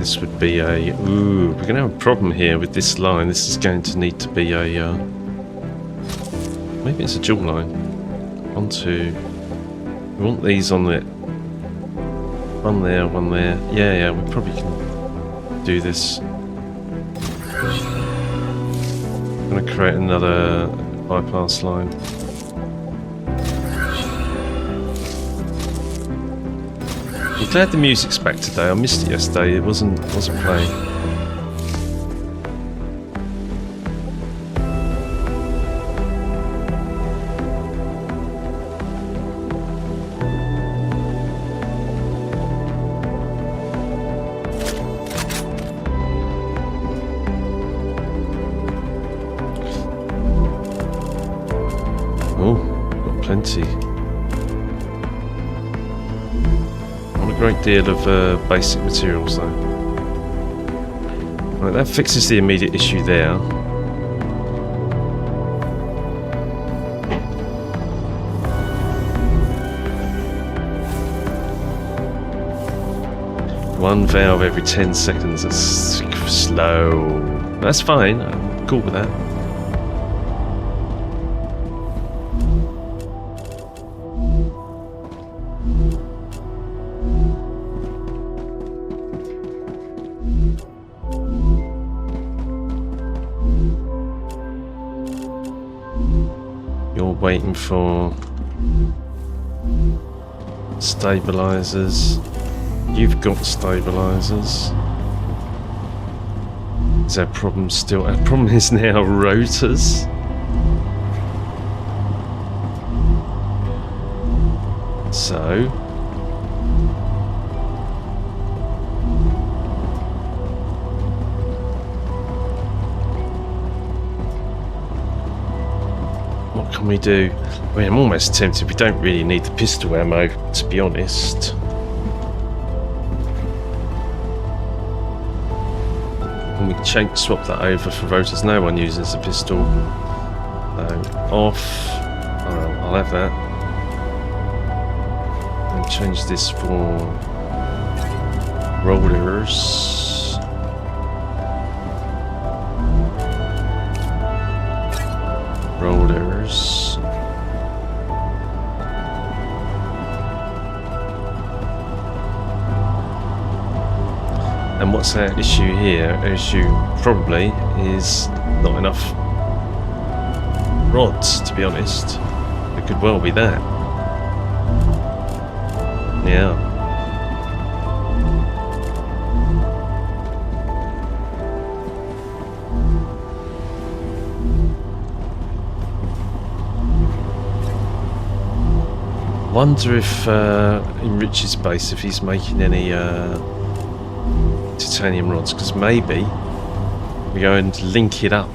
this would be a... Ooh, we're going to have a problem here with this line. This is going to need to be a... maybe it's a dual line. 1, 2... We want these on there. One there, one there. Yeah, we probably can do this. I'm going to create another bypass line. I'm glad the music's back today. I missed it yesterday. It wasn't playing. Oh, got plenty. Great deal of basic materials though. Right, that fixes the immediate issue there. One valve every 10 seconds. That's slow. That's fine. I'm cool with that. Waiting for stabilizers. You've got stabilizers. Is our problem still? Our problem is now rotors. So what can we do? I mean, I'm almost tempted. We don't really need the pistol ammo, to be honest. And we can swap that over for rotors. No one uses a pistol. So, off. I'll have that. And change this for rollers. Rollers. And what's our issue here? Our issue probably is not enough rods, to be honest. It could well be that. Yeah. Wonder if in Rich's base if he's making any titanium rods, because maybe we go and link it up.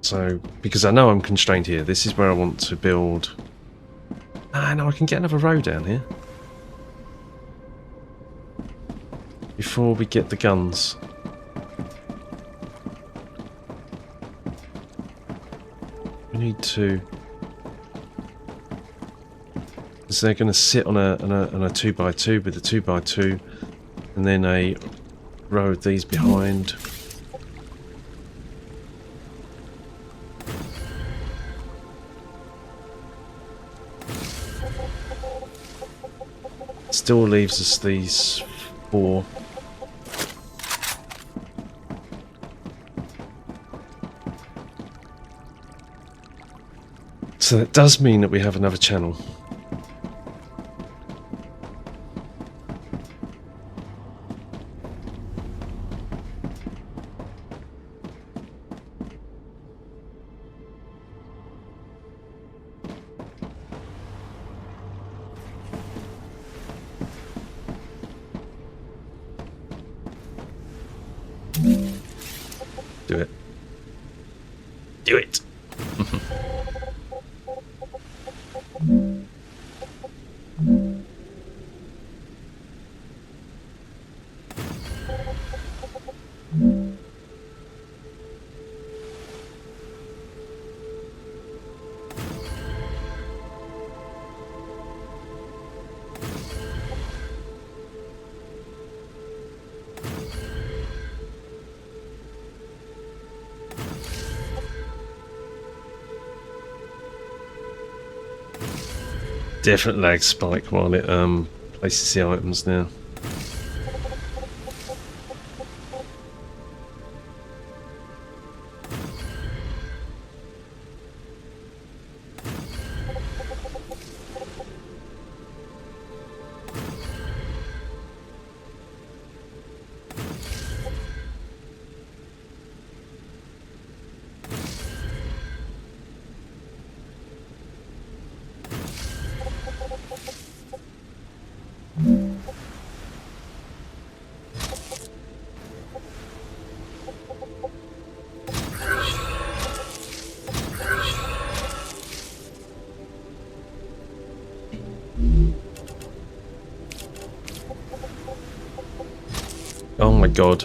So, because I know I'm constrained here, this is where I want to build. Ah, no, I can get another row down here before we get the guns. We need to, because they're going to sit on a 2x2 with a 2x2, and then a row of these behind. Still leaves us these 4. So that does mean that we have another channel. Do it. Do it. Definite lag spike while it places the items now. Oh my god.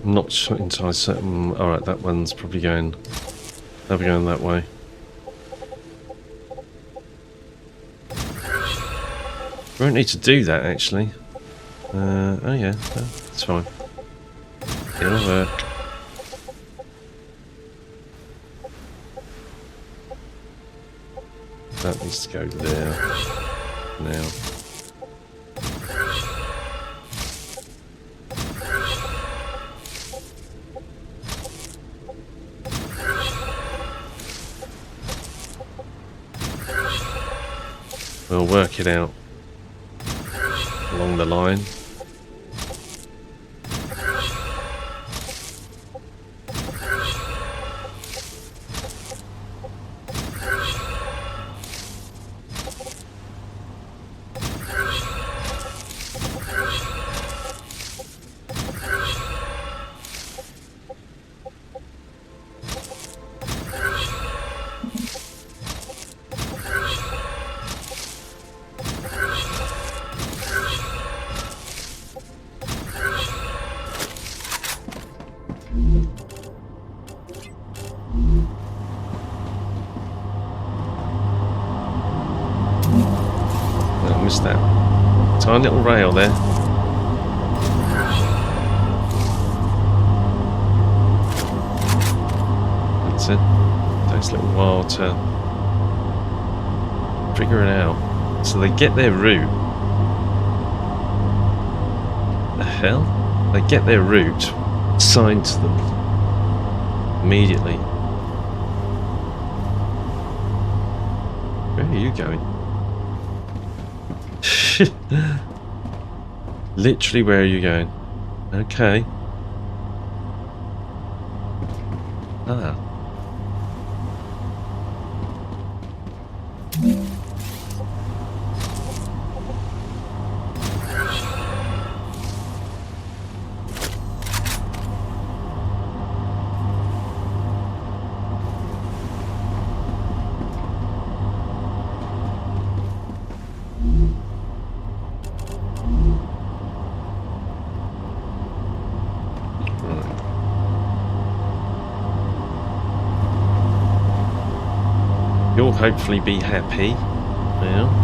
Not entirely certain. Alright, that one's probably going. They'll be going that way. We won't need to do that actually. Oh yeah, that's fine. It'll work. That needs to go there now. We'll work it out along the line. I missed that tiny little rail there. That's it. Takes a little while to figure it out. So they get their route. The hell? They get their route assigned to them immediately. Where are you going? Literally, where are you going? Okay. Ah. You'll hopefully be happy now.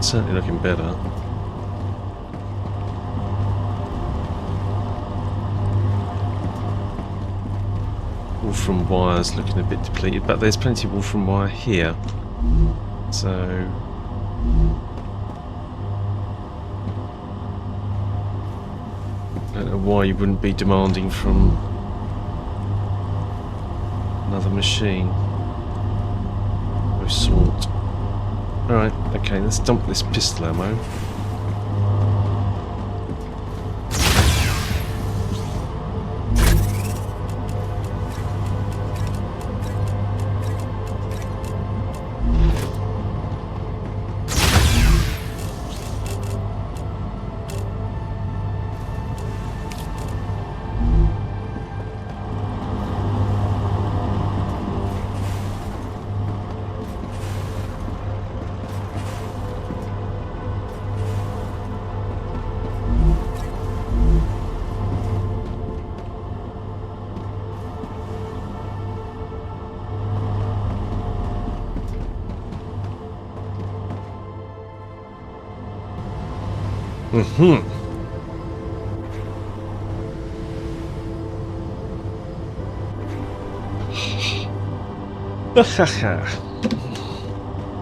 Certainly looking better. Wolfram wire's looking a bit depleted, but there's plenty of Wolfram wire here. So I don't know why you wouldn't be demanding from another machine of sort. Alright, okay, let's dump this pistol ammo.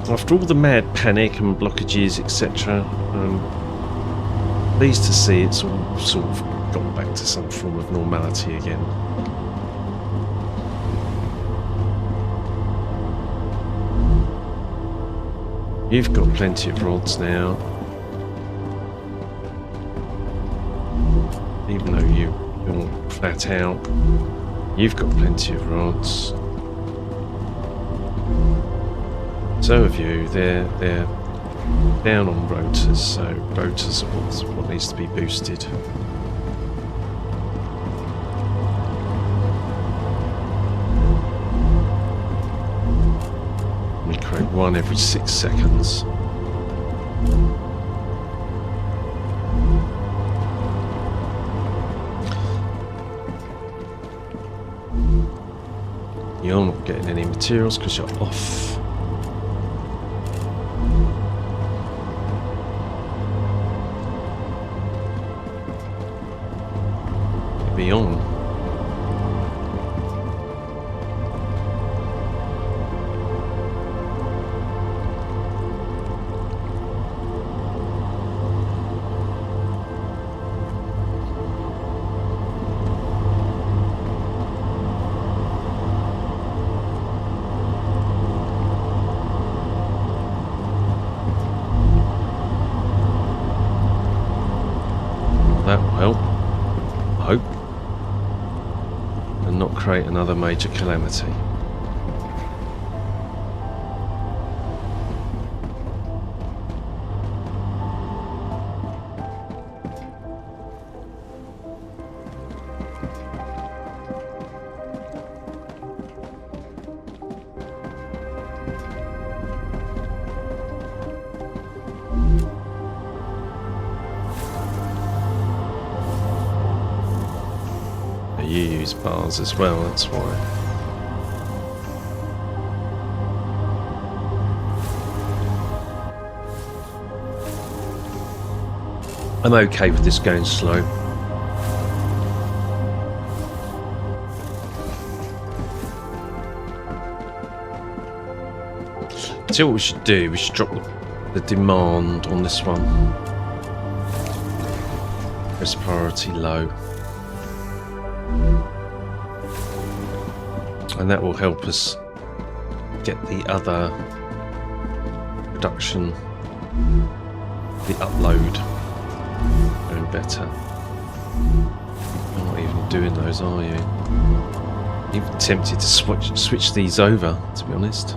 After all the mad panic and blockages, etc., pleased to see it's all sort of gone back to some form of normality again. You've got plenty of rods now. Even though you're flat out, you've got plenty of rods. So have you. They're down on rotors, so rotors are what needs to be boosted. We create one every 6 seconds. You're not getting any materials because you're off. Be on. That will help, I hope, and not create another major calamity. You use bars as well, that's why. I'm okay with this going slow. See what we should do? We should drop the demand on this one. Press priority low. And that will help us get the other production, the upload, going better. You're not even doing those, are you? Even tempted to switch these over, to be honest.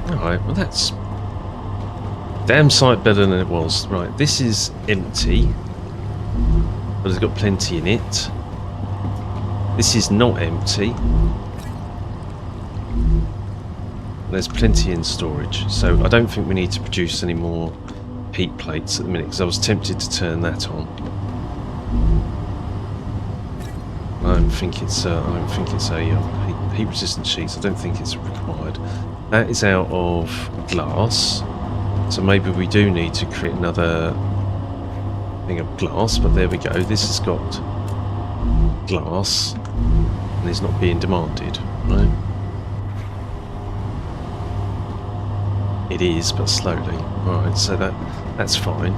Alright, well that's damn sight better than it was. Right, this is empty, but it's got plenty in it. This is not empty. There's plenty in storage, so I don't think we need to produce any more heat plates at the minute, because I was tempted to turn that on. I don't think it's a heat resistant sheets. I don't think it's required. That is out of glass. So maybe we do need to create another thing of glass, but there we go. This has got glass and is not being demanded, right? It is, but slowly. Alright, so that's fine.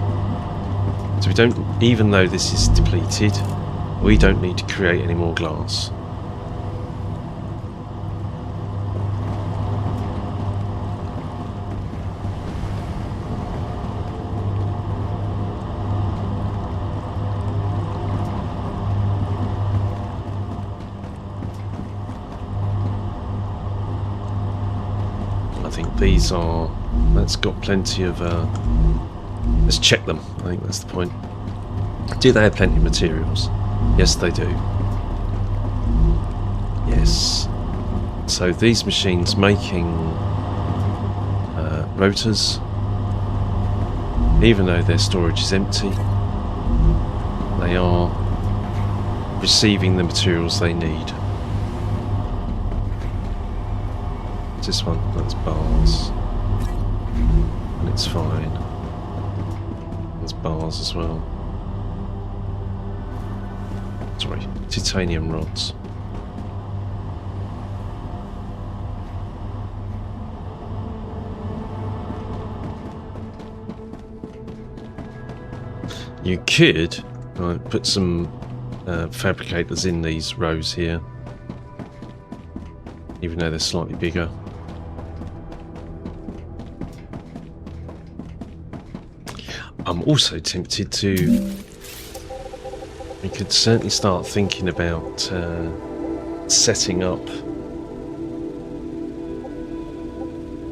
So we don't, even though this is depleted, we don't need to create any more glass. I think these are, that's got plenty of, let's check them, I think that's the point. Do they have plenty of materials? Yes, they do. Yes. So these machines making rotors, even though their storage is empty, they are receiving the materials they need. this one? That's bars. And it's fine. There's bars as well. Sorry, titanium rods. You could put some fabricators in these rows here, even though they're slightly bigger. I'm also tempted to... We could certainly start thinking about setting up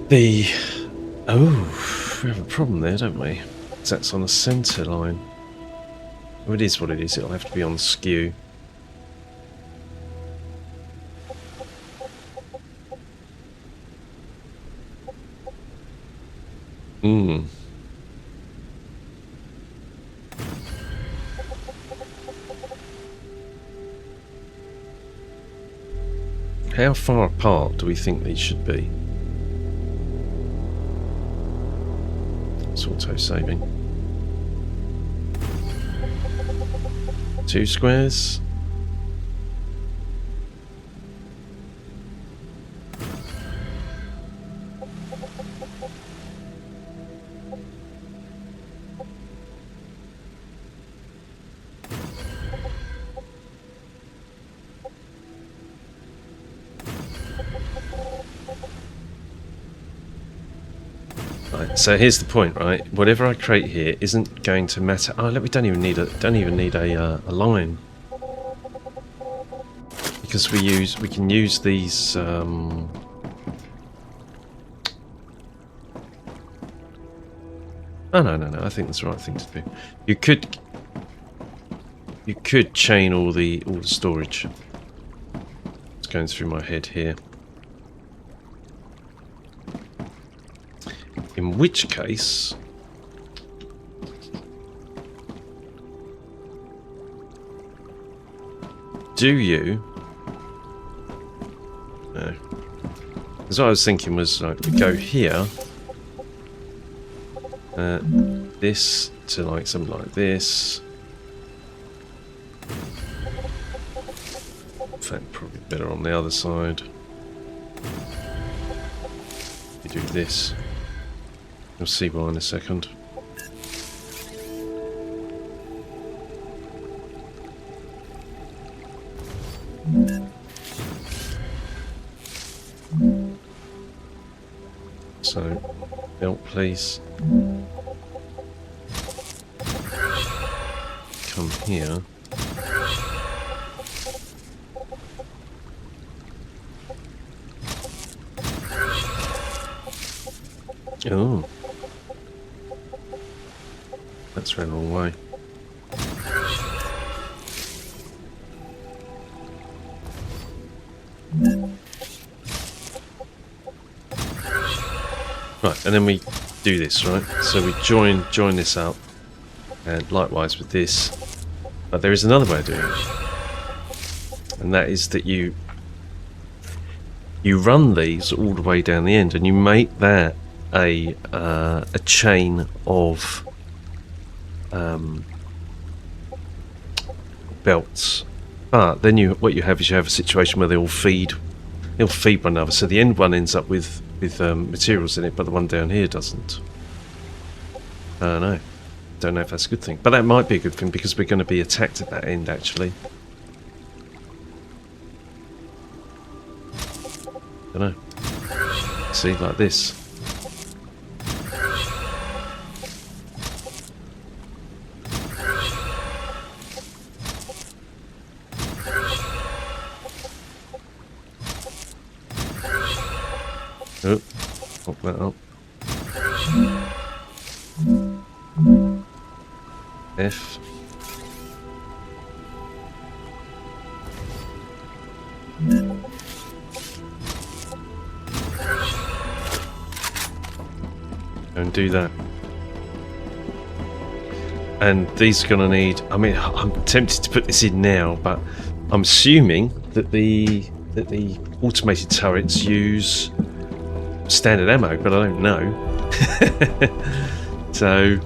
the... Oh, we have a problem there, don't we? Because that's on a centre line. Well, it is what it is. It'll have to be on skew. How far apart do we think these should be? It's auto-saving. 2 squares. Right, so here's the point, right? Whatever I create here isn't going to matter. Oh, look, we don't even need a line, because we can use these. No. I think that's the right thing to do. You could chain all the storage. It's going through my head here. In which case, do you? No. Because what I was thinking was, like, we go here, this to like something like this. In fact, probably better on the other side. We do this. You'll see why in a second. So, belt please. Come here. Oh. That's ran the wrong way. Right, and then we do this, right? So we join this up, and likewise with this. But there is another way of doing it, and that is that you run these all the way down the end, and you make that a chain of belts. But then what you have is a situation where they'll feed one another. So the end one ends up with materials in it, but the one down here doesn't. I don't know. Don't know if that's a good thing, but that might be a good thing because we're going to be attacked at that end actually. Don't know. See, like this. Oh, pop that up. F. And do that. And these are going to need... I mean, I'm tempted to put this in now, but I'm assuming that the automated turrets use standard ammo, but I don't know. So,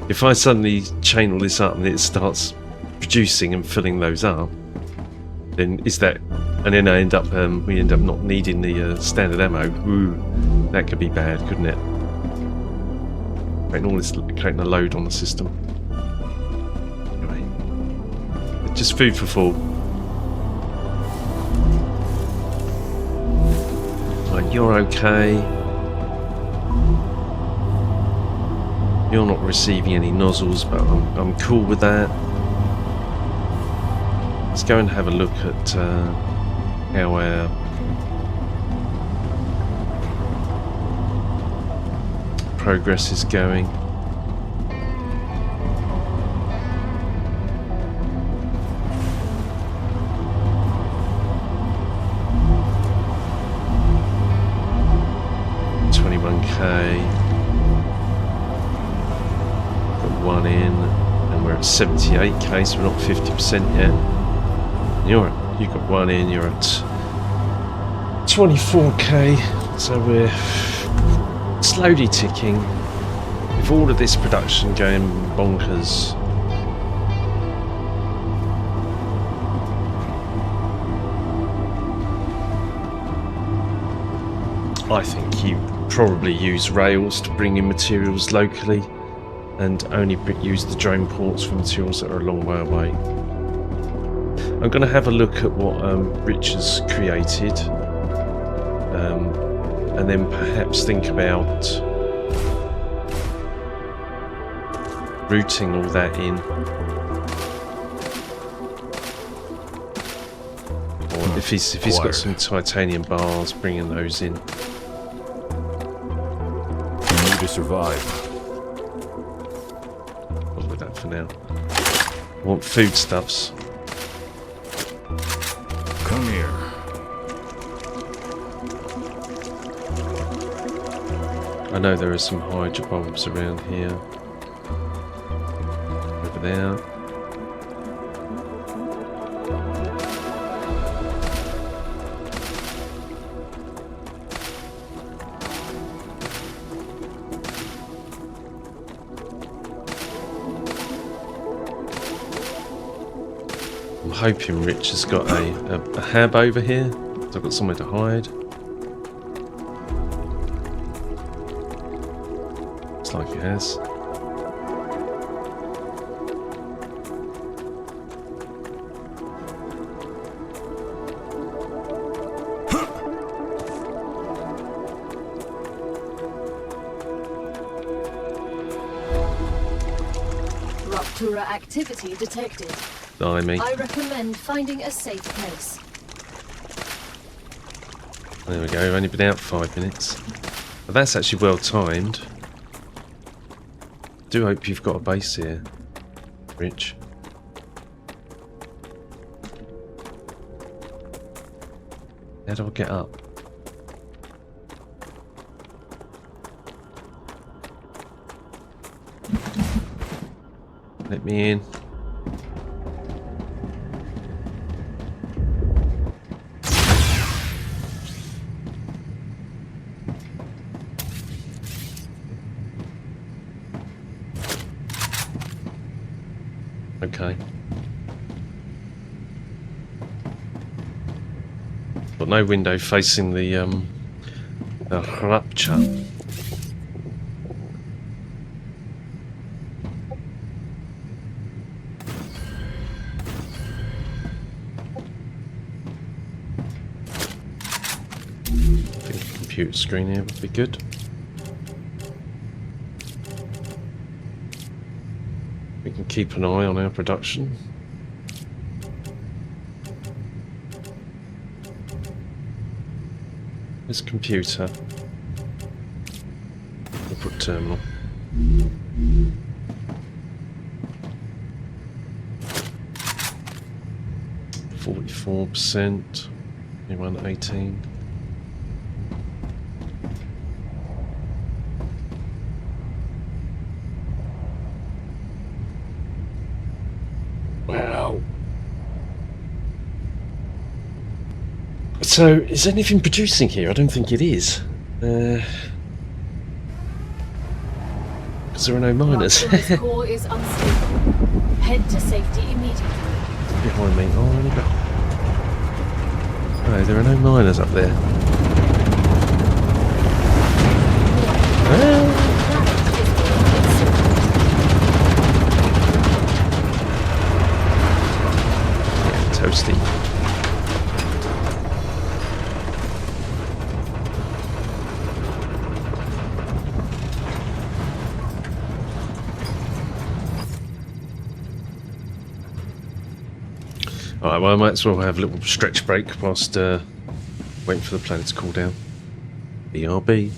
if I suddenly chain all this up and it starts producing and filling those up, then is that, and then we end up not needing the standard ammo. Ooh, that could be bad, couldn't it? Creating a load on the system. Anyway, just food for thought. Right, you're okay. You're not receiving any nozzles, but I'm cool with that. Let's go and have a look at how our progress is going. Got one in, and we're at 78k, so we're not 50% yet. You got one in, you're at 24k, so we're slowly ticking. With all of this production going bonkers, I think you probably use rails to bring in materials locally and only use the drone ports for materials that are a long way away. I'm going to have a look at what Rich has created and then perhaps think about routing all that in, or if he's got some titanium bars, bringing those in.
To survive.
I'll with that for now. I want foodstuffs.
Come here.
I know there are some hydro bulbs around here. Over there. I'm hoping Rich has got a hab over here, so I've got somewhere to hide. Looks like he has.
Rupture activity detected.
Me.
I recommend finding a safe place.
There we go, we've only been out 5 minutes. But that's actually well timed. Do hope you've got a base here, Rich. How do I get up? Let me in. Okay. Got no window facing the rupture. I think a computer screen here would be good. We can keep an eye on our production. This computer. We'll put terminal. %. 18. Wow. So, is anything producing here? I don't think it is. Because there are no miners.
Raptura's core is unstable. Head to safety immediately.
Behind me. Oh, only got... No, there are no miners up there.
Planet is being incinerated.
Toasty. Alright, well I might as well have a little stretch break whilst waiting for the planet to cool down. BRB.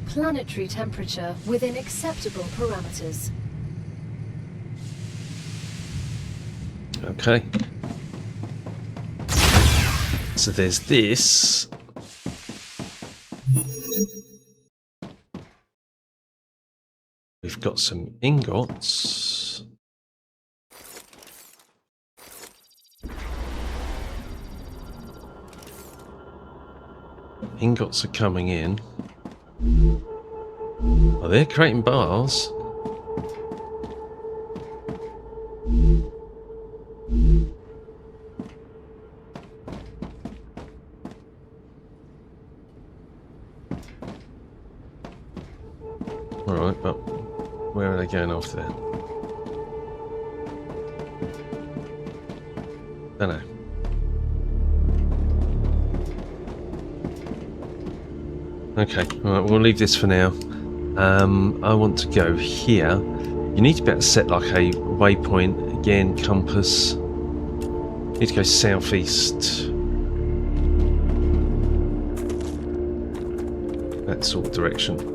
Planetary temperature within acceptable parameters.
Okay. So there's this. We've got some ingots. Ingots are coming in. Oh, they're creating bars. Alright, but where are they going after that? Don't know. Okay, alright, we'll leave this for now. I want to go here. You need to be able to set like a waypoint, again, compass. You need to go southeast. That sort of direction.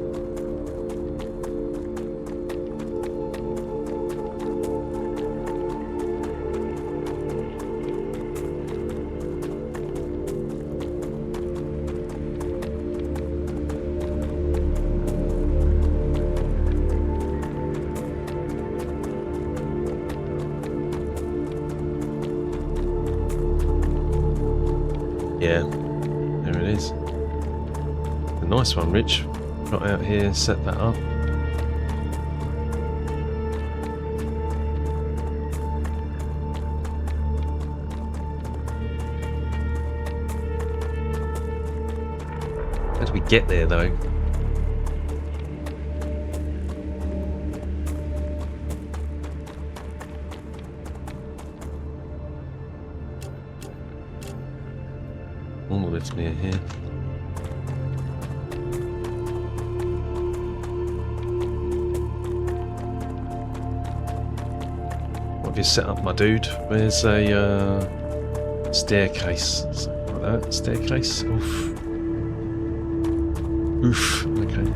Yeah, there it is. A nice one, Rich. Got out here, set that up. How do we get there, though? Monolith near here. What have you set up, my dude? Where's a staircase? Something like that. Staircase? Oof. Oof. Okay.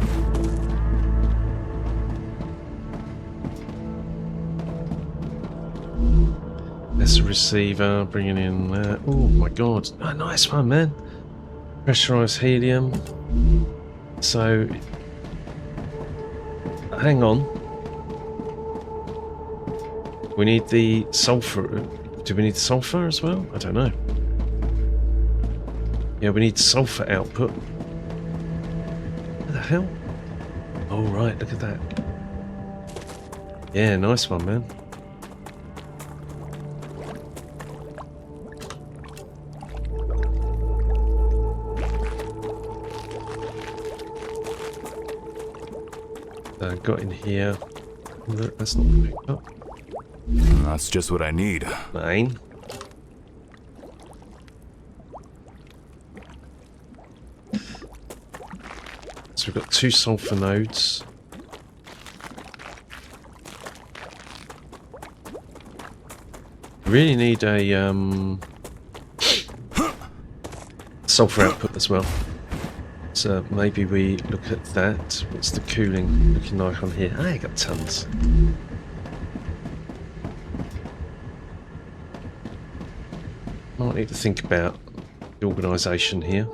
That's a receiver, bringing in that. Oh my god. Oh, nice one, man. Pressurized helium. So, hang on. We need the sulfur. Do we need the sulfur as well? I don't know. Yeah, we need sulfur output. What the hell? Oh, right, look at that. Yeah, nice one, man. Got in here. Look, that's not picked up.
That's just what I need.
Nine. we've got 2 sulfur nodes. Really need a sulfur output as well. So maybe we look at that. What's the cooling looking like on here? I got tons. Might need to think about the organisation here.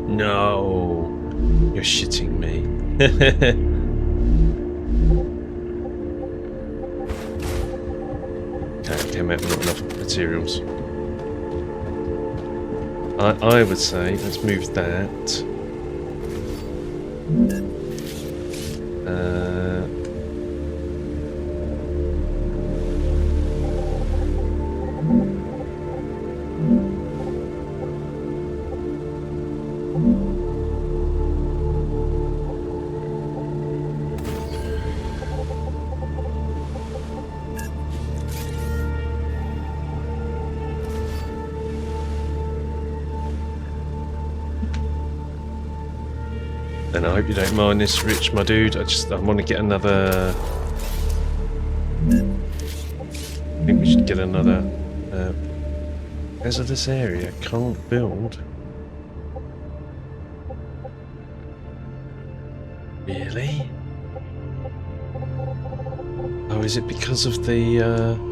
No, you're shitting me. Okay, came out with not enough materials. I would say let's move that. And I hope you don't mind this, Rich, my dude. I want to get another. I think we should get another hazardous area. Can't build. Really? Oh, is it because of the?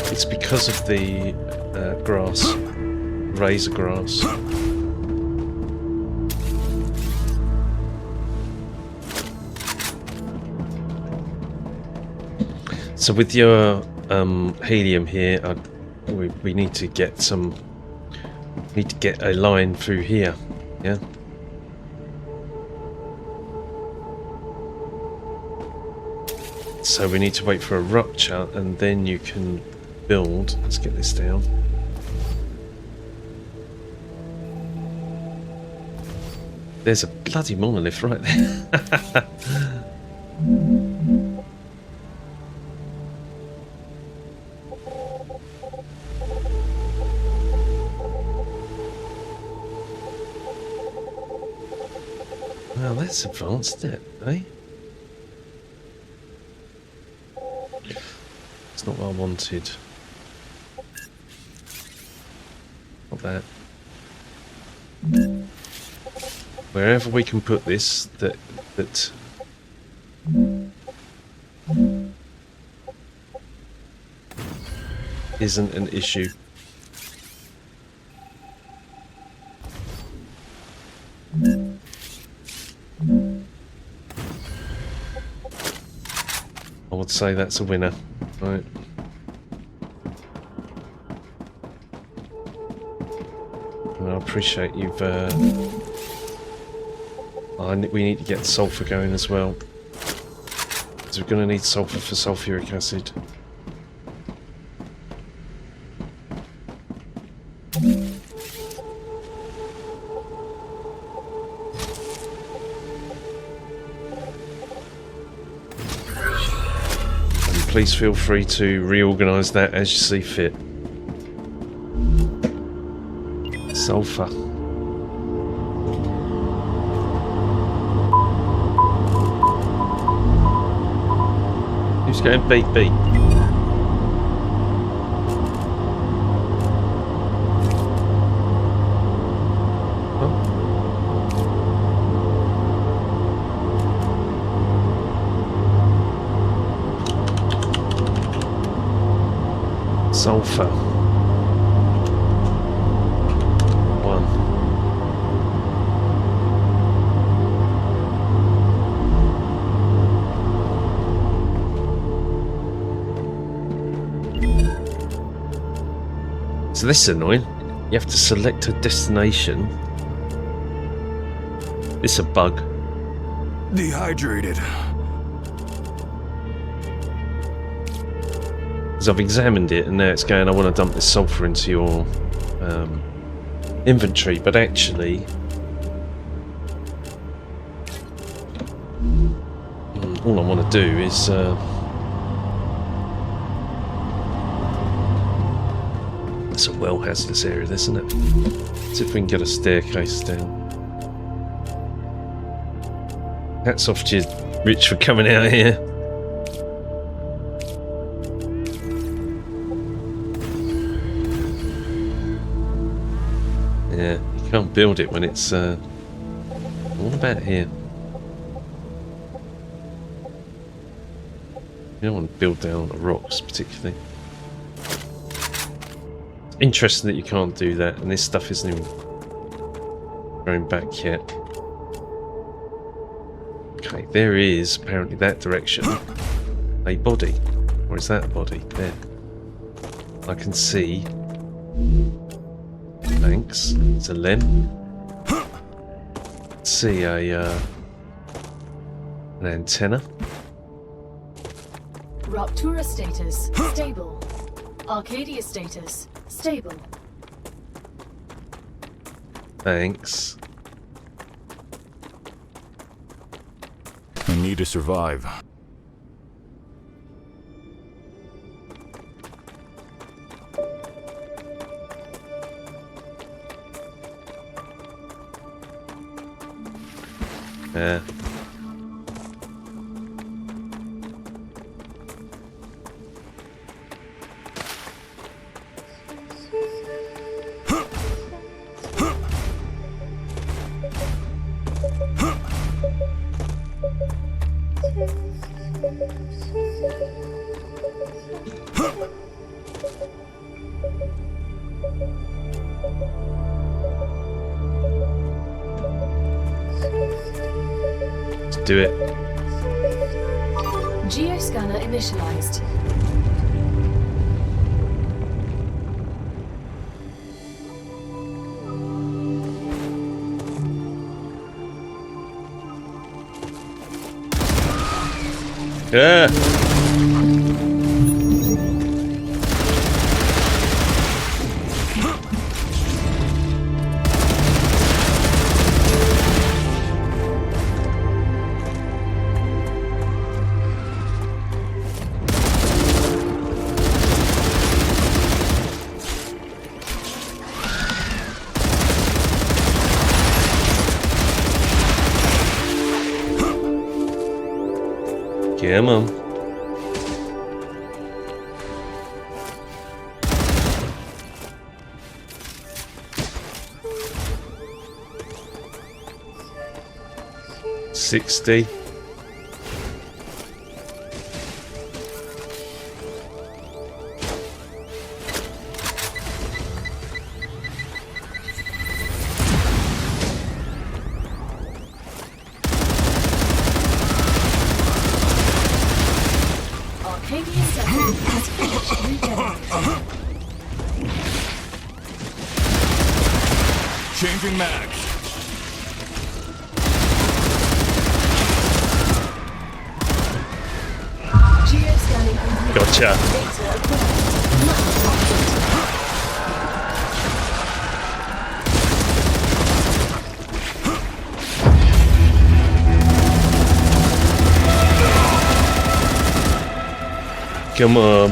It's because of the grass, razor grass. So with your helium here, we need to get some. Need to get a line through here, yeah. So we need to wait for a rupture, and then you can build. Let's get this down. There's a bloody monolith right there. Well, that's advanced, isn't it, eh? It's not what I wanted. Not that. Wherever we can put this, that isn't an issue. I would say that's a winner, right? And I appreciate you've. We need to get sulfur going as well, because we're going to need sulfur for sulfuric acid. Please feel free to reorganise that as you see fit. Sulphur. Who's going beep beep? Sulfur. 1. So this is annoying. You have to select a destination. It's a bug.
Dehydrated.
Because I've examined it and now it's going, I want to dump this sulfur into your inventory, but actually all I want to do is it's a well hazardous area, isn't it? See if we can get a staircase down. Hats off to you, Rich, for coming out here. Yeah, you can't build it when it's what about here? You don't want to build down the rocks particularly. It's interesting that you can't do that, and this stuff isn't even going back yet. Okay, there is apparently that direction a body, or is that a body? There, I can see. Thanks. It's a limb. See an antenna.
Ruptura status stable. Arcadia status stable.
Thanks.
I need to survive.
Yeah. Do it.
Geoscanner initialized.
Yeah. Come on. $60.
Changing mags.
Gotcha. Come on.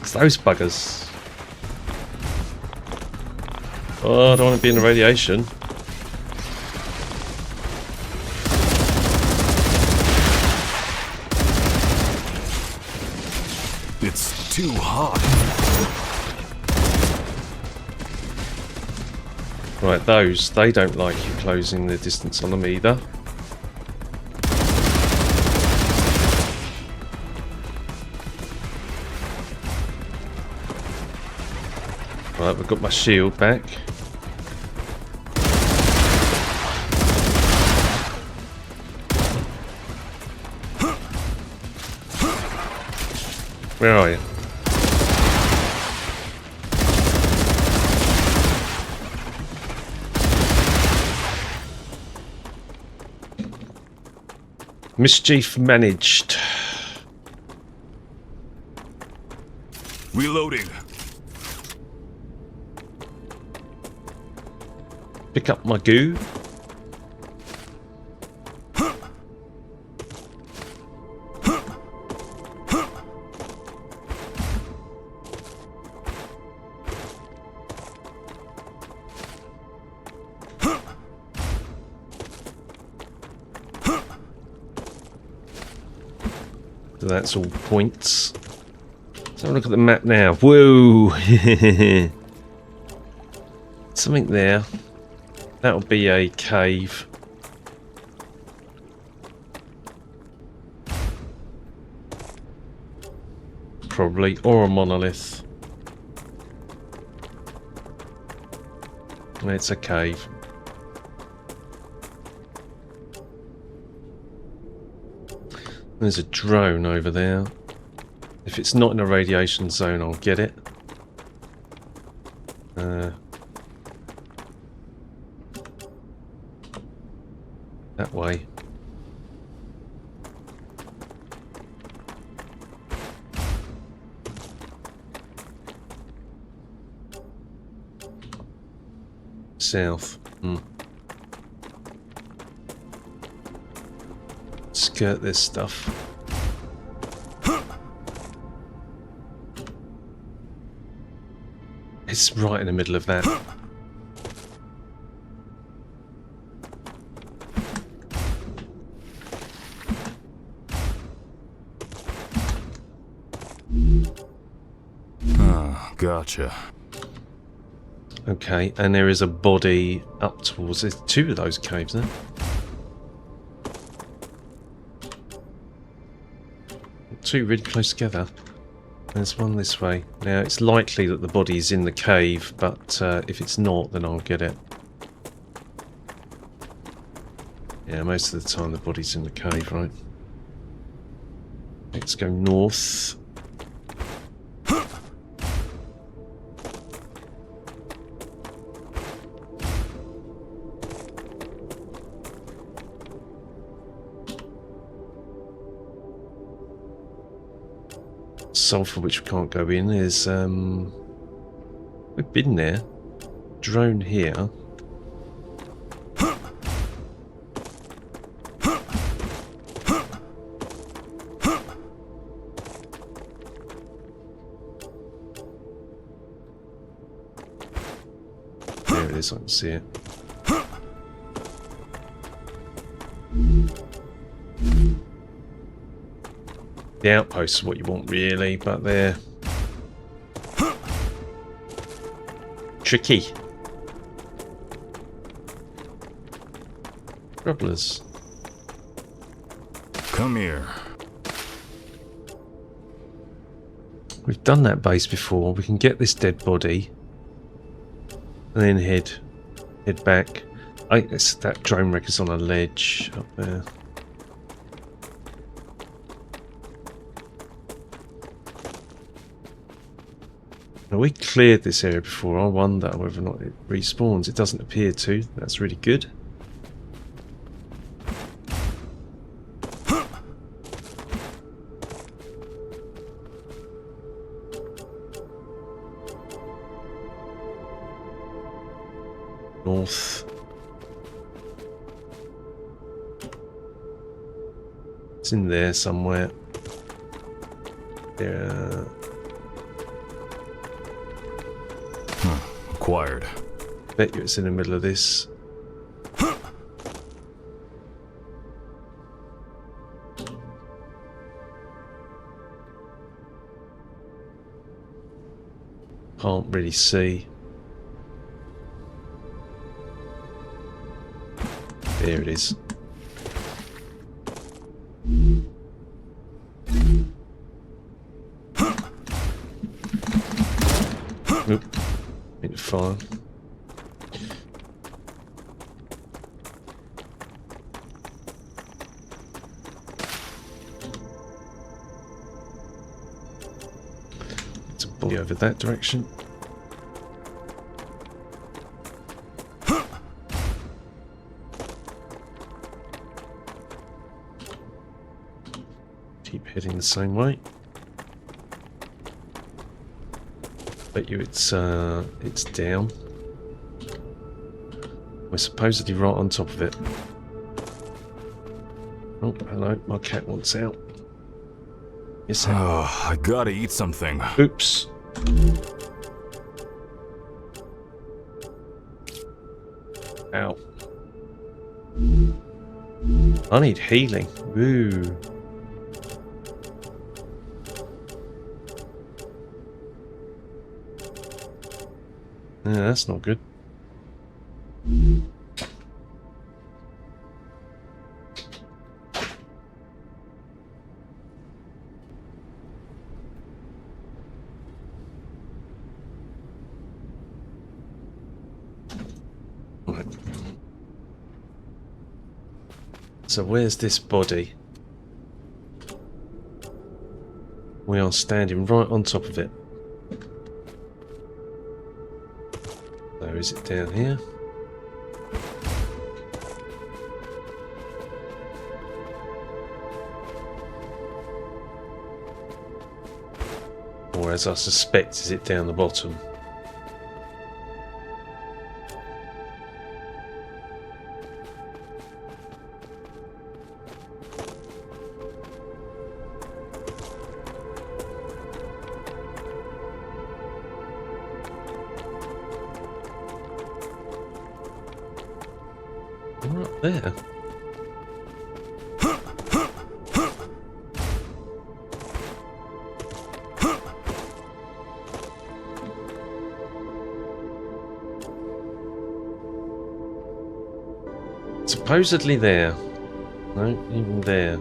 It's those buggers. Oh, I don't want to be in the radiation.
It's too hot.
Right, those, they don't like you closing the distance on them either. Right, we've got my shield back. Where are you? Mischief managed.
Reloading.
Pick up my goo. So that's all points. Let's have a look at the map now. Whoa! Something there. That'll be a cave. Probably. Or a monolith. It's a cave. There's a drone over there. If it's not in a radiation zone, I'll get it. That way. South. Skirt this stuff. It's right in the middle of that.
Ah, gotcha.
Okay, and there is a body up towards... There's two of those caves there. Two really close together. There's one this way. Now, it's likely that the body is in the cave, but if it's not, then I'll get it. Yeah, most of the time the body's in the cave, right? Let's go north. Sulfur, which we can't go in, is we've been there. Drone here. There it is, I can see it. The outposts is what you want, really, but they're tricky. Grubblers.
Come here.
We've done that base before. We can get this dead body and then head back. It's that drone wreck is on a ledge up there. Now, we cleared this area before. I wonder whether or not it respawns. It doesn't appear to. That's really good. North. It's in there somewhere. There.
Acquired.
Bet you it's in the middle of this. Can't really see. There it is. Oop. Need to fire. body over that direction. Keep heading the same way. Bet you it's down. We're supposedly right on top of it. Oh, hello, my cat wants out. Yes,
Oh, I gotta eat something.
oops. Ow. I need healing. Ooh. Yeah, that's not good. Right. So where's this body? We are standing right on top of it. So is it down here? Or as I suspect, is it down the bottom? Right there. Supposedly there. No, even there.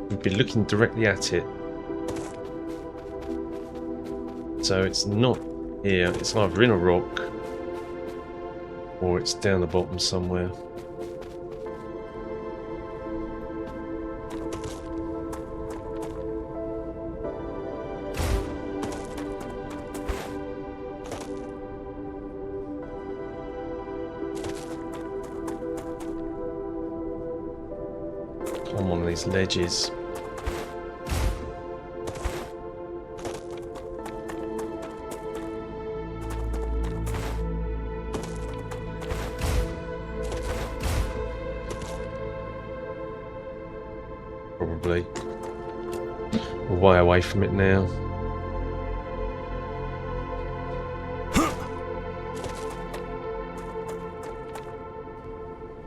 We'd be looking directly at it. So it's not here. It's either in a rock or it's down the bottom somewhere. On one of these ledges. Probably. We're way away from it now.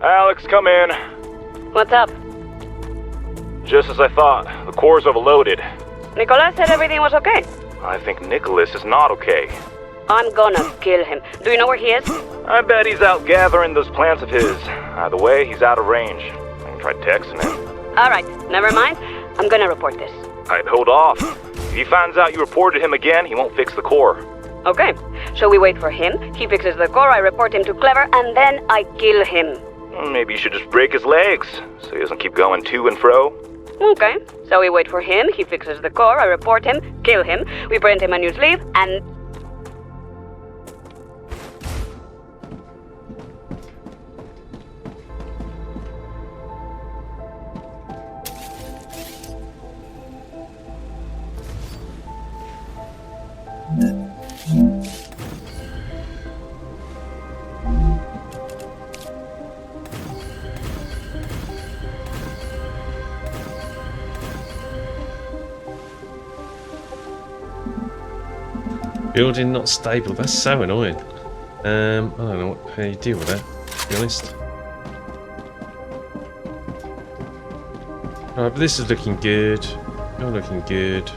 Alex, come in.
What's up?
Just as I thought, the core's overloaded.
Nicolas said everything was okay.
I think Nicholas is not okay.
I'm gonna kill him. Do you know where he is?
I bet he's out gathering those plants of his. Either way, he's out of range. I can try texting him.
Alright, never mind. I'm gonna report this.
I'd hold off. If he finds out you reported him again, he won't fix the core.
Okay, so we wait for him, he fixes the core, I report him to Clever, and then I kill him.
Maybe you should just break his legs, so he doesn't keep going to and fro.
Okay, so we wait for him, he fixes the core, I report him, kill him, we print him a new sleeve, and...
Building not stable. That's so annoying. I don't know how you deal with that, to be honest. Alright, but this is looking good. You're looking good.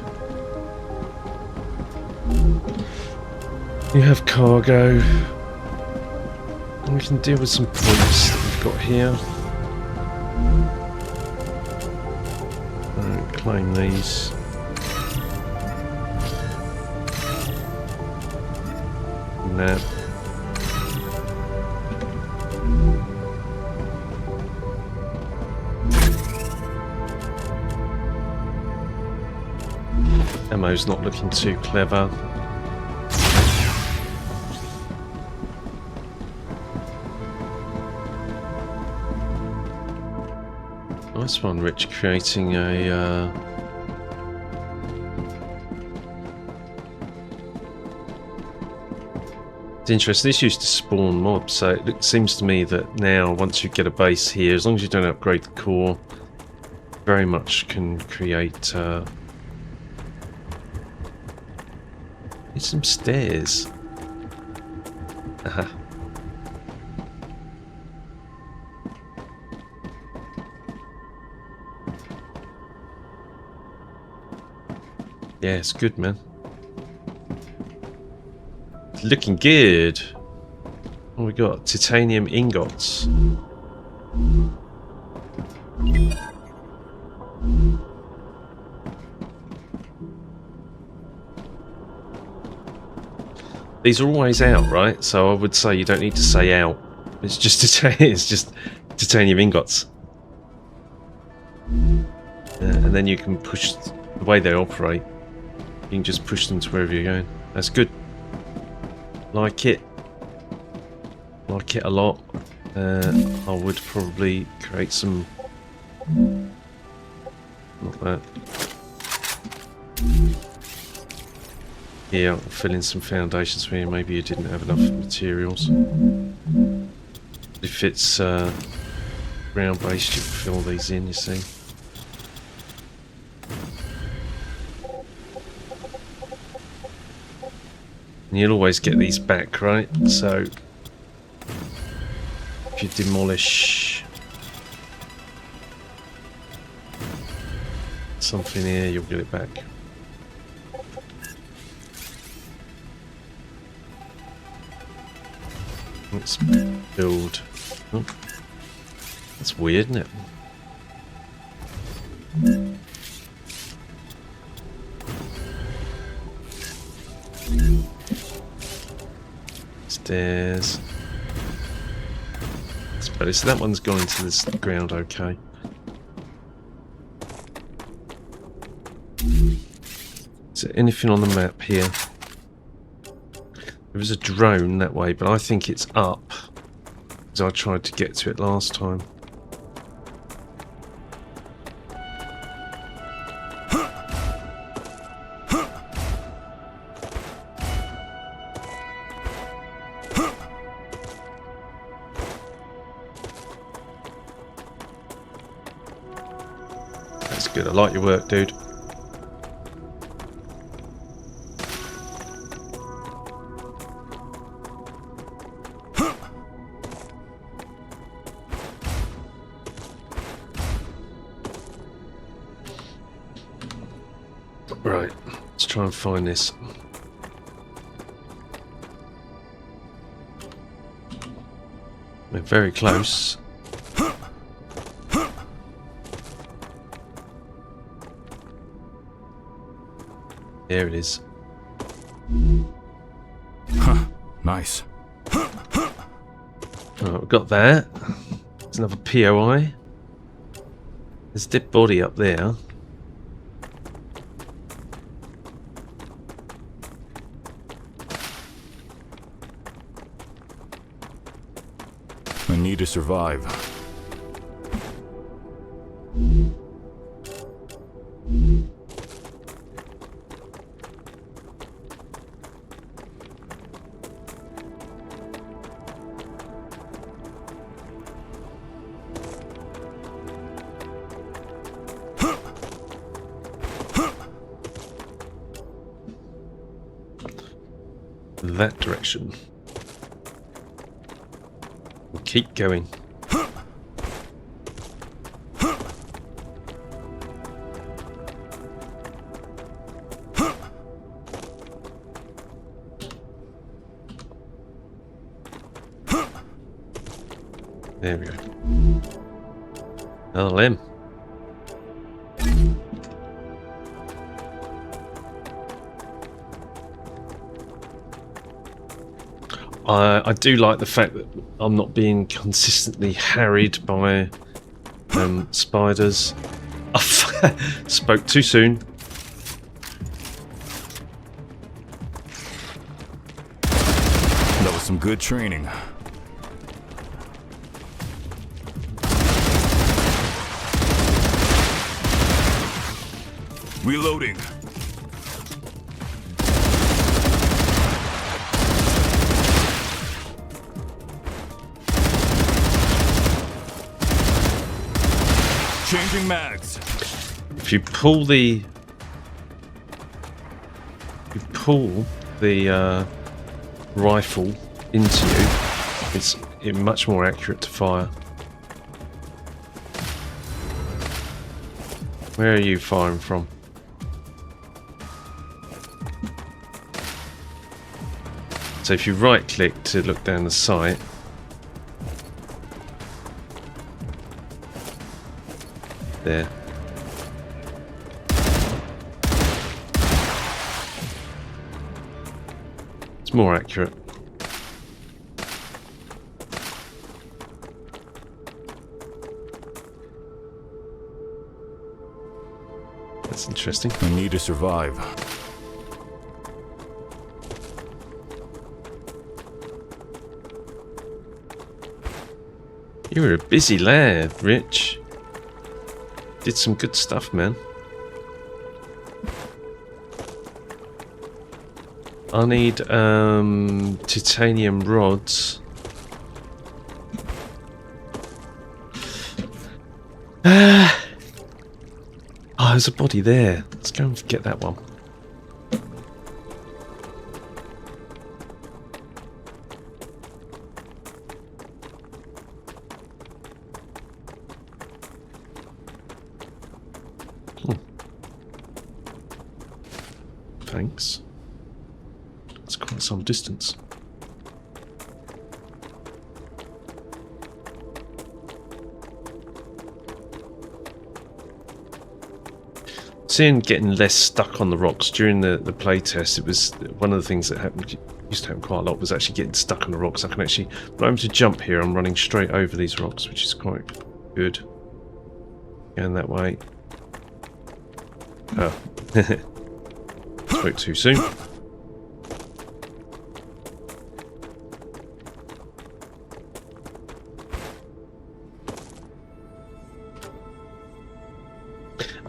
You have cargo. And we can deal with some points that we've got here. Alright, claim these. That. Ammo's not looking too clever. Nice one, Rich, creating a... It's interesting, this used to spawn mobs, so it seems to me that now, once you get a base here, as long as you don't upgrade the core, very much can create... Need some stairs. Aha. Yeah, it's good, man. It's looking good. What we got? Titanium ingots. These are always out, right? So I would say you don't need to say out. It's just titanium ingots. And then you can push the way they operate. You can just push them to wherever you're going. That's good. Like it. Like it a lot. I would probably create some... Not that. Yeah, I'll fill in some foundations for you. Maybe you didn't have enough materials. If it's ground based, you can fill these in, you see. And you'll always get these back, right? So if you demolish something here, you'll get it back. Let's build. Oh, that's weird, isn't it? Stairs. That's better. So that one's gone into this ground, okay. Is there anything on the map here? There was a drone that way, but I think it's up, because I tried to get to it last time. That's good, I like your work, dude. Right, let's try and find this. We're very close. There it is.
Huh, nice.
Right, we've got that. There's another POI. There's a dead body up there.
I need to survive.
That direction. We'll keep going. There we go. Another limb. I do like the fact that I'm not being consistently harried by spiders. I spoke too soon.
Good training. Reloading. Changing mags.
If you pull the rifle into you, it's much more accurate to fire. Where are you firing from? So if you right click to look down the sight, there. It's more accurate. That's interesting.
I need to survive.
You were a busy lad, Rich. Did some good stuff, man. I need titanium rods. Oh, there's a body there. Let's go and get that one. Thanks. That's quite some distance. Seeing getting less stuck on the rocks during the playtest, it was one of the things that used to happen quite a lot, was actually getting stuck on the rocks. I can actually, when I'm to jump here, I'm running straight over these rocks, which is quite good. Going that way. Oh. Spoke too soon.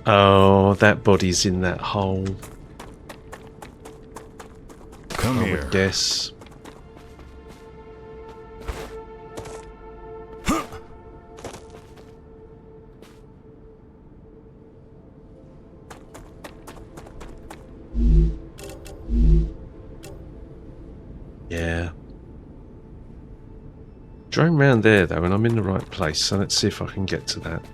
Oh, that body's in that hole.
Come
I
here.
would guess. Yeah. Drone round there though, and I'm in the right place, so let's see if I can get to that.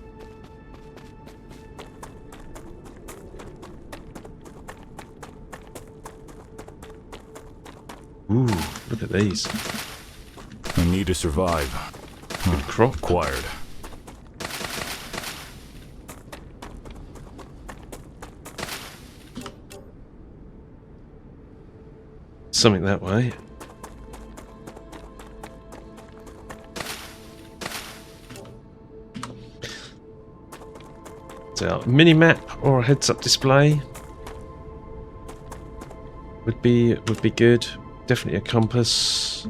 Ooh, look at these.
I need to survive.
Good crop.
Acquired.
Something that way. So, a mini map or a heads-up display would be good. Definitely a compass.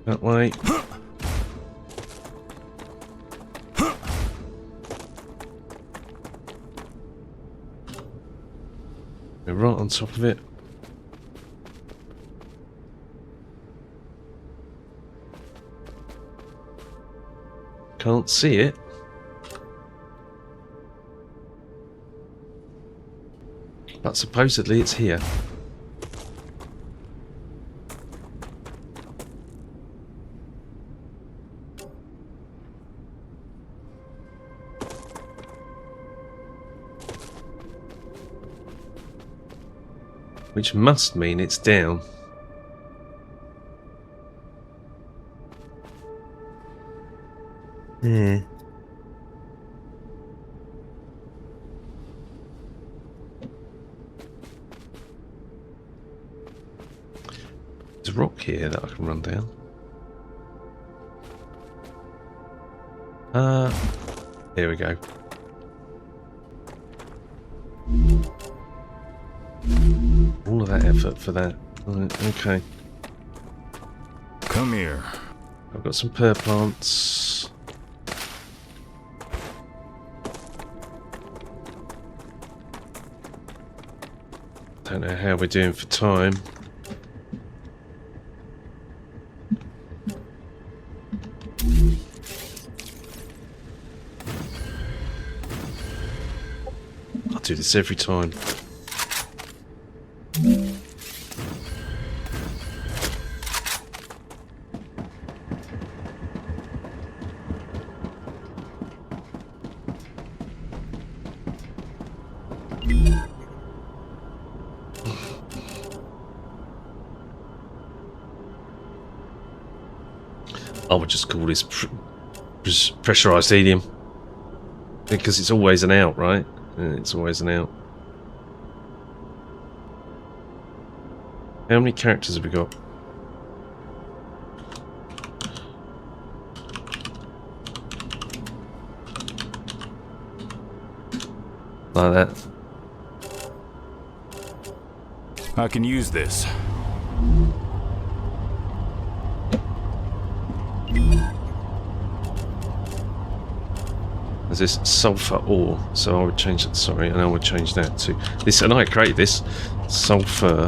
That way. We're right on top of it. Can't see it. But supposedly it's here. Which must mean it's down. Yeah. There's a rock here that I can run down. Here we go. All of that effort for that. Right, okay.
Come here.
I've got some pear plants. Don't know how we're doing for time. I'll do this every time. I would just call this pressurized helium because it's always an out, right? It's always an out. How many characters have we got? Like that.
I can use this.
There's this sulfur ore, so I would change that. Sorry, and I would change that to this. And I create this sulfur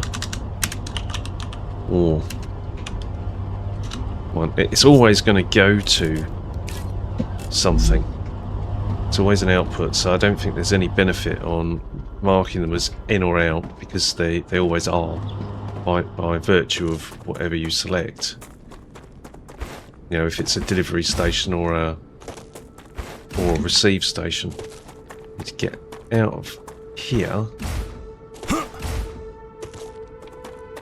ore one. It's always going to go to something. It's always an output, so I don't think there's any benefit on marking them as in or out because they always are by virtue of whatever you select. You know, if it's a delivery station or a receive station. Need to get out of here.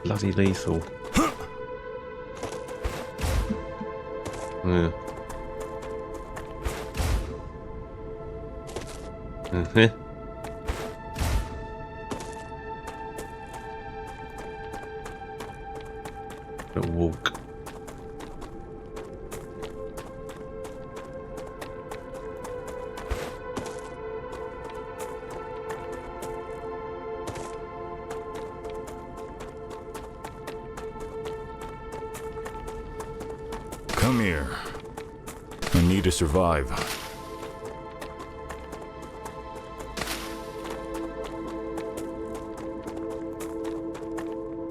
Bloody lethal. Yeah. Little walk.
Come here. I need to survive.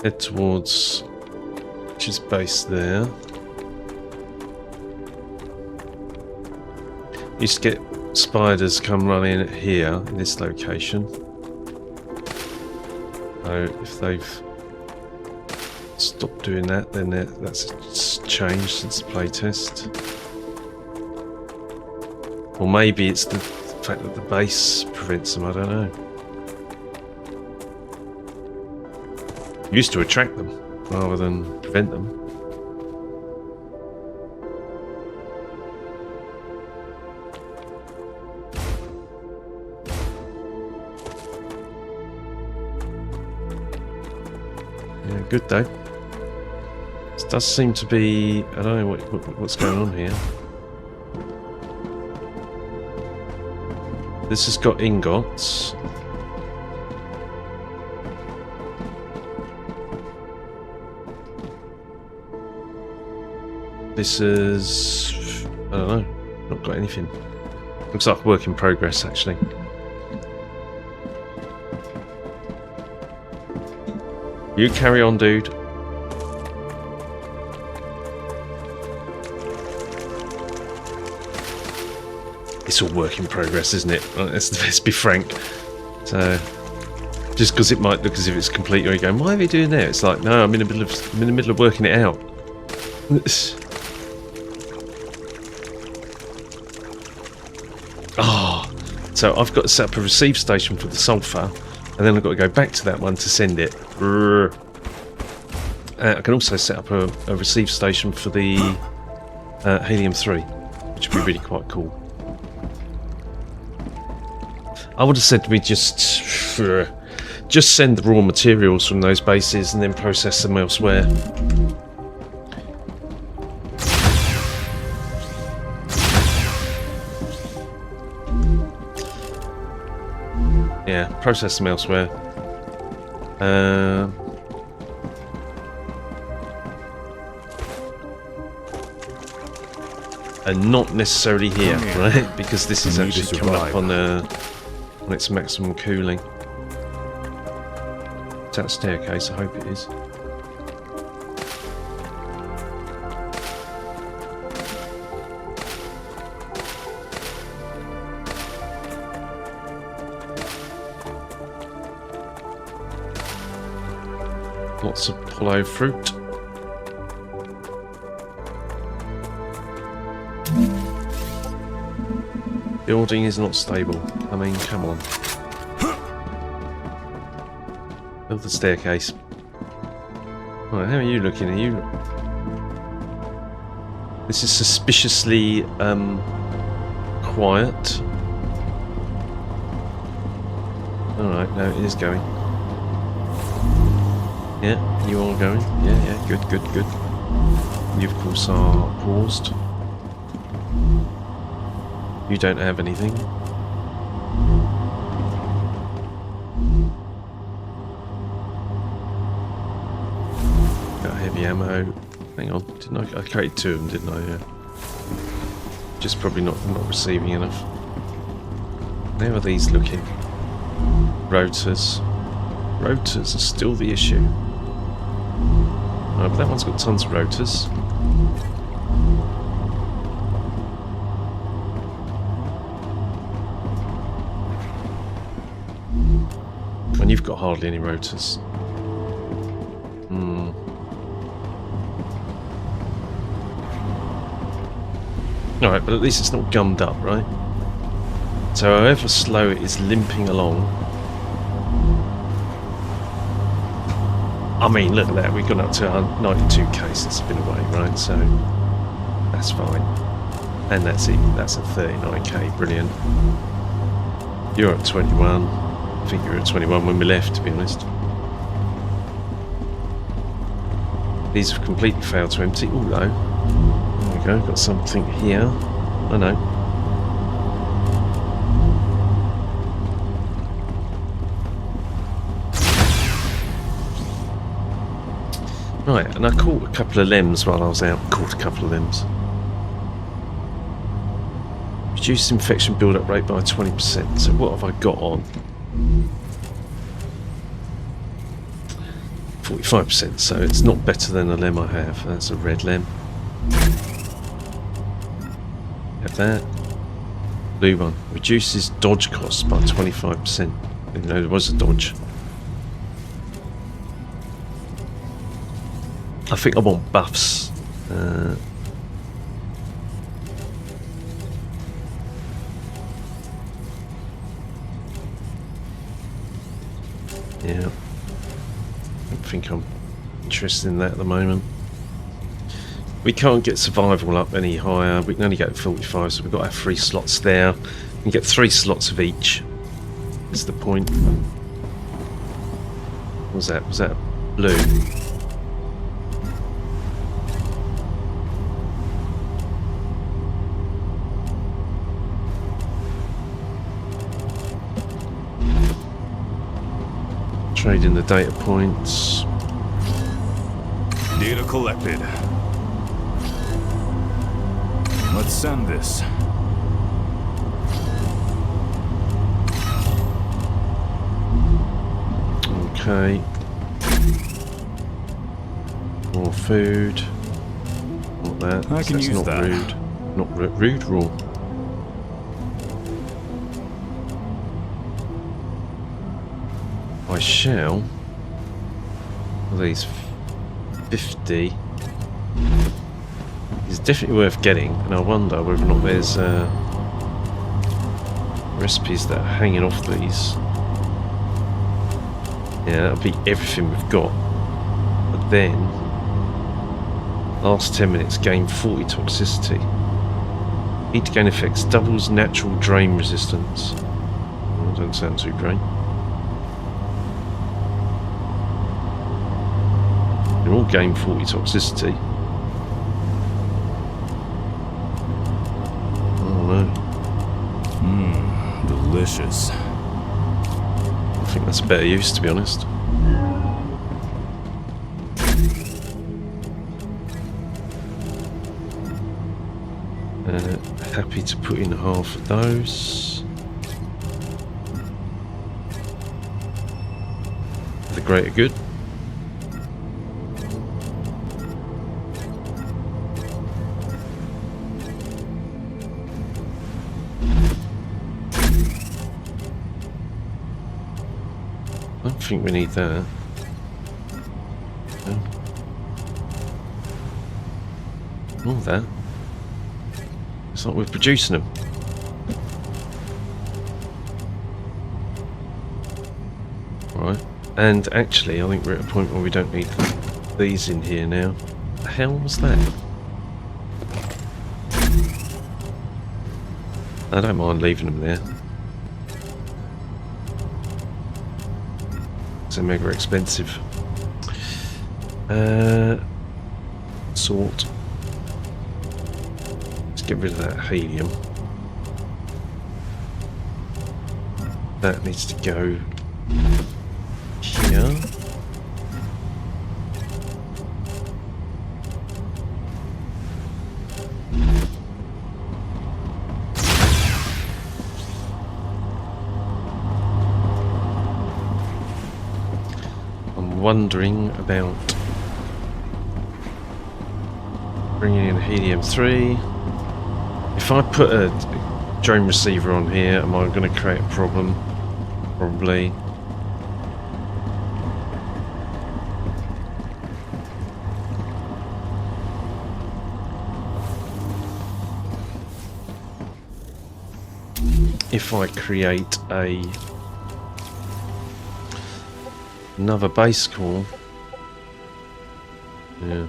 Head towards which is base there. Used to get spiders come running here in this location. So if they've stopped doing that, then that's changed since the playtest. Or maybe it's the fact that the base prevents them, I don't know. Used to attract them rather than prevent them. Yeah, good though. This does seem to be... I don't know what's going on here. This has got ingots. This is... I don't know. Not got anything. Looks like work in progress actually. You carry on, dude. It's all work in progress, isn't it? Let's be frank. So, just because it might look as if it's complete, you're going, "Why are they doing that?" It's like, no, I'm in the middle of working it out. So I've got to set up a receive station for the sulfur, and then I've got to go back to that one to send it. I can also set up a receive station for the helium-3, which would be really quite cool. I would have said to me just send the raw materials from those bases and then process them elsewhere. Yeah, process them elsewhere. And not necessarily here, right? Because this is
You need to
actually coming up
survive.
on its maximum cooling. Is that a staircase? I hope it is. Lots of hollow fruit. Building is not stable. I mean, come on. Build the staircase. Right, how are you looking? Are you... This is suspiciously quiet. Alright, no, it is going. Yeah, you are going. Yeah, good. You, of course, are paused. You don't have anything. Got heavy ammo. Hang on, didn't I created 2 of them, didn't I? Yeah. Just probably not receiving enough. How are these looking? Rotors. Rotors are still the issue. Oh, but that one's got tons of rotors. And you've got hardly any rotors. Alright, but at least it's not gummed up, right? So however slow it is limping along. I mean, look at that, we've gone up to 92k since it's been away, right? So that's fine. And that's it, that's at 39k, brilliant. You're at 21. I think you were at 21 when we left, to be honest. These have completely failed to empty. Oh, no. There we go, got something here. I know. Right, and I caught a couple of limbs while I was out. Caught a couple of limbs. Reduced infection build-up rate by 20%. So what have I got on? 45%, so it's not better than the lem I have. That's a red lem. Have that. Blue one. Reduces dodge costs by 25%. Even though there was a dodge. I think I want buffs. Yeah. I don't think I'm interested in that at the moment. We can't get survival up any higher. We can only get 45, so we've got our 3 slots there. We can get 3 slots of each. That's the point. What was that? Was that blue? Trading the data points.
Data collected. Let's send this.
Okay. More food. Not that.
I can
That's
use
not
that.
rude. Not rude, raw. I shall. Well, these 50 is definitely worth getting, and I wonder whether or not there's recipes that are hanging off these. Yeah, that'll be everything we've got. But then, last 10 minutes, gain 40 toxicity. Heat to gain effects doubles natural drain resistance. Well, doesn't sound too great. They all gain 40 toxicity. Oh no.
Delicious.
think that's a better use, to be honest. Happy to put in half of those. For the greater good. I don't think we need that. No. All that. It's like we're producing them. Right. And actually, I think we're at a point where we don't need these in here now. The hell was that? I don't mind leaving them there. They're mega expensive. Sort. Let's get rid of that helium. That needs to go here. Wondering about bringing in helium-3. If I put a drone receiver on here, am I going to create a problem? Probably. If I create another base core. Yeah.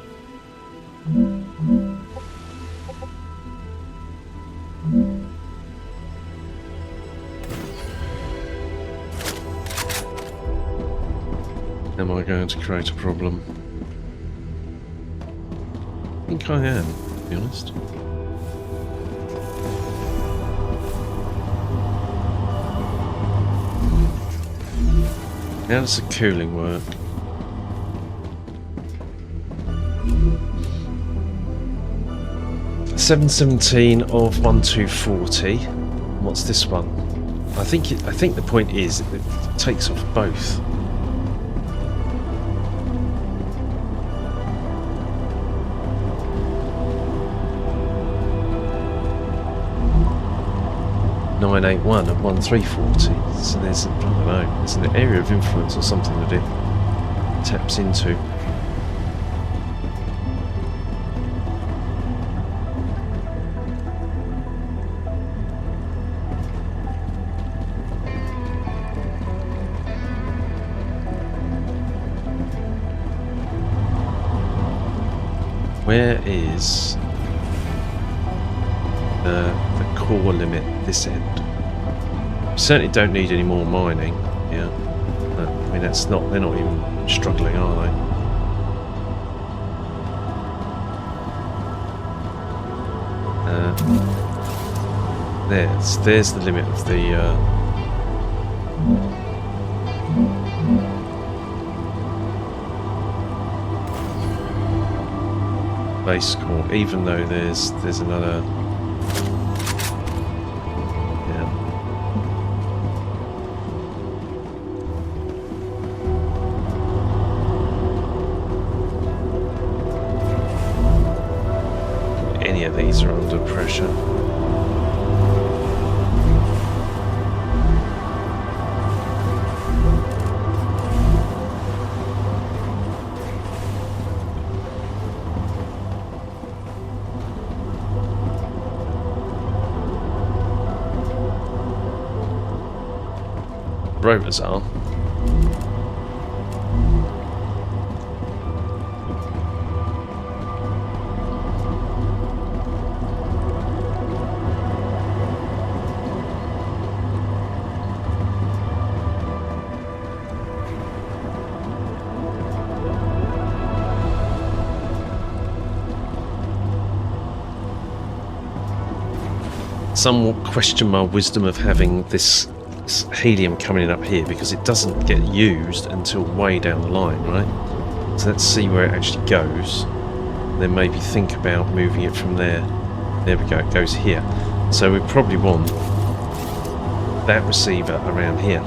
Am I going to create a problem? I think I am, to be honest. How does the cooling work? $717 of 1240. What's this one? I think the point is it takes off both. $981 of 1340. So there's, I don't know, there's an area of influence or something that it taps into. Where is the core limit this end? We certainly don't need any more mining, yeah. But, I mean, that's not, they're not even struggling, are they? There's the limit of the base core, even though there's another. Any of these are under pressure. Rotors are. Some will question my wisdom of having this this helium coming in up here, because it doesn't get used until way down the line, right? So let's see where it actually goes. Then maybe think about moving it from there. There we go, it goes here. So we probably want that receiver around here.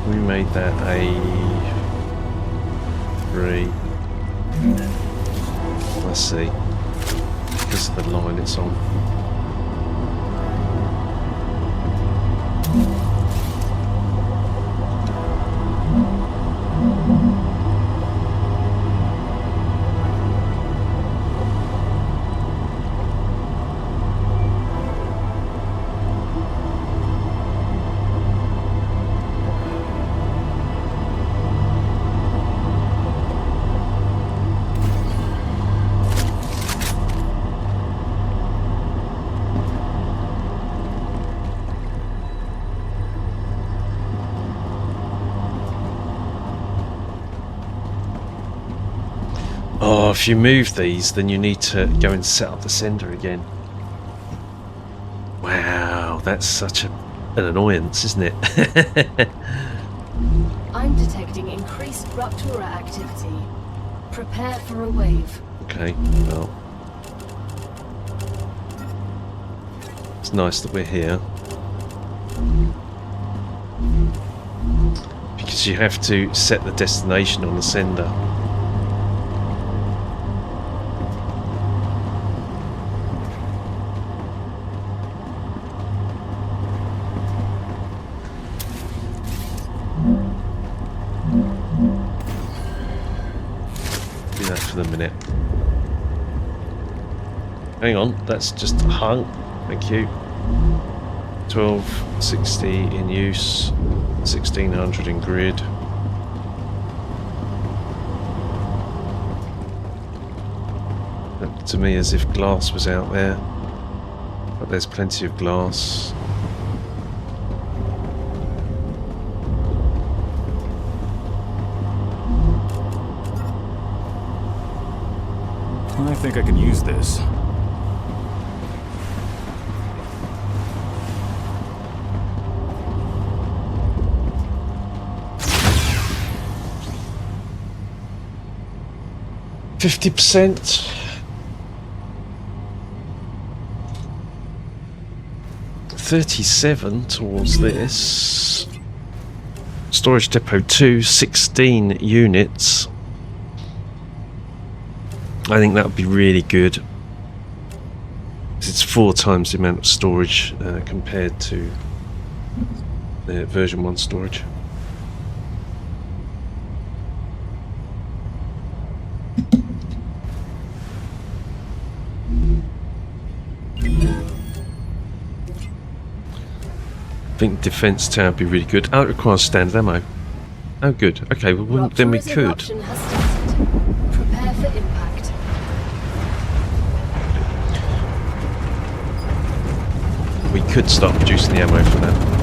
We made that a 3. Let's see, because of the line it's on. Oh, if you move these, then you need to go and set up the sender again. Wow, that's such an annoyance, isn't it?
I'm detecting increased Ruptura activity. Prepare for a wave.
Okay, well, it's nice that we're here. Because you have to set the destination on the sender. For the minute. Hang on, that's just hung. Thank you. 1260 in use, 1600 in grid. Looked to me as if glass was out there, but there's plenty of glass.
I think I can use this.
%. 37 towards this. Storage depot 2, 16 units. I think that would be really good. It's 4 times the amount of storage compared to the version 1 storage. I think defense tower would be really good. Oh, it requires standard ammo. Oh, good. Okay, well, then we
Ruptura's
could.
eruption has started. Prepare for impact.
We could start producing the ammo for that.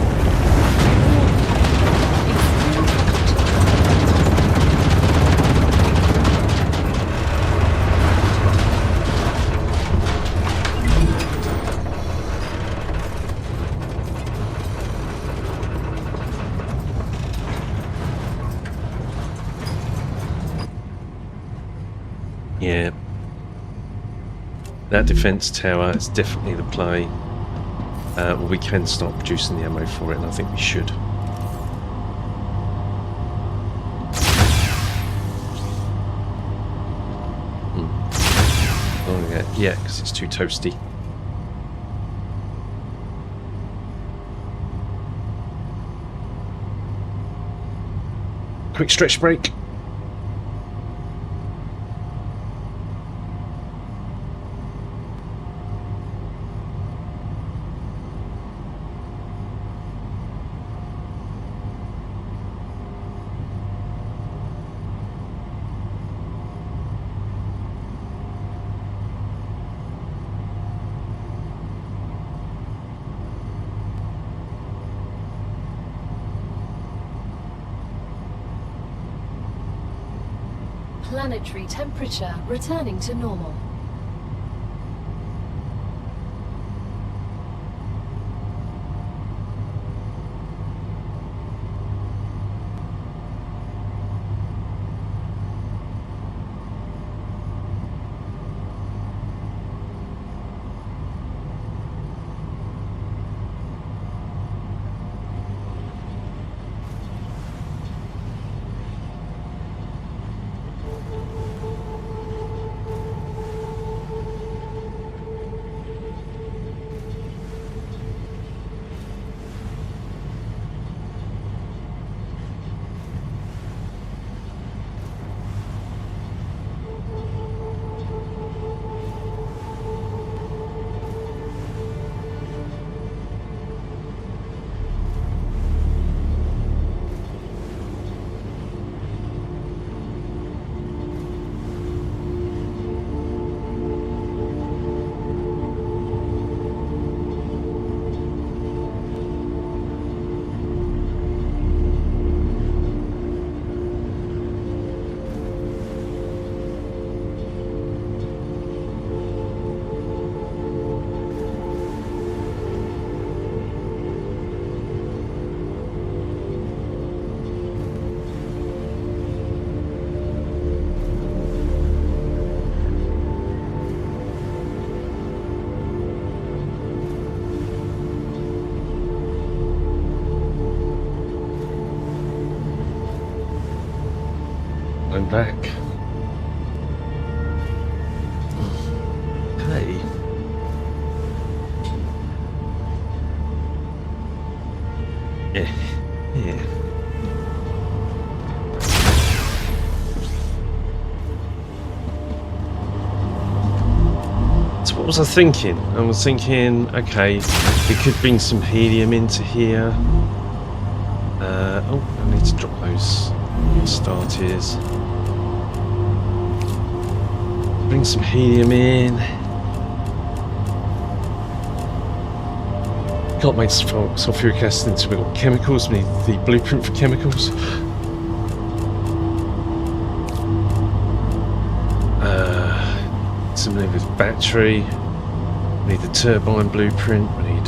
Yeah, that defense tower is definitely the play. Well, we can start producing the ammo for it, and I think we should. Oh yeah, because it's too toasty. Quick stretch break.
Planetary temperature returning to normal.
I'm back. Hey. Yeah. So what was I thinking? I was thinking, okay, we could bring some helium into here. Oh, I need to drop those starters. Bring some helium in. Can't make sulfuric acid until we've got chemicals. We need the blueprint for chemicals. Similarly with battery, we need the turbine blueprint. We need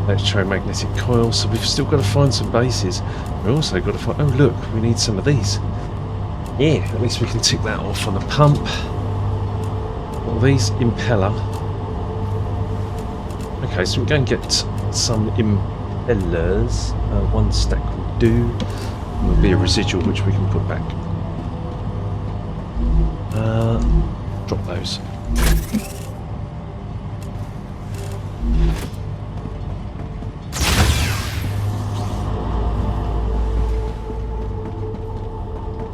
electromagnetic coil. So we've still got to find some bases. We've also got to find. Oh look, we need some of these. Yeah, at least we can tick that off on the pump. All these impeller. Okay, so we can go and get some impellers. One stack will do. And there'll be a residual which we can put back. Drop those.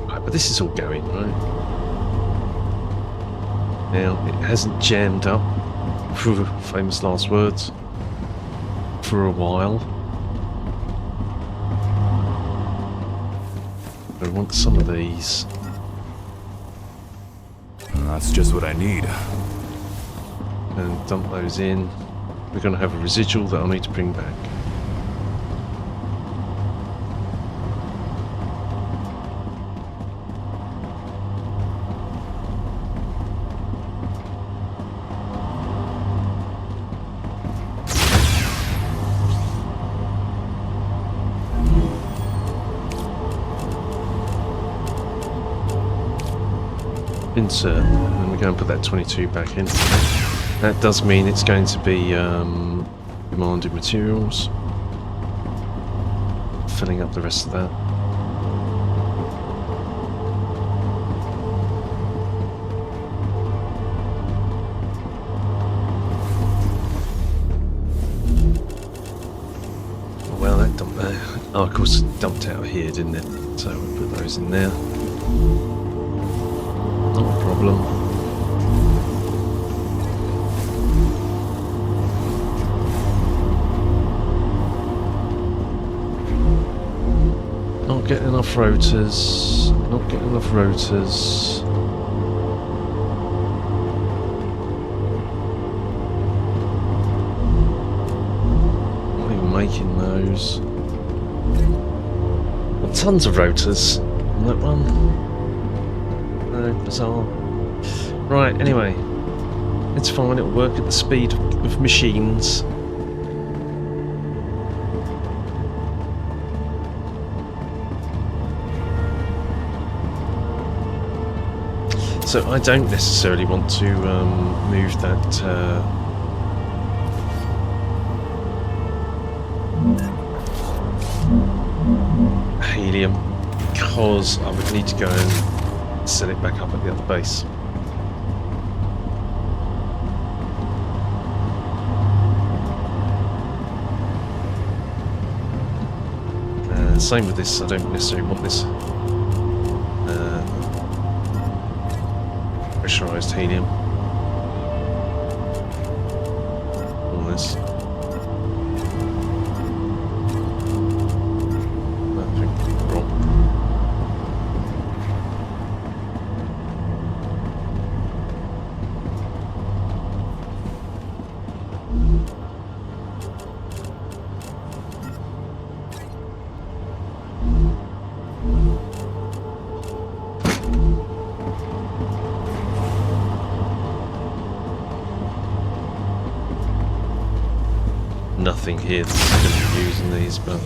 Right, but this is all going, right? Now, it hasn't jammed up, famous last words, for a while. I want some of these.
That's just what I need.
And dump those in. We're going to have a residual that I'll need to bring back. Insert, and then we're going to put that 22 back in. That does mean it's going to be demanded materials. Filling up the rest of that. Well, that dumped there. Oh, of course, it dumped out here, didn't it? So we'll put those in there. Not a problem. Not getting enough rotors. Not getting enough rotors. Not even making those. Got tons of rotors on that one. know, bizarre. Right, anyway. It's fine, it'll work at the speed of machines. So I don't necessarily want to move that helium, because I would need to go and set it back up at the other base. Same with this, I don't necessarily want this pressurized helium on this. Nothing wrong. Nothing here that's going to be using these, but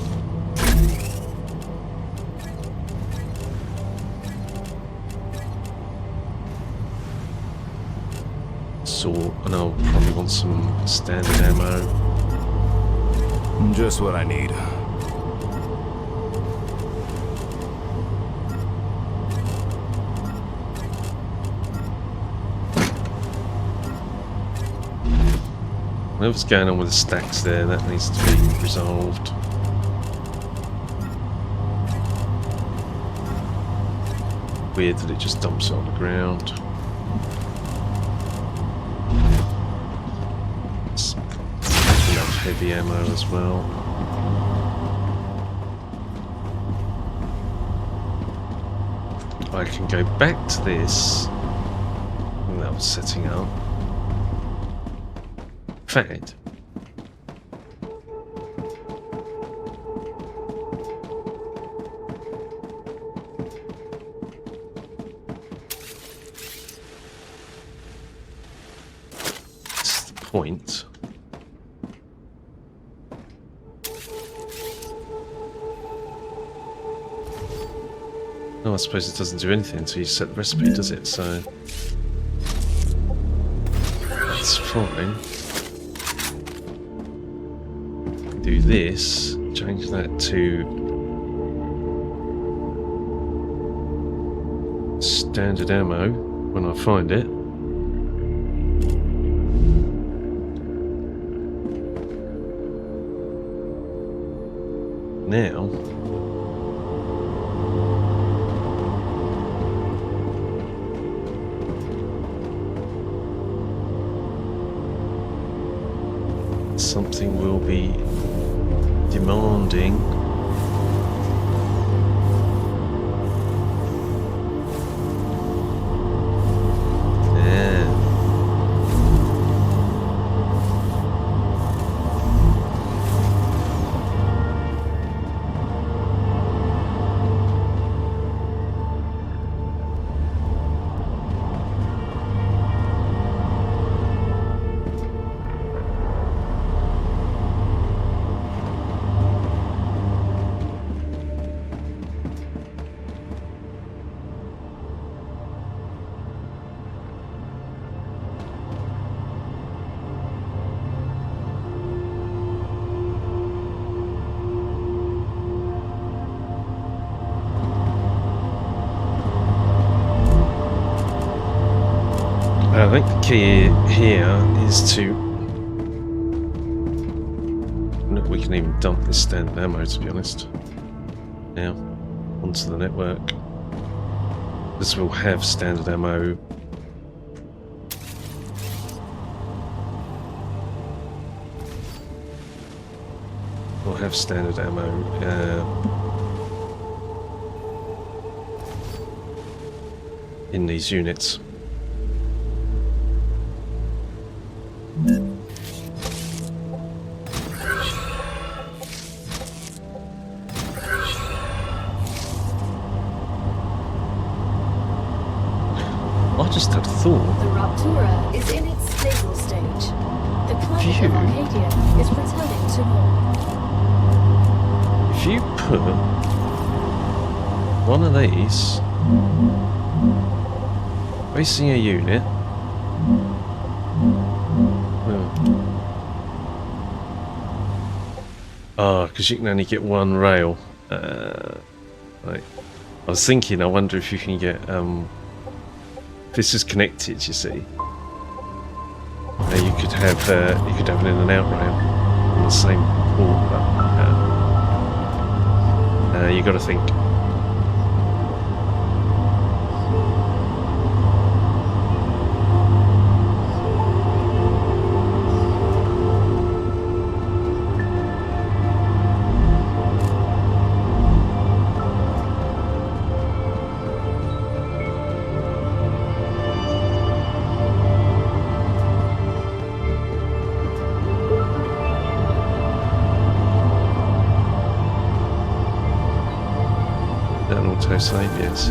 and I'll probably want some standard ammo.
Just what I need.
Whatever's going on with the stacks there, that needs to be resolved. Weird that it just dumps it on the ground. It's enough heavy ammo as well. I can go back to this. I think that was setting up. In fact, this is the point. Oh, I suppose it doesn't do anything until you set the recipe, does it? So that's fine. Do this, change that to standard ammo when I find it. Now something will be demanding I think the key here is to look, we can even dump this standard ammo, to be honest, now onto the network. This will have standard ammo. We'll have standard ammo in these units. just had a thought.
The Raptura is in its stable stage. The climate
Phew.
of Arcadia is returning to normal.
If you put one of these facing a unit, because you can only get one rail. Right. I was thinking, I wonder if you can get this is connected. You see, you could have an in and out rail on the same port, but you got to think. Save, yes.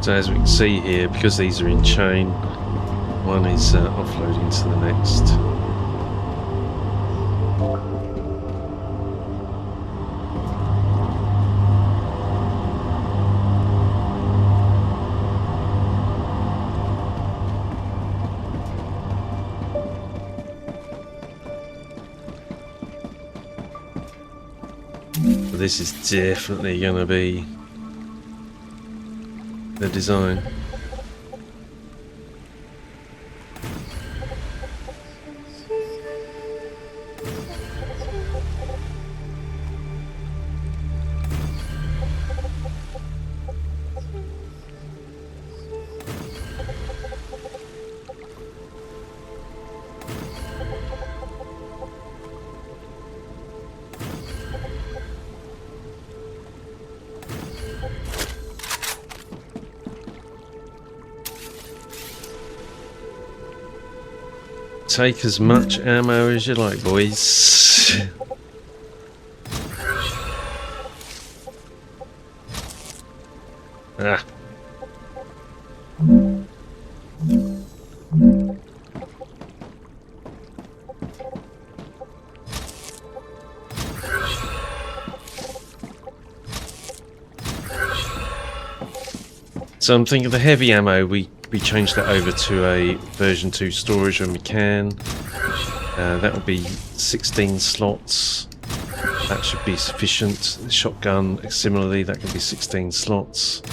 So as we can see here, because these are in chain, one is offloading to the next. But this is definitely going to be the design. Take as much ammo as you like, boys. Ah. So I'm thinking the heavy ammo, we changed that over to a version 2 storage when we can. That will be 16 slots. That should be sufficient. The shotgun, similarly, that can be 16 slots.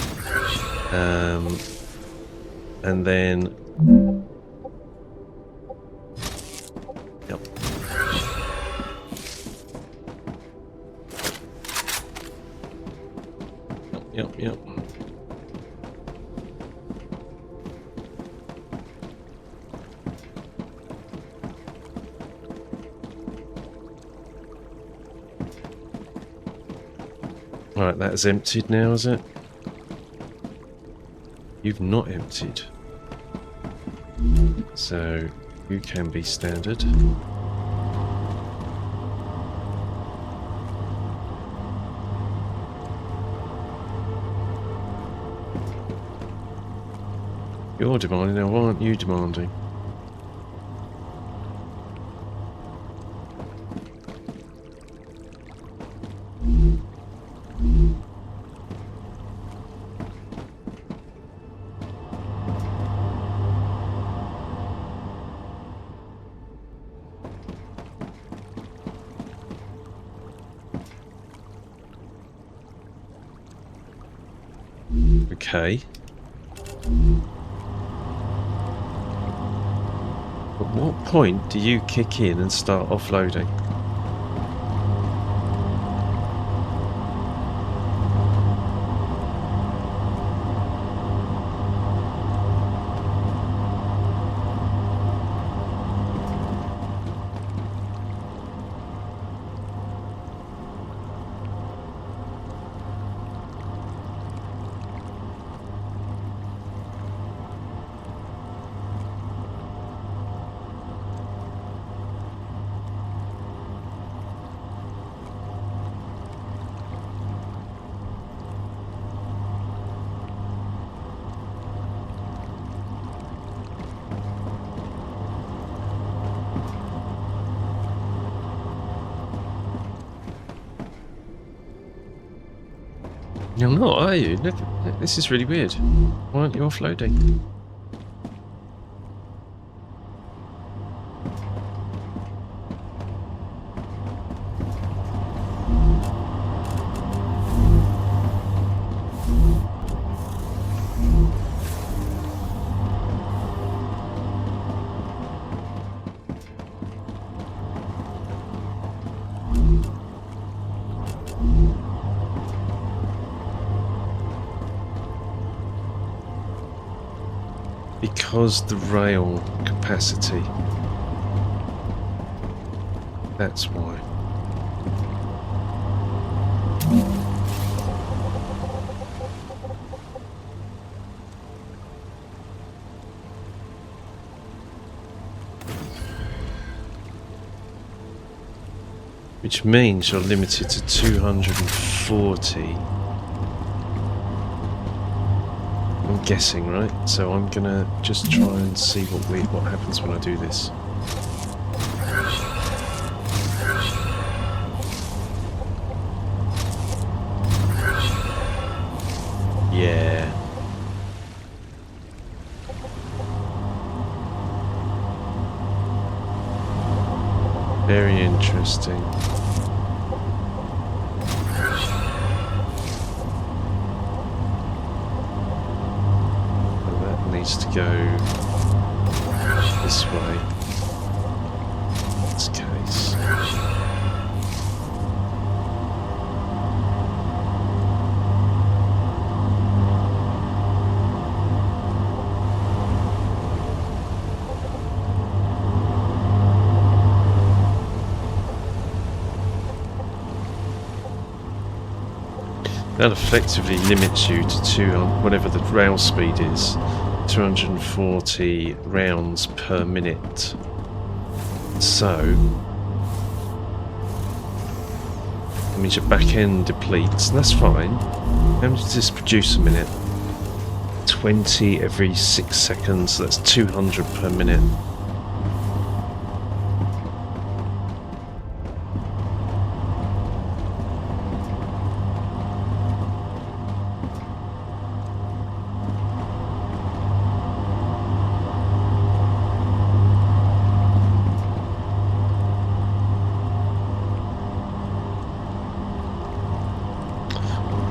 And then... Yep. Yep. Right, that's emptied now, is it? You've not emptied. So, you can be standard. You're demanding now, why aren't you demanding? Okay. At what point do you kick in and start offloading? You're not, are you? Look, this is really weird. Why aren't you offloading? Because the rail capacity. That's why. Which means you're limited to 240. I'm guessing, right? So I'm gonna just try and see what happens when I do this. Yeah. Very interesting. To go this way in this case. That effectively limits you to whatever the rail speed is. 240 rounds per minute. So that means your back end depletes, and that's fine. How many does this produce a minute? 20 every 6 seconds, so that's 200 per minute.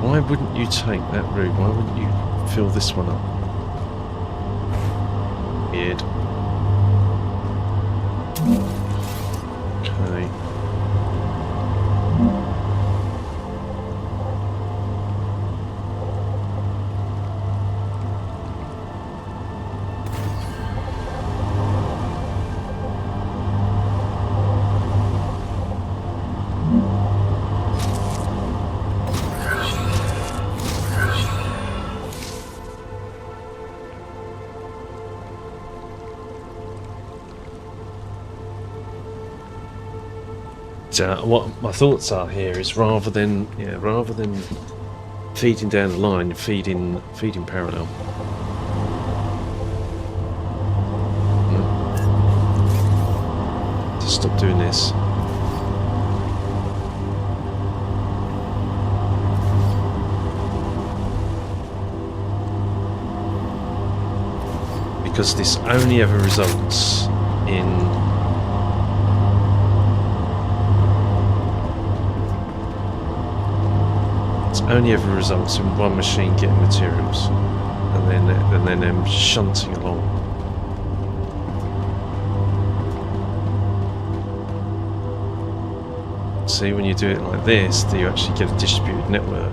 Why wouldn't you take that route? Why wouldn't you fill this one up? Weird. Okay. What my thoughts are here is rather than feeding down the line, feeding parallel. To stop doing this. Because this only ever results in one machine getting materials and then them shunting along. See, when you do it like this, you actually get a distributed network.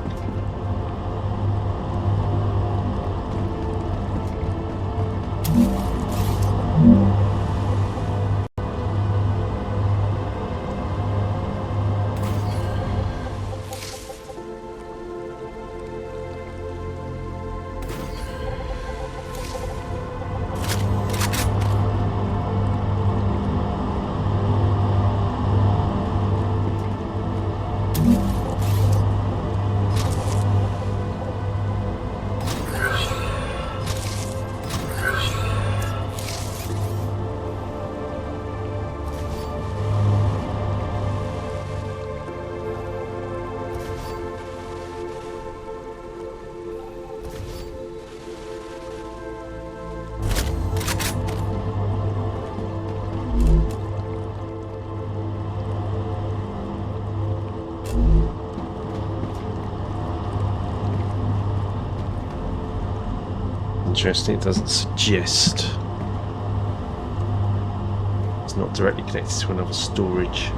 Interesting, it doesn't suggest. It's not directly connected to another storage.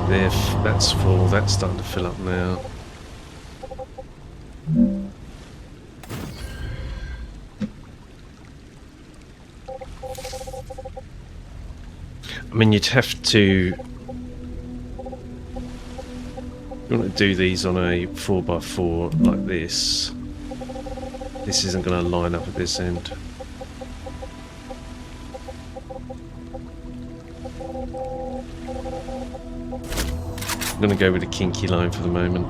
There, that's full. That's starting to fill up now. I mean, you'd have to. You want to do these on a 4x4 like this. This isn't going to line up at this end. I'm going to go with a kinky line for the moment.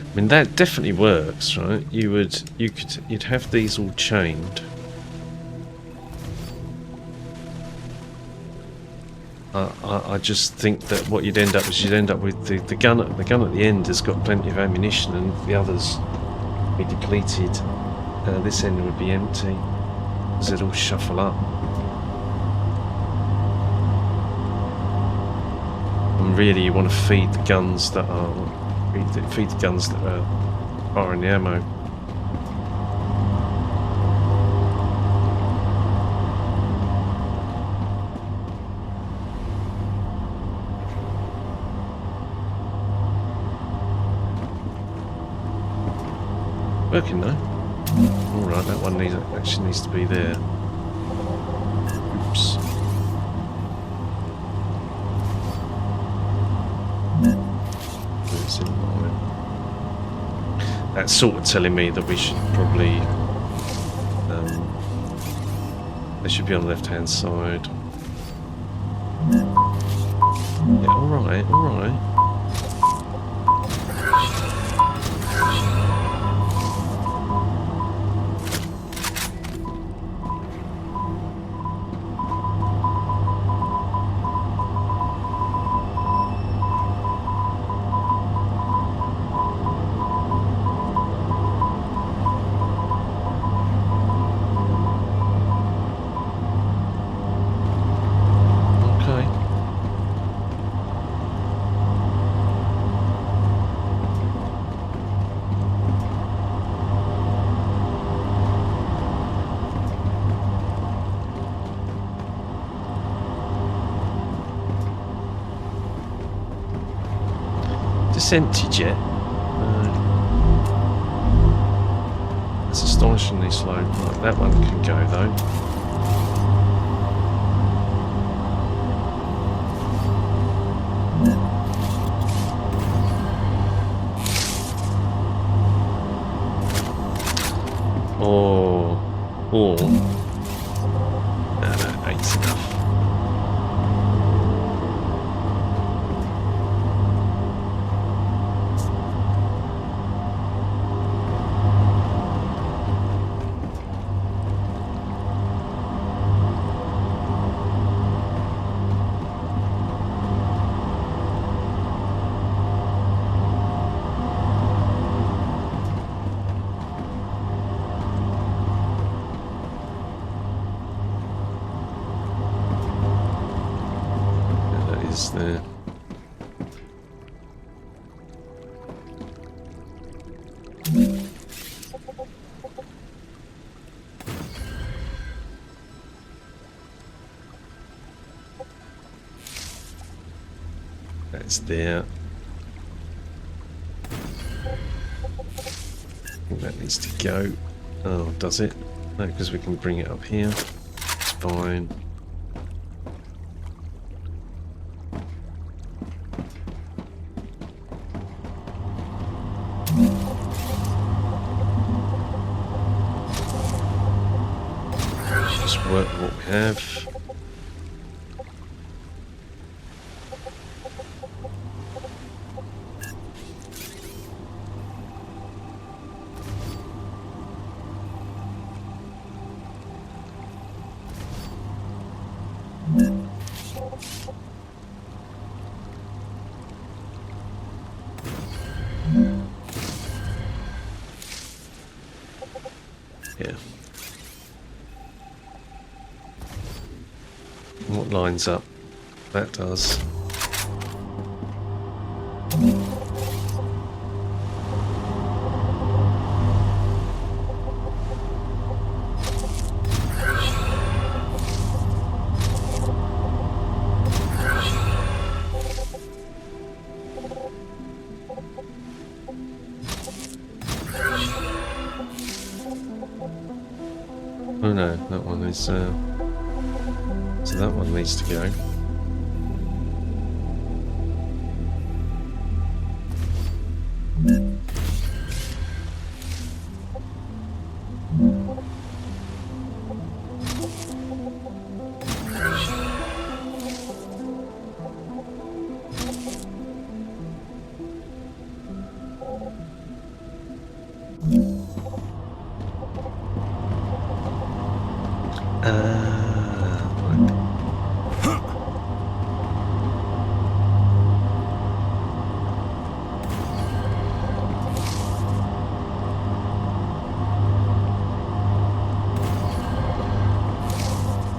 I mean, that definitely works, right? You'd have these all chained. I just think that what you'd end up with the gun at the end has got plenty of ammunition, and the others be depleted. This end would be empty, as it'll shuffle up. And really, you want to feed the guns that are feed the guns that are in the ammo. Working though. Alright, that one actually needs to be there. Oops. It's in line. That's sort of telling me that we should probably... they should be on the left hand side. Yeah, alright, alright. It's empty yet. It's astonishingly slow. Right, that one can go though. Or no, 8's enough. is there. That's there. I think that needs to go. Oh, does it? No, because we can bring it up here. It's fine. Just work what we have. Yeah. What lines up? That does. Oh no, that one is, so that one needs to go.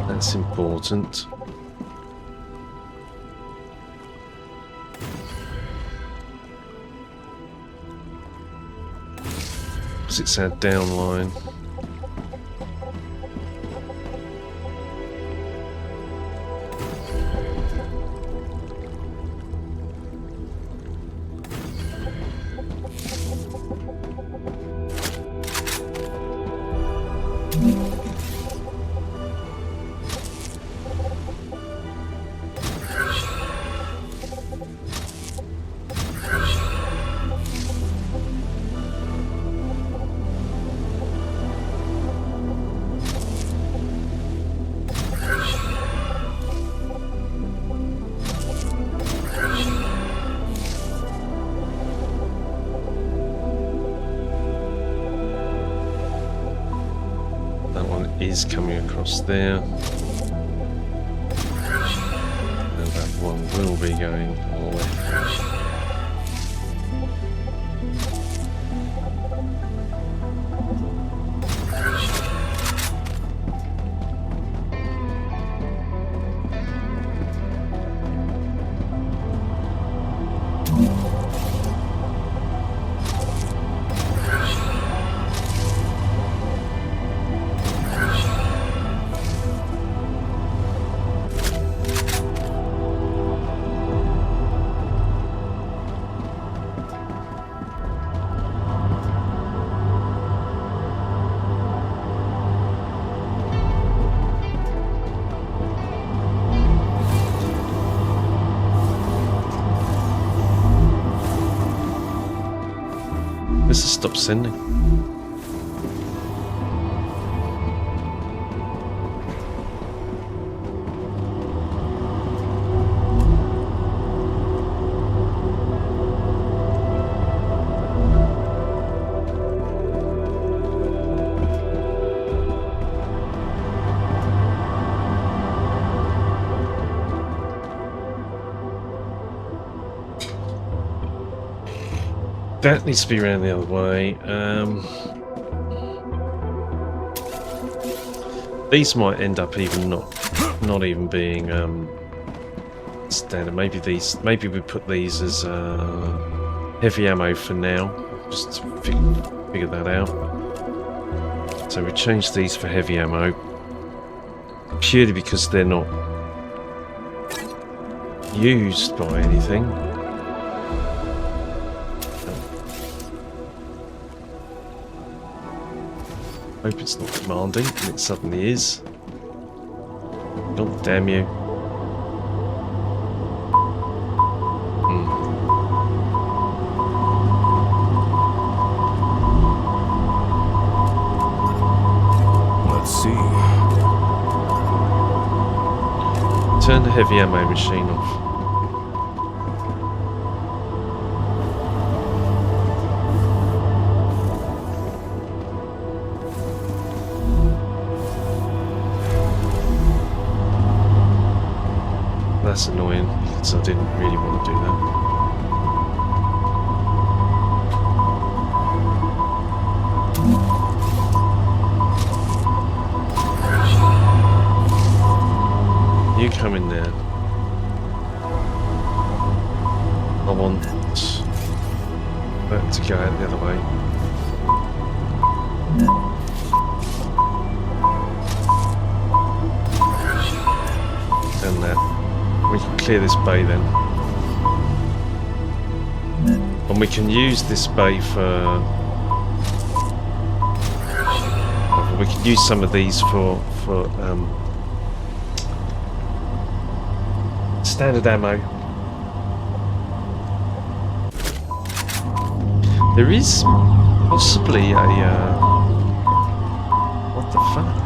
That's important. Because it's our downline. Is coming across there, and that one will be going all the way. Let's just stop sending. That needs to be around the other way. These might end up even not even being standard. Maybe we put these as heavy ammo for now. Just to figure that out. So we changed these for heavy ammo purely because they're not used by anything. Hope it's not demanding, and it suddenly is. God damn you.
Let's see.
Turn the heavy ammo machine off. That's annoying because I didn't really want to do that. You come in there. I want that to go out the other way. And that. We can clear this bay then. And we can use this bay for... we can use some of these for standard ammo. There is possibly a... what the fuck?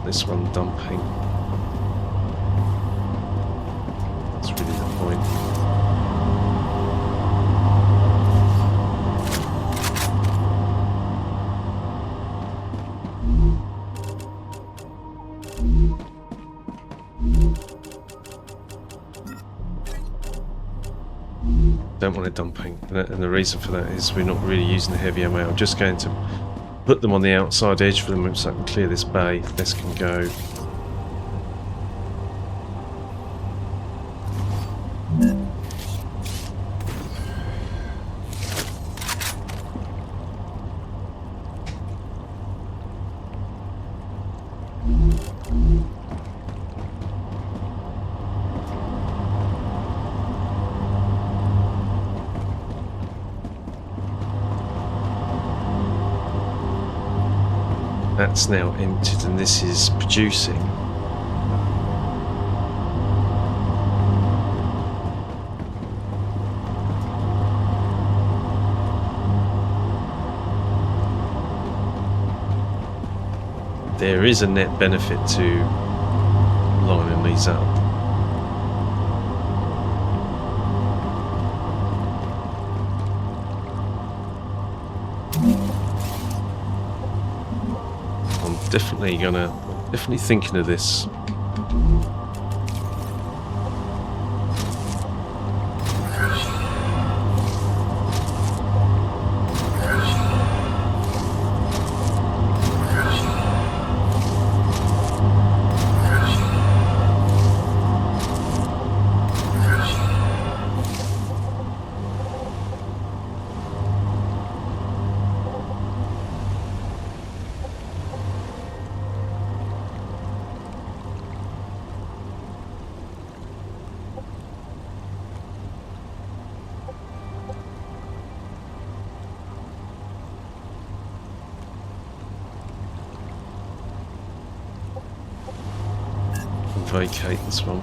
This one dumping. That's really the point. Don't want it dumping, and the reason for that is we're not really using the heavy ammo. I'm just going to put them on the outside edge for them so I can clear this bay. This can go. That's now emptied and this is producing. There is a net benefit to lining these up. Definitely thinking of this. Vacate this one.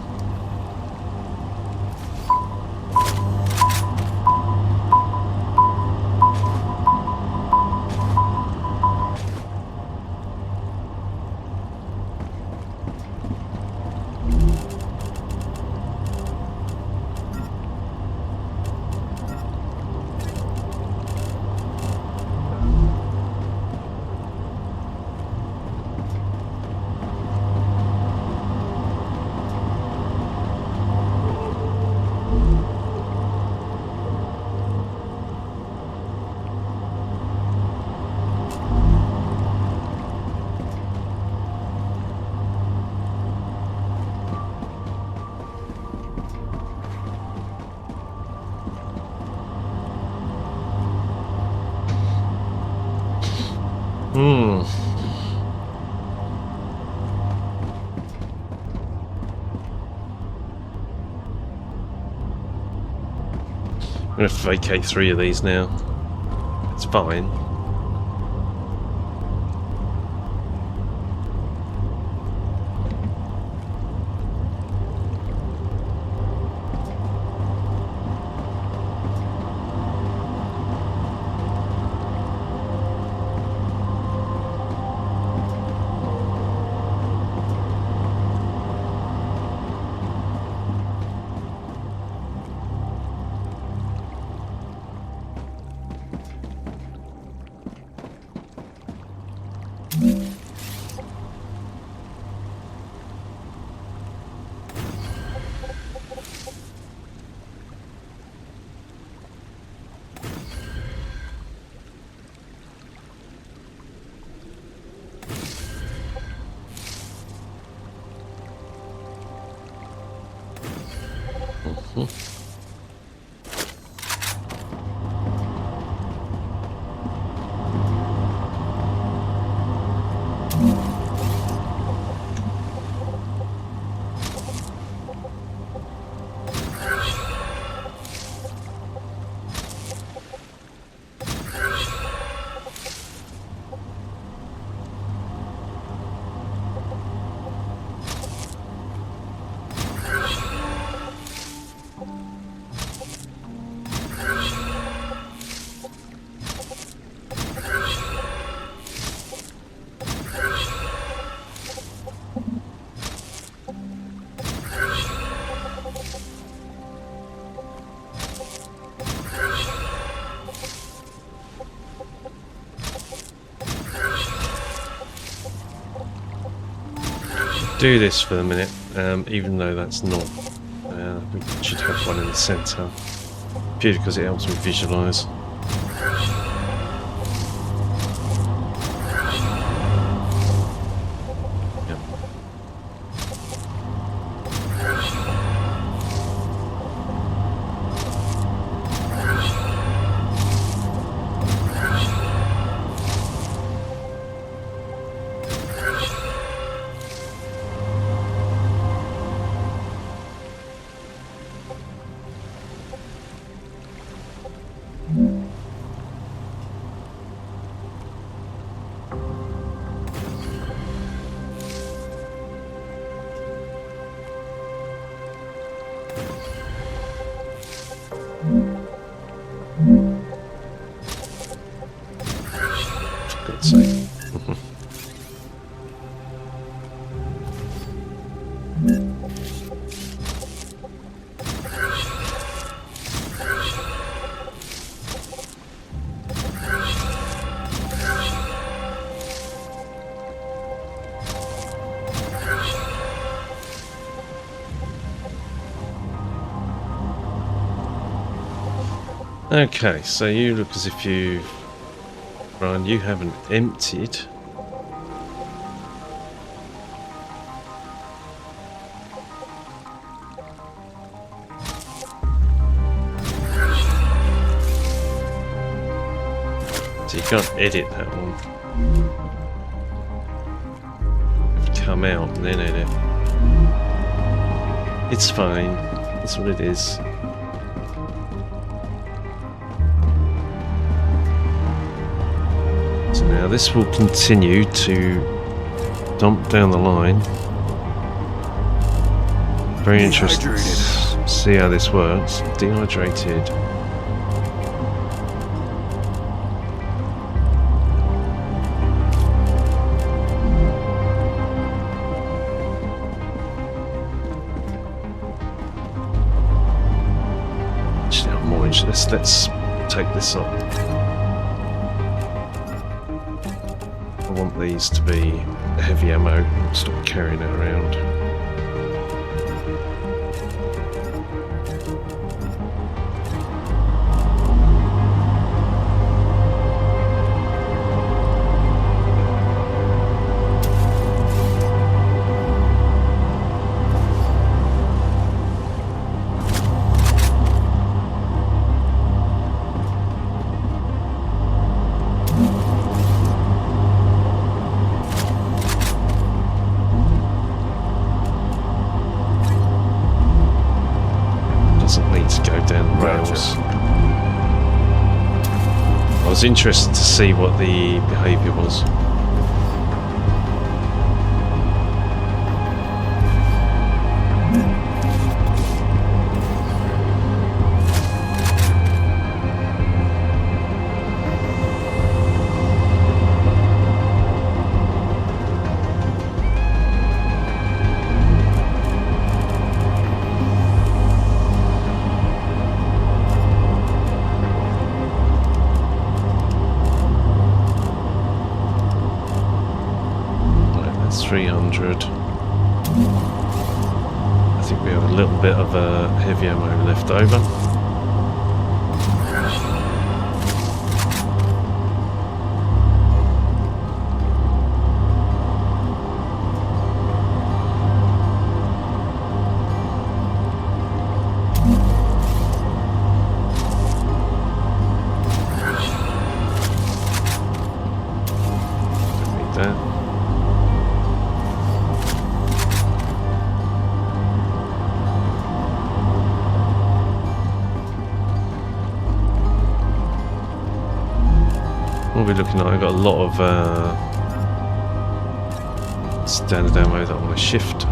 I'm going to vacate 3 of these now. It's fine. Do this for the minute, even though that's not. We should have one in the centre, purely because it helps me visualise. Yep. For God's sake. Okay, so you look as if you, Brian, you haven't emptied. So you can't edit that one. Come out and then edit. It's fine. That's what it is. So now this will continue to dump down the line. Very interesting to see how this works. Dehydrated. Actually, I'm more interested. Let's take this up. I want these to be heavy ammo. I'll stop carrying it around. Doesn't need to go down the rails. was interested to see what the behaviour was. Right, that's 300. I think we have a little bit of heavy ammo left over. Don't need that. What are we looking at? I've got a lot of standard ammo that I want to shift.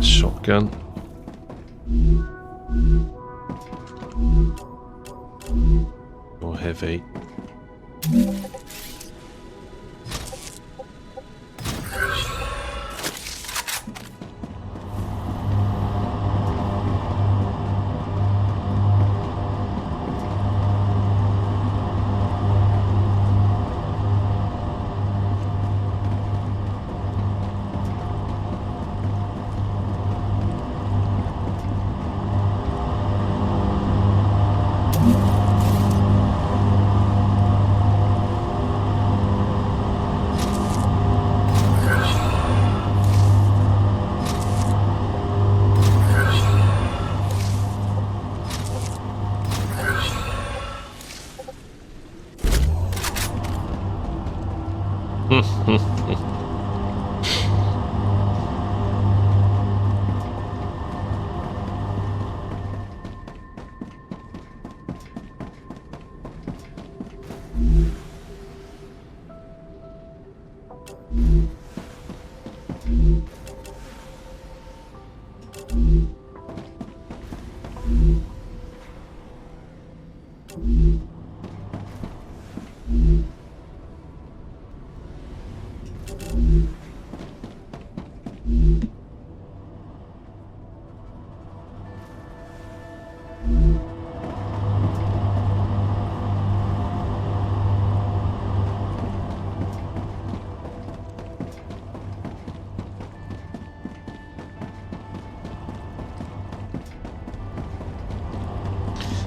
Shotgun. More heavy.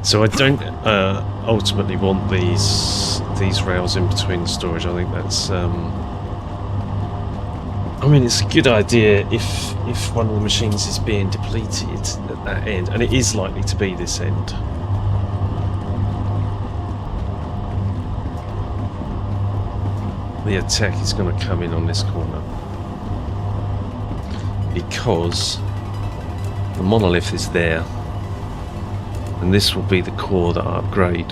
So I don't ultimately want these rails in between the storage. I think that's I mean, it's a good idea if one of the machines is being depleted at that end, and it is likely to be this end. The attack is going to come in on this corner because the monolith is there. And this will be the core that I upgrade.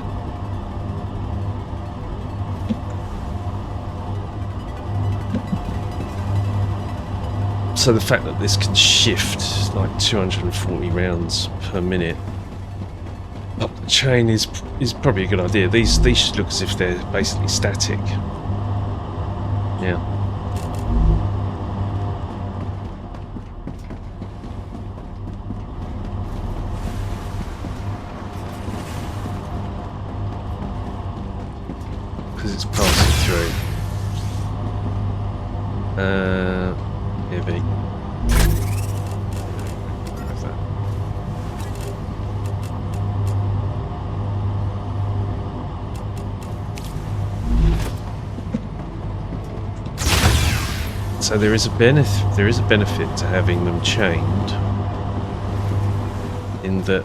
So the fact that this can shift like 240 rounds per minute up the chain is probably a good idea. These should look as if they're basically static. Yeah. because it's passing through. Heavy. Have that. So there is a benefit. There is a benefit to having them chained, in that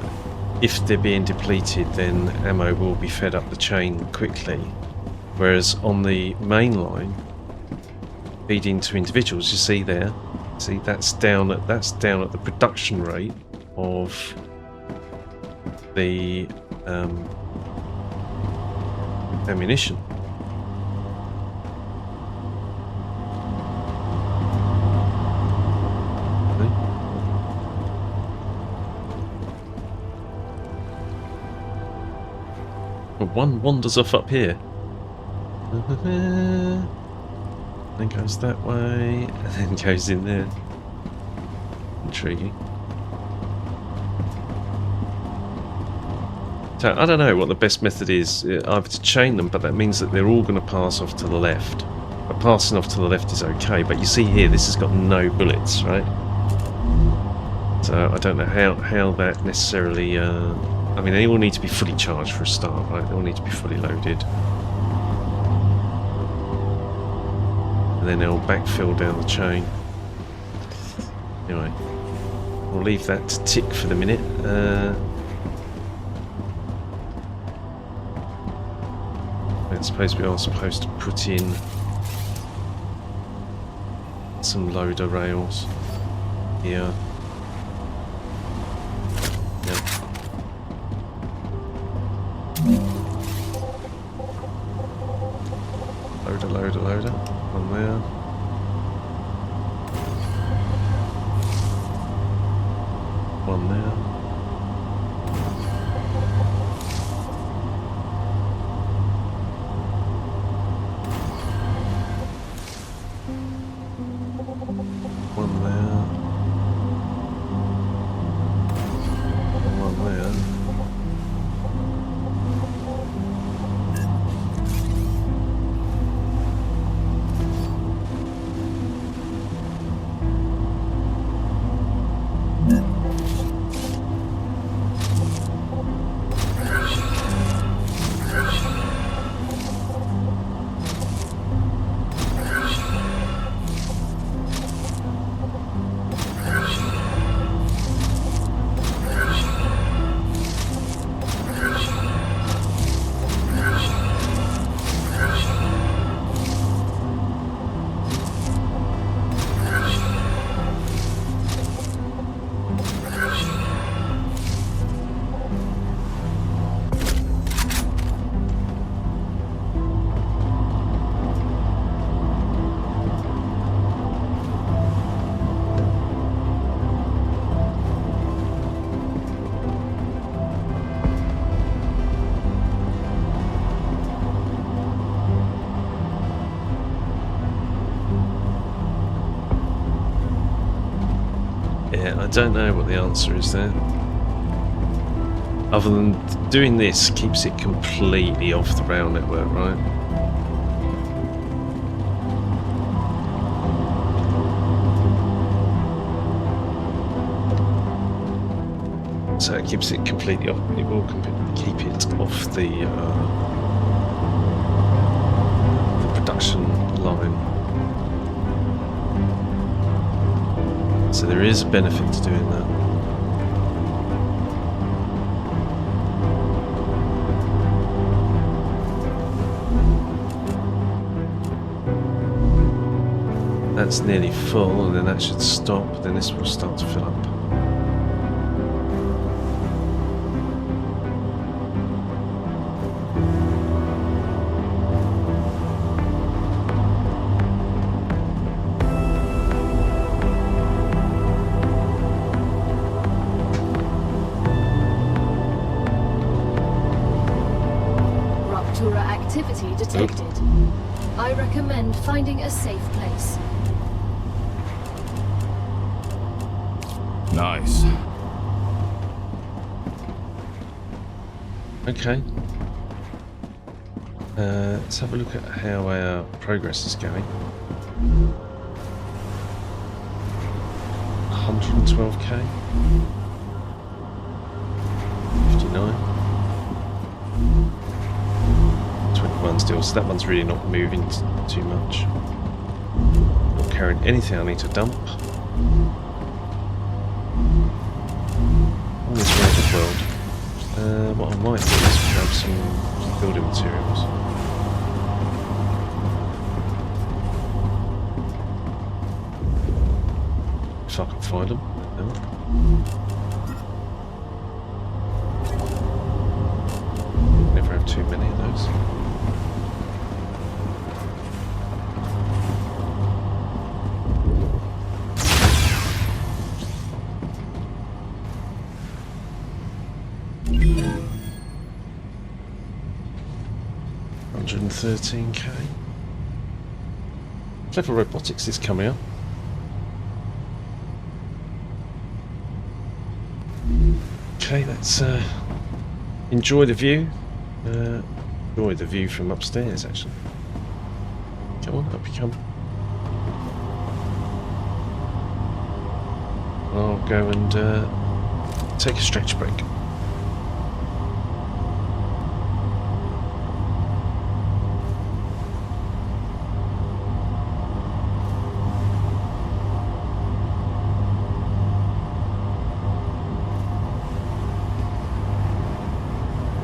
if they're being depleted, then ammo will be fed up the chain quickly. Whereas on the main line, feeding to individuals, you see there, see that's down at the production rate of the ammunition. One wanders off up here. Then goes that way, and then goes in there. Intriguing. So I don't know what the best method is, either to chain them, but that means that they're all going to pass off to the left. But passing off to the left is okay, but you see here, this has got no bullets, right? So I don't know how that necessarily... I mean, they all need to be fully charged for a start, right? They all need to be fully loaded. And then they'll backfill down the chain. Anyway, we'll leave that to tick for the minute. I suppose we are supposed to put in some loader rails here. Yep. Loader. One there. One there. One there. One there. I don't know what the answer is there. Other than doing this keeps it completely off the rail network, right? So it keeps it completely off. It will keep it off the production line. So there is a benefit to doing that. That's nearly full, and then that should stop, then this will start to fill up.
Activity detected. I recommend finding a safe place.
Nice.
Okay. Let's have a look at how our progress is going. 112k. 59. 21 still, so that one's really not moving too much. Not carrying anything I need to dump. On this ragged world. What I might do is grab some building materials. If I can find them. No. Never have too many of those. $113k. Clever Robotics is coming up. Okay, let's enjoy the view. Enjoy the view from upstairs, actually. Come on, up you come. I'll go and take a stretch break.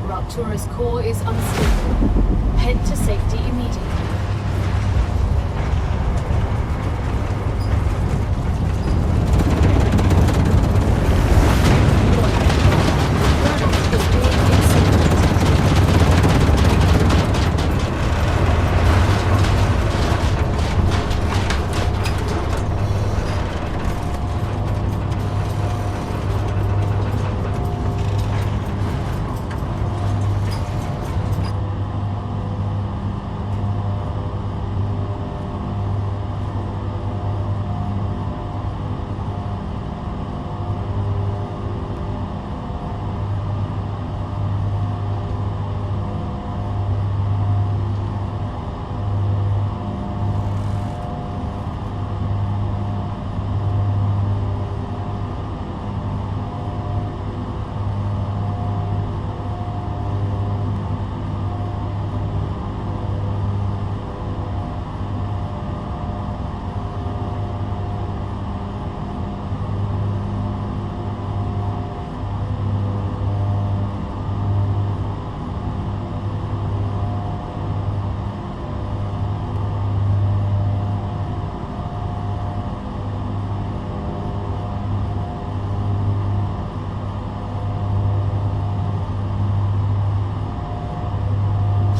Raptura's core is unstable. Head to safety immediately.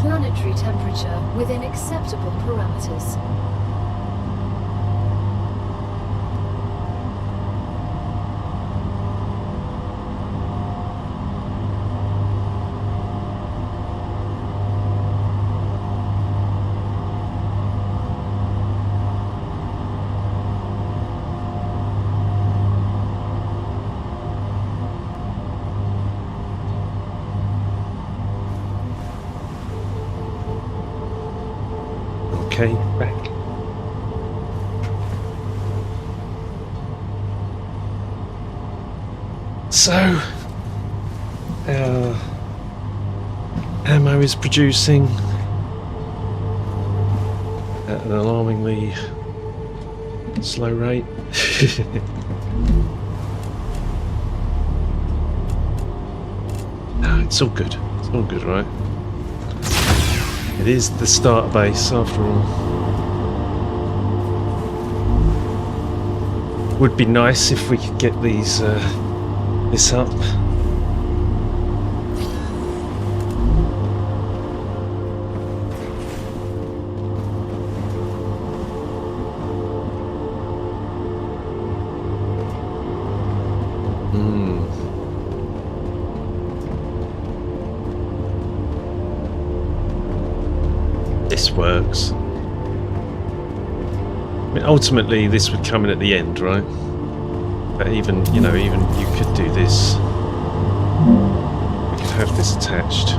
Planetary temperature within acceptable parameters.
Okay, back. So, our ammo is producing at an alarmingly slow rate. No, it's all good. It's all good, right? It is the start base after all. Would be nice if we could get these this up. This works. I mean, ultimately, this would come in at the end, right? But even, you know, even you could do this. We could have this attached.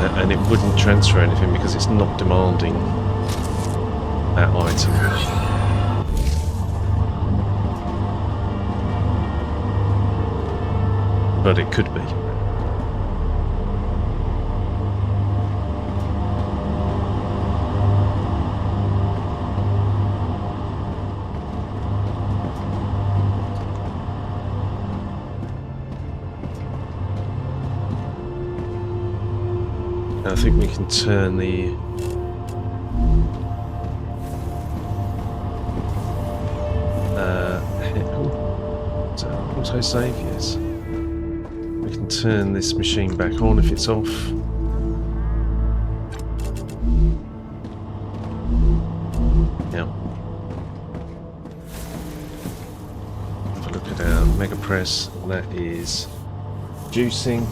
and it wouldn't transfer anything because it's not demanding that item. But it could be. I think we can turn the autosave, yes. We can turn this machine back on if it's off. Yeah. Have a look at our Mega Press. That is juicing.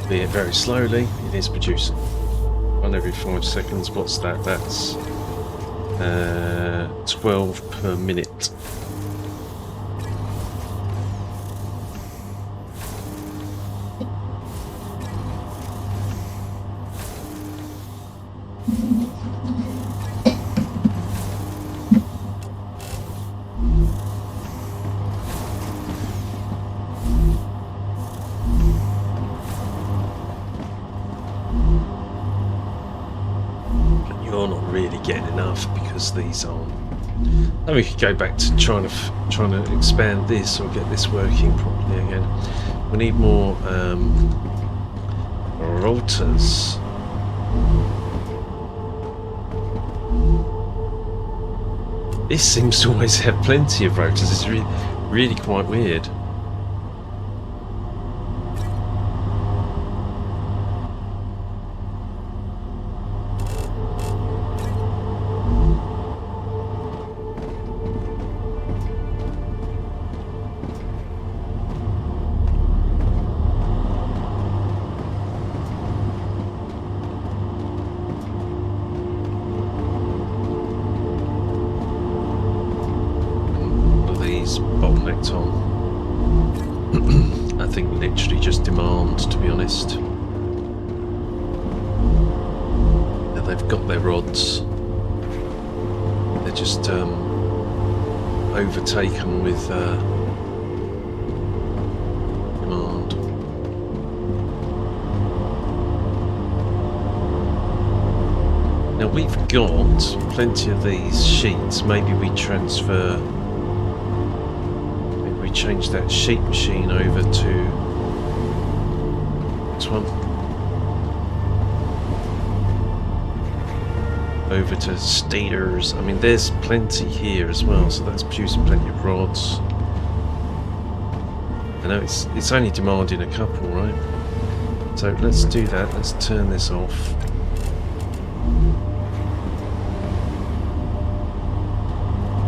Be it very slowly, it is producing. 1 every 5 seconds. What's that? That's 12 per minute. You're not really getting enough because these aren't. And we could go back to trying to expand this or get this working properly again. We need more rotors. This seems to always have plenty of rotors. It's really quite weird. Bottlenecked on. I think literally just demand, to be honest. Now they've got their rods. They're just overtaken with demand. Now we've got plenty of these sheets. Maybe we transfer. Change that sheet machine over to this one, over to stators. I mean, there's plenty here as well, so that's producing plenty of rods. I know it's only demanding a couple, right? So let's do that. Let's turn this off.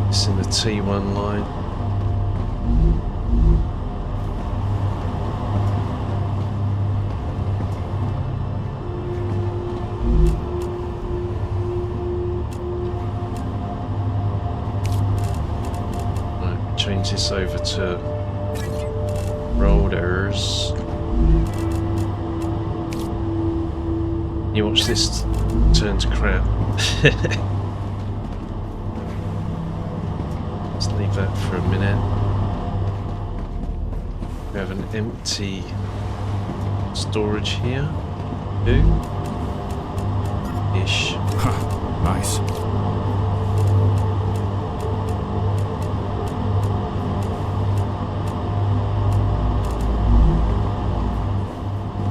It's in the T1 line. Change this over to rotors. You watch this turn to crap. Let's leave that for a minute. We have an empty storage here. Ish.
Nice.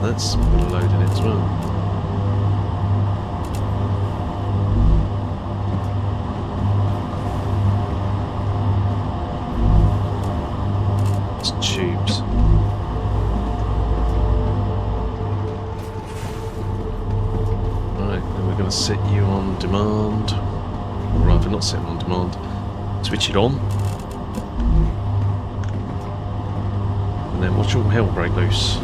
Let's put a load in it as well. It's tubes. Right, then we're going to set you on demand. or rather not set on demand, switch it on, and then watch all hell break loose.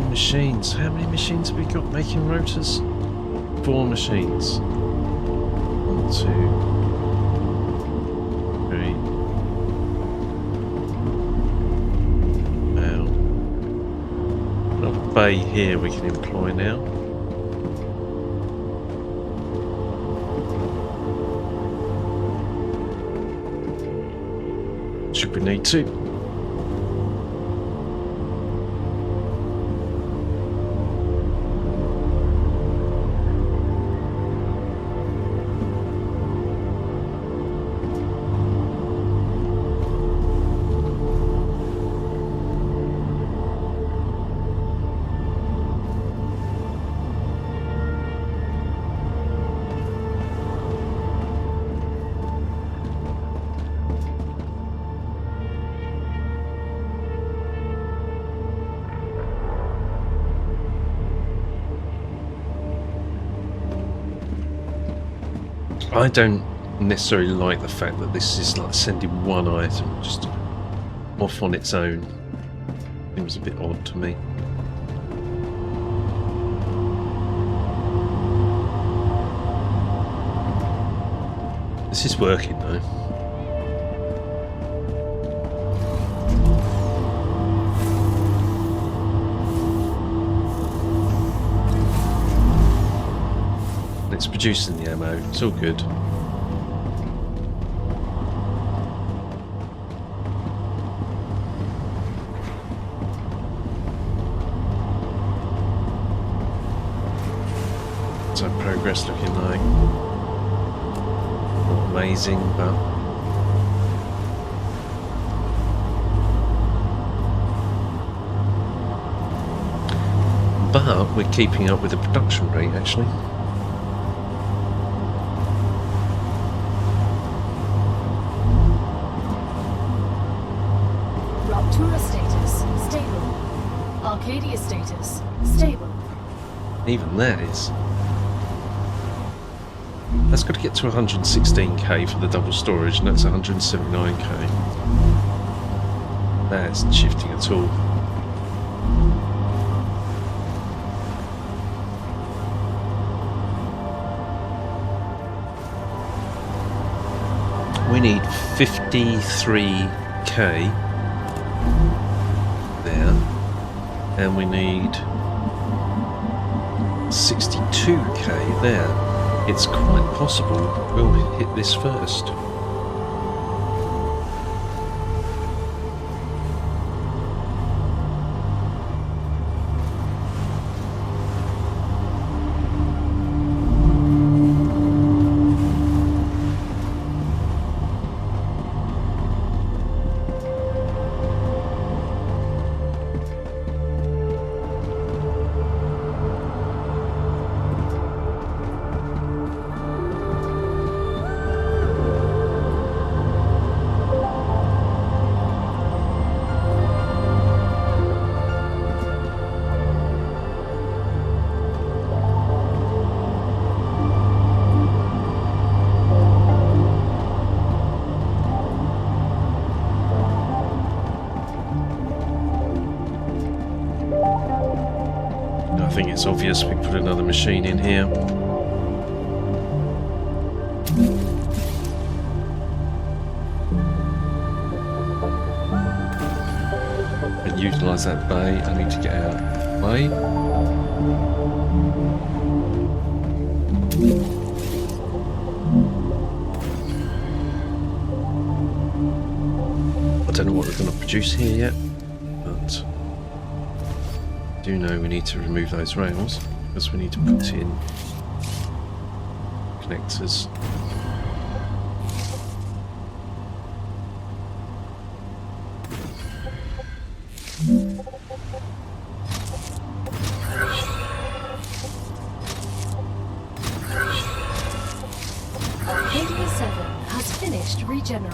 Machines. How many machines have we got making rotors? 4 machines. 1, 2, 3. Wow. Another bay here we can employ now. Should we need to. I don't necessarily like the fact that this is like sending one item just off on its own. Seems a bit odd to me. This is working though. It's producing the ammo, it's all good. So progress looking like not amazing, but we're keeping up with the production rate actually.
Arcadia status stable.
Even that is. That's got to get to 116k for the double storage, and that's 179k. That isn't shifting at all. We need 53k there. And we need 62k there. It's quite possible we'll hit this first. I think it's obvious we put another machine in here. utilise that bay. I need to get out of the way. I don't know what we're going to produce here yet, but I do know we need to remove those rails because we need to put in connectors.
Arcadia 7 has finished regenerating.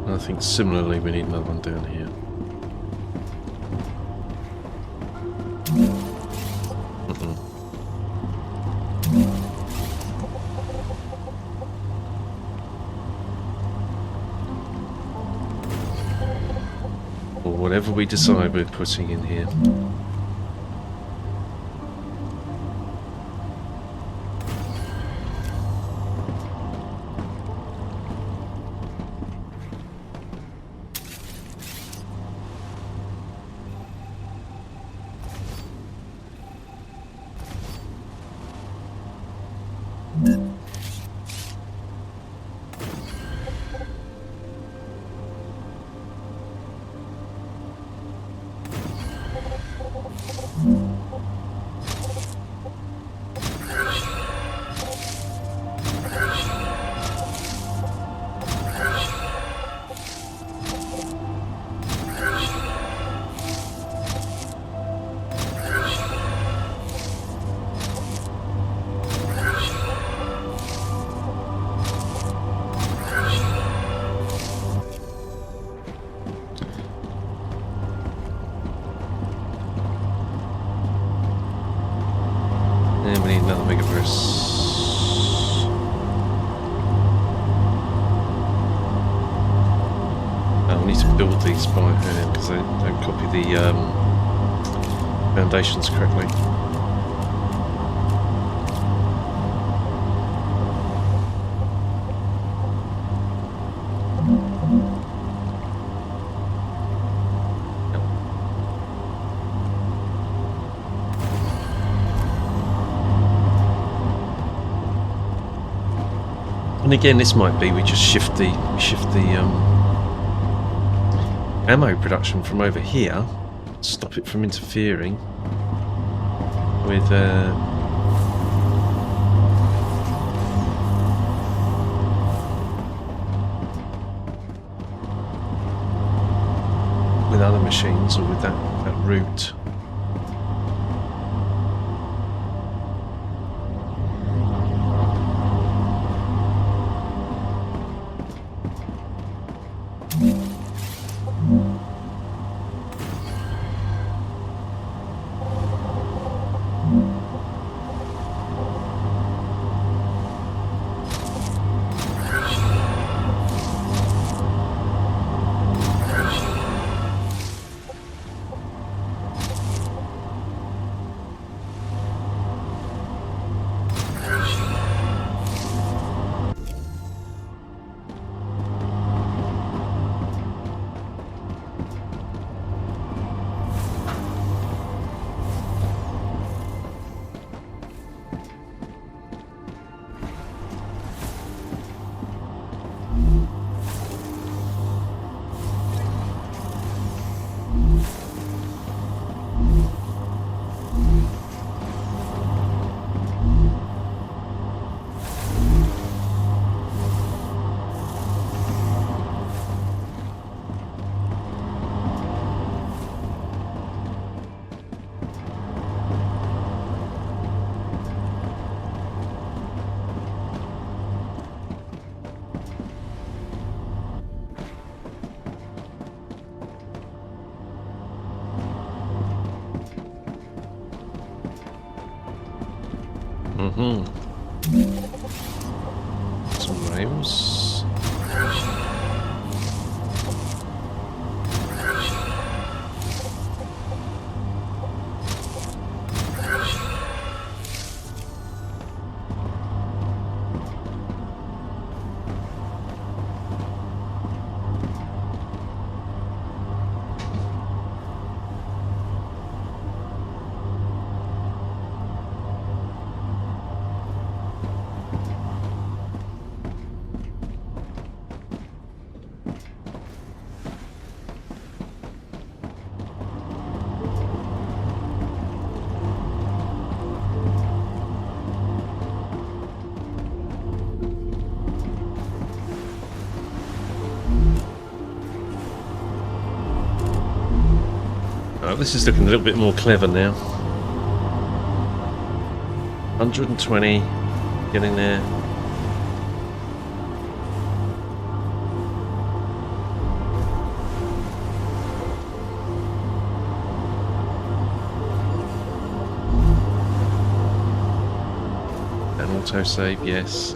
I think similarly we need another one down here. Or whatever we decide we're putting in here. And we need another mega press. We need to build these by hand because they don't copy the foundations correctly. And again, this might be we just shift the ammo production from over here, stop it from interfering with other machines or with that route. Some rails. Oh, this is looking a little bit more clever now. 120, getting there. And autosave, yes.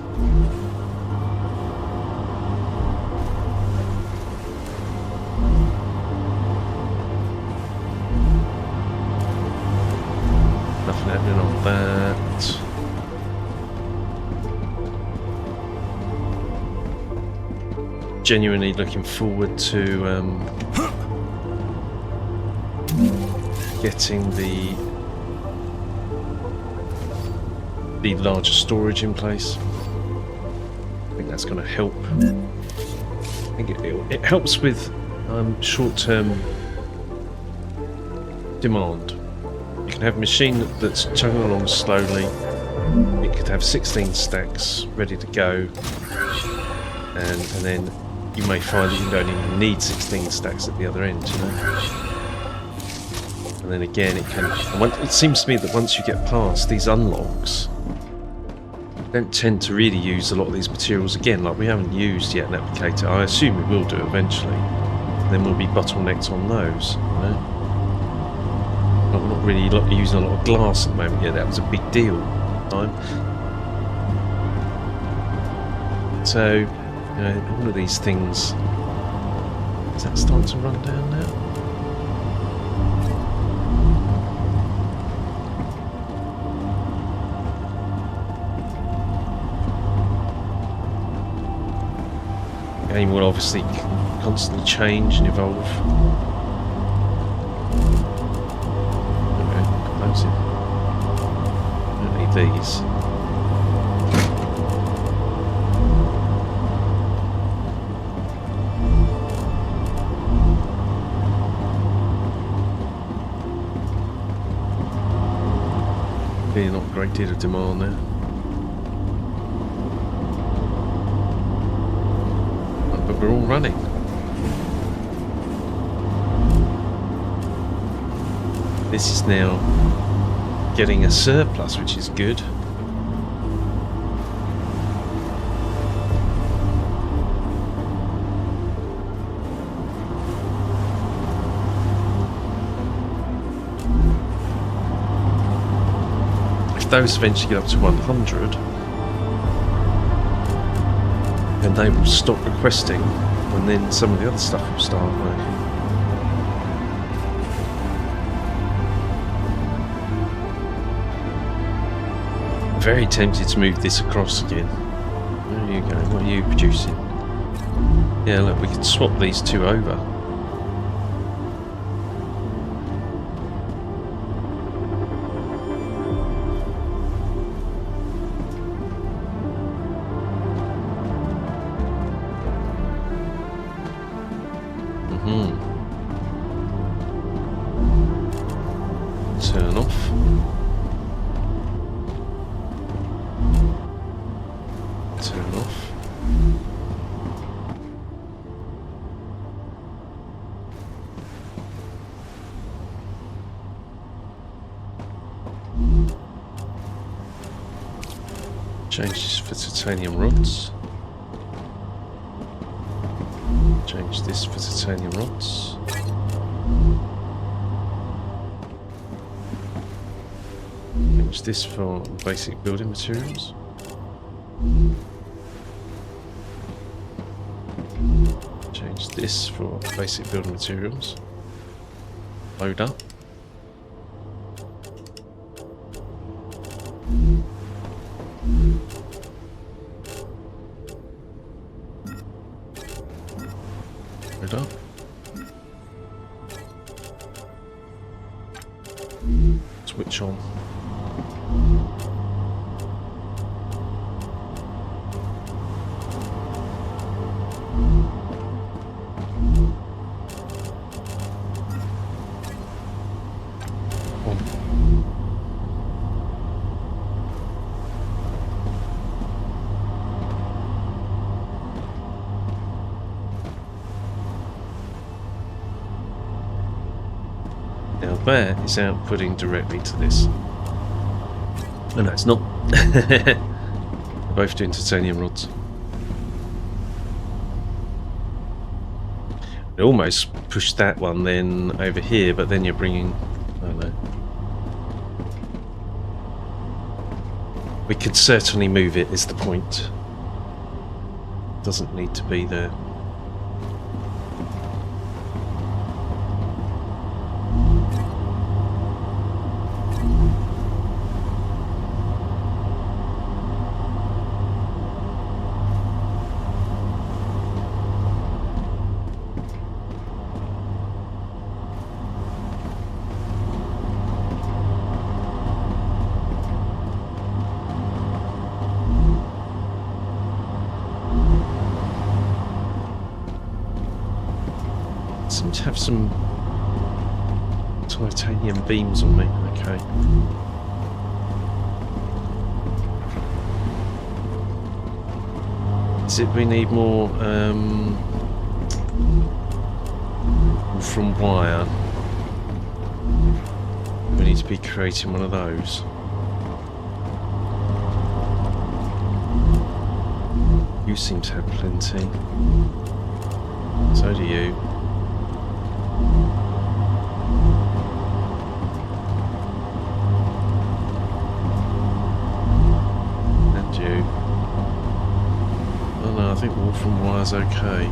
Nothing happening on that. Genuinely looking forward to getting the larger storage in place. I think that's going to help. I think it helps with short-term demand. You can have a machine that's chugging along slowly. It could have 16 stacks ready to go, and then you may find that you don't even need 16 stacks at the other end, you know. And then again, it seems to me that once you get past these unlocks, you don't tend to really use a lot of these materials again. Like, we haven't used yet an applicator. I assume we will do eventually. Then we'll be bottlenecked on those, you know. We're not really using a lot of glass at the moment. Yeah, that was a big deal at the time. So, you know, all of these things. Is that starting to run down now? The game will obviously constantly change and evolve. Don't need these. Clearly not a great deal of demand there. But we're all running. This is now getting a surplus, which is good. If those eventually get up to 100, then they will stop requesting, and then some of the other stuff will start working. Very tempted to move this across again. There you go. What are you producing? Yeah, look, we could swap these two over. Turn off. Turn off. Change this for titanium rods. Change this for titanium rods. Change this for basic building materials. Change this for basic building materials. Load up. Load up. Switch on. Now that is outputting directly to this. Oh no, it's not. Both doing titanium rods. I almost pushed that one then over here, but then you're bringing... I don't know. We could certainly move it, is the point. Doesn't need to be there. Seem to have some titanium beams on me. Okay. Is it we need more from wire? We need to be creating one of those. You seem to have plenty. So do you. And you. Oh no, I think wool from wire's okay.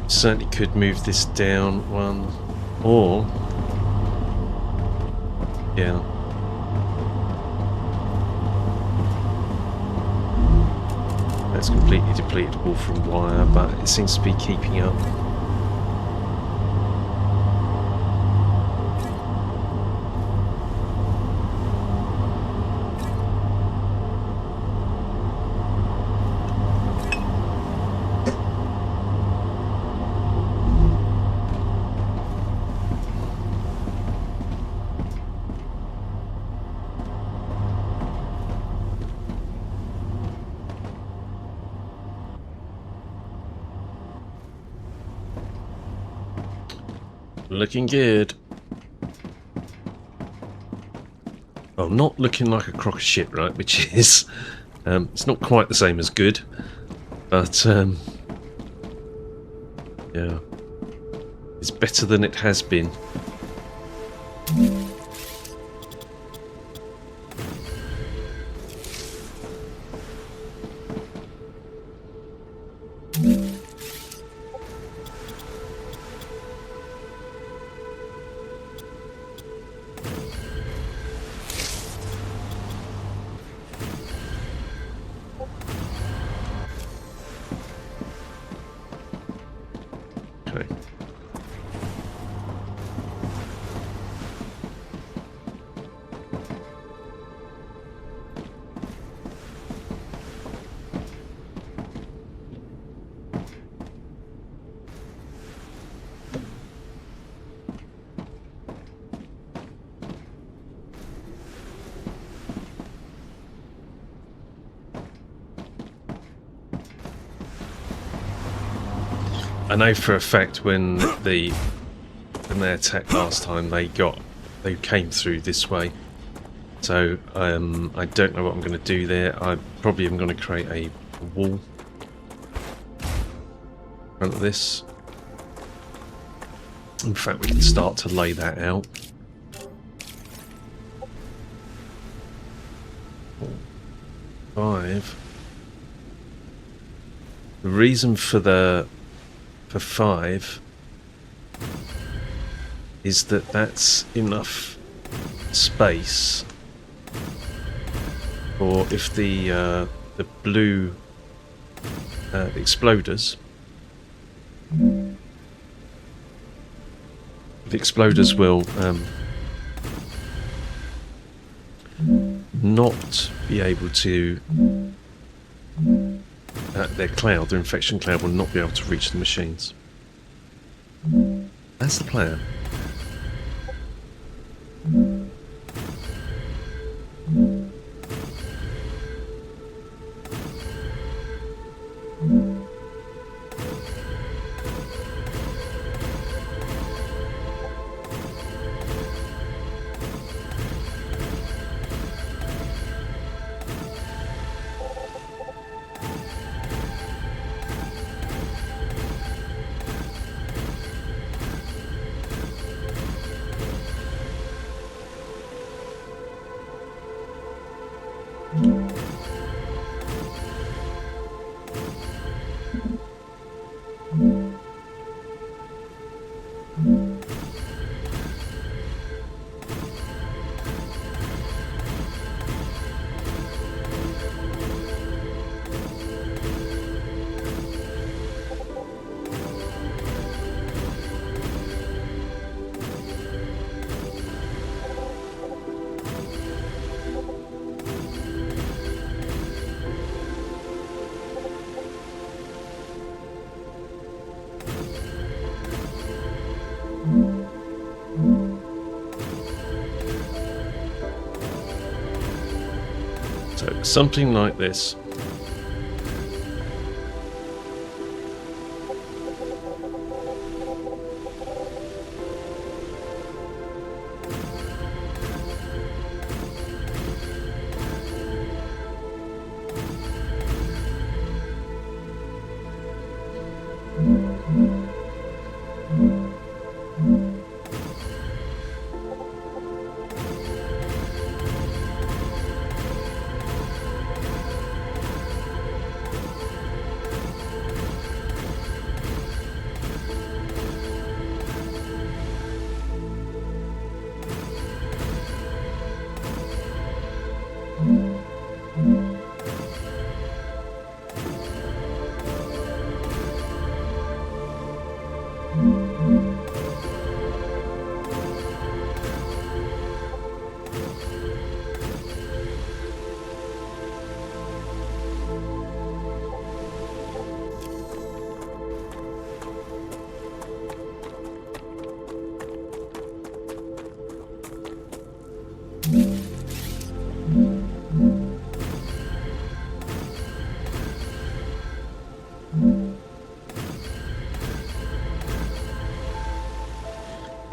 Certainly could move this down one, or yeah. That's completely depleted wool from wire, but it seems to be keeping up. Looking good. Well, not looking like a crock of shit, right? Which is, it's not quite the same as good, but yeah, it's better than it has been. Okay. I know for a fact when they attacked last time, they came through this way. So I don't know what I'm going to do there. I probably am going to create a wall in front of this. In fact, we can start to lay that out. 5. The reason for 5 is that that's enough space for if the blue exploders, the exploders will not be able to their cloud, their infection cloud, will not be able to reach the machines. That's the plan. So something like this.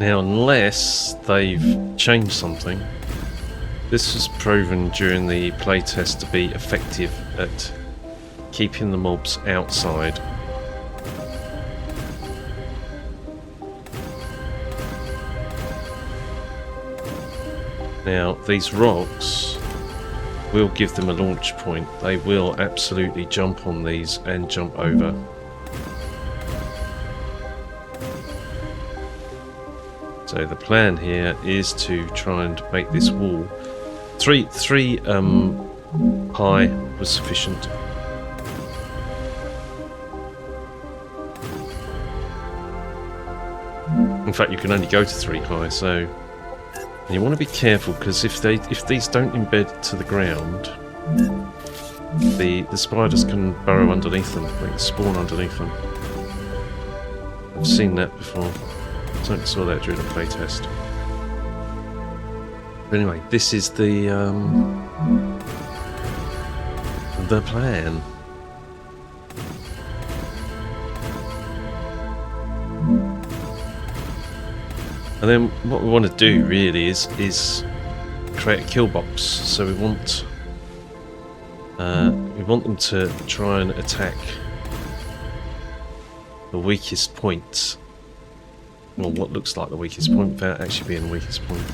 Now, unless they've changed something, this was proven during the playtest to be effective at keeping the mobs outside. Now, these rocks will give them a launch point. They will absolutely jump on these and jump over. So the plan here is to try and make this wall three high was sufficient. In fact, you can only go to 3 high, so you want to be careful, because if these don't embed to the ground, the spiders can burrow underneath them. They can spawn underneath them. I've seen that before. Certainly saw that during the playtest. But anyway, this is the plan. And then what we want to do really is create a kill box. So we want them to try and attack the weakest points. Well, what looks like the weakest point without actually being the weakest point.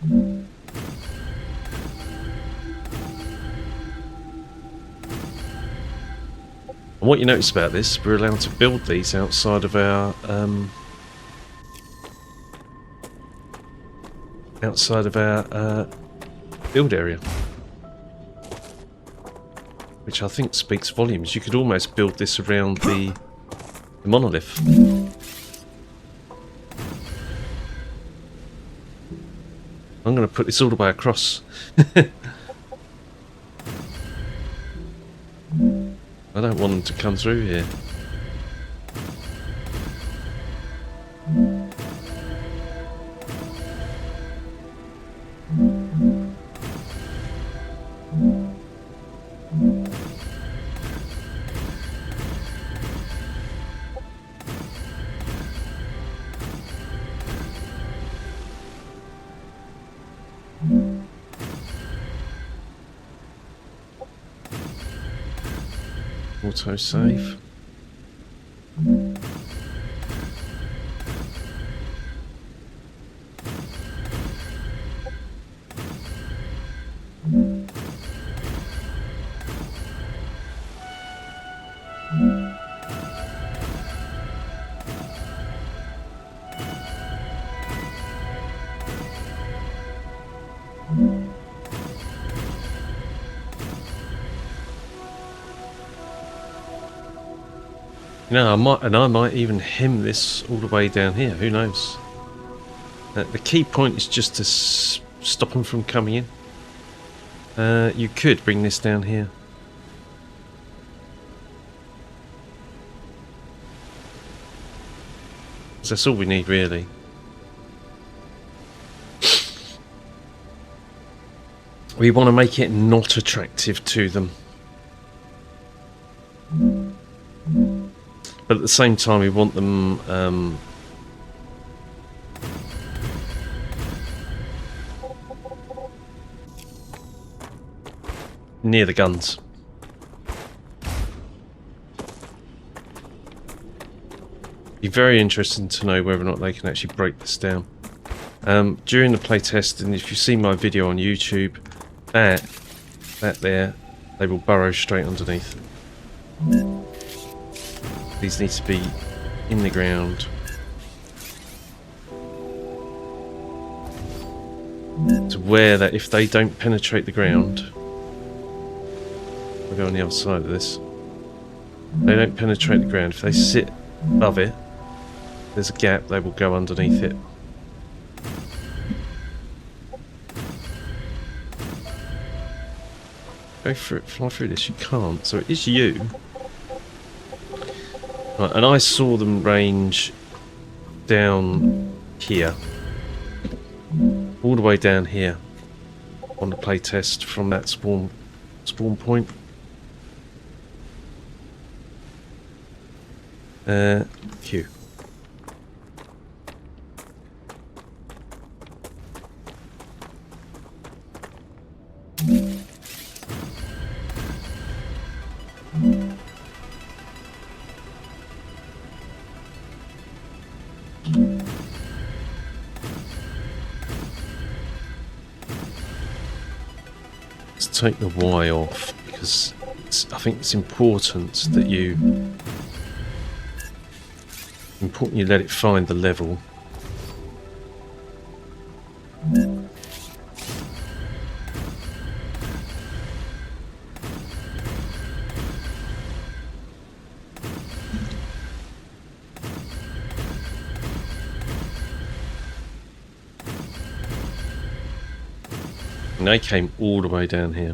And what you notice about this, we're allowed to build these outside of our build area, which I think speaks volumes. You could almost build this around the monolith. I'm going to put this all the way across. I don't want them to come through here. Auto save. You know, I might even hem this all the way down here. Who knows? The key point is just to stop them from coming in. You could bring this down here. That's all we need, really. We want to make it not attractive to them. But at the same time, we want them near the guns. Be very interesting to know whether or not they can actually break this down. During the playtest, and if you see my video on YouTube, that there, they will burrow straight underneath. These need to be in the ground. To where that if they don't penetrate the ground, we'll go on the other side of this. If they don't penetrate the ground, if they sit above it, there's a gap, they will go underneath it. Go through it, fly through this, you can't, so it is you. Right, and I saw them range down here. All the way down here on the playtest from that spawn point. Q. Let's take the Y off because I think it's important that you let it find the level. And they came all the way down here.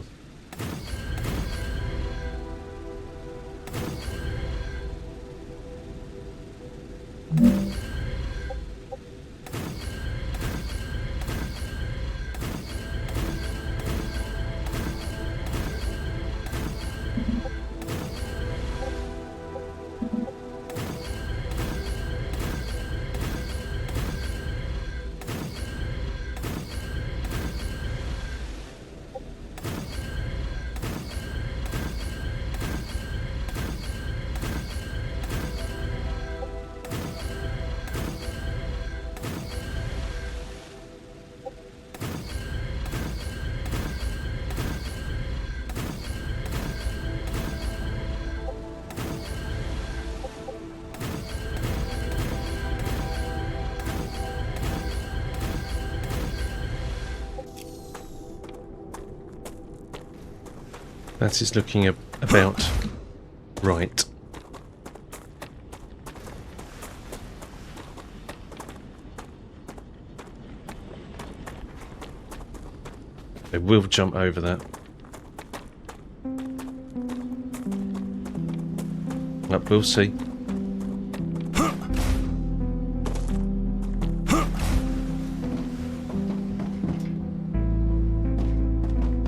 That is looking about right. They will jump over that. But we'll see.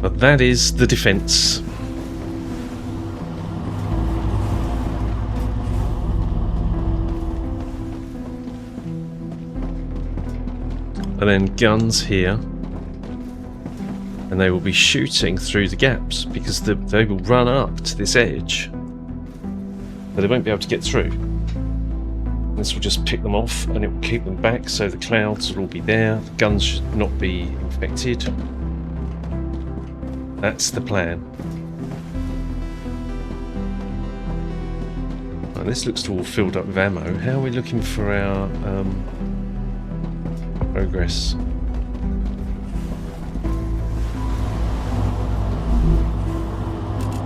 But that is the defense. And then guns here. And they will be shooting through the gaps because they will run up to this edge. But they won't be able to get through. This will just pick them off and it will keep them back, so the clouds will all be there. The guns should not be infected. That's the plan. Right, this looks all filled up with ammo. How are we looking for our progress?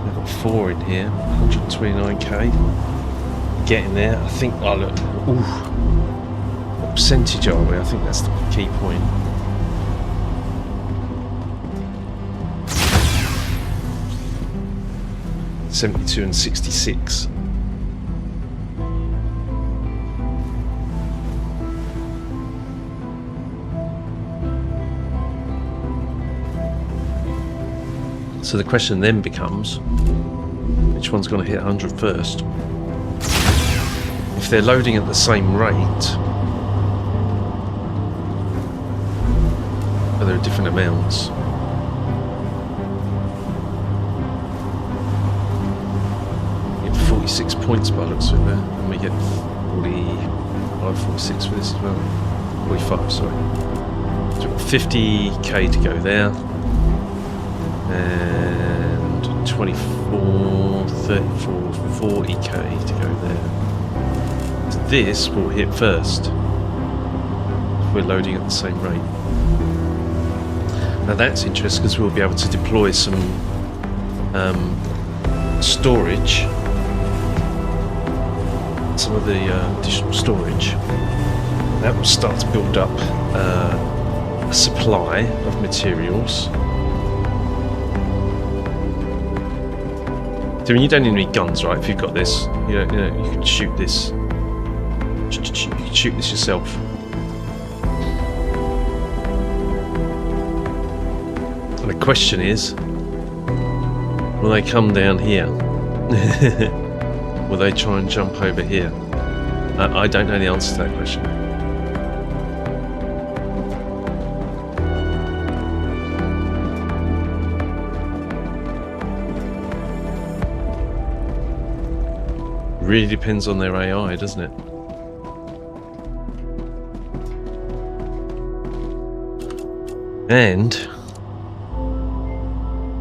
I've got 4 in here. 129k. Getting there. I think. Oh look. Ooh. What percentage are we? I think that's the key point. $72 and 66. So the question then becomes, which one's going to hit 100 first? If they're loading at the same rate, but there are different amounts. We get 46 points by the looks of it there, and we get 45, 46 for this as well. 45, sorry. So we've got 50k to go there. And 24, 34, 40k to go there. So this will hit first if we're loading at the same rate. Now that's interesting because we'll be able to deploy some storage, some of the additional storage. That will start to build up a supply of materials. So you don't even need guns, right? If you've got this, you can shoot this. You can shoot this yourself. And the question is, will they come down here? Will they try and jump over here? I don't know the answer to that question. Really depends on their AI, doesn't it? And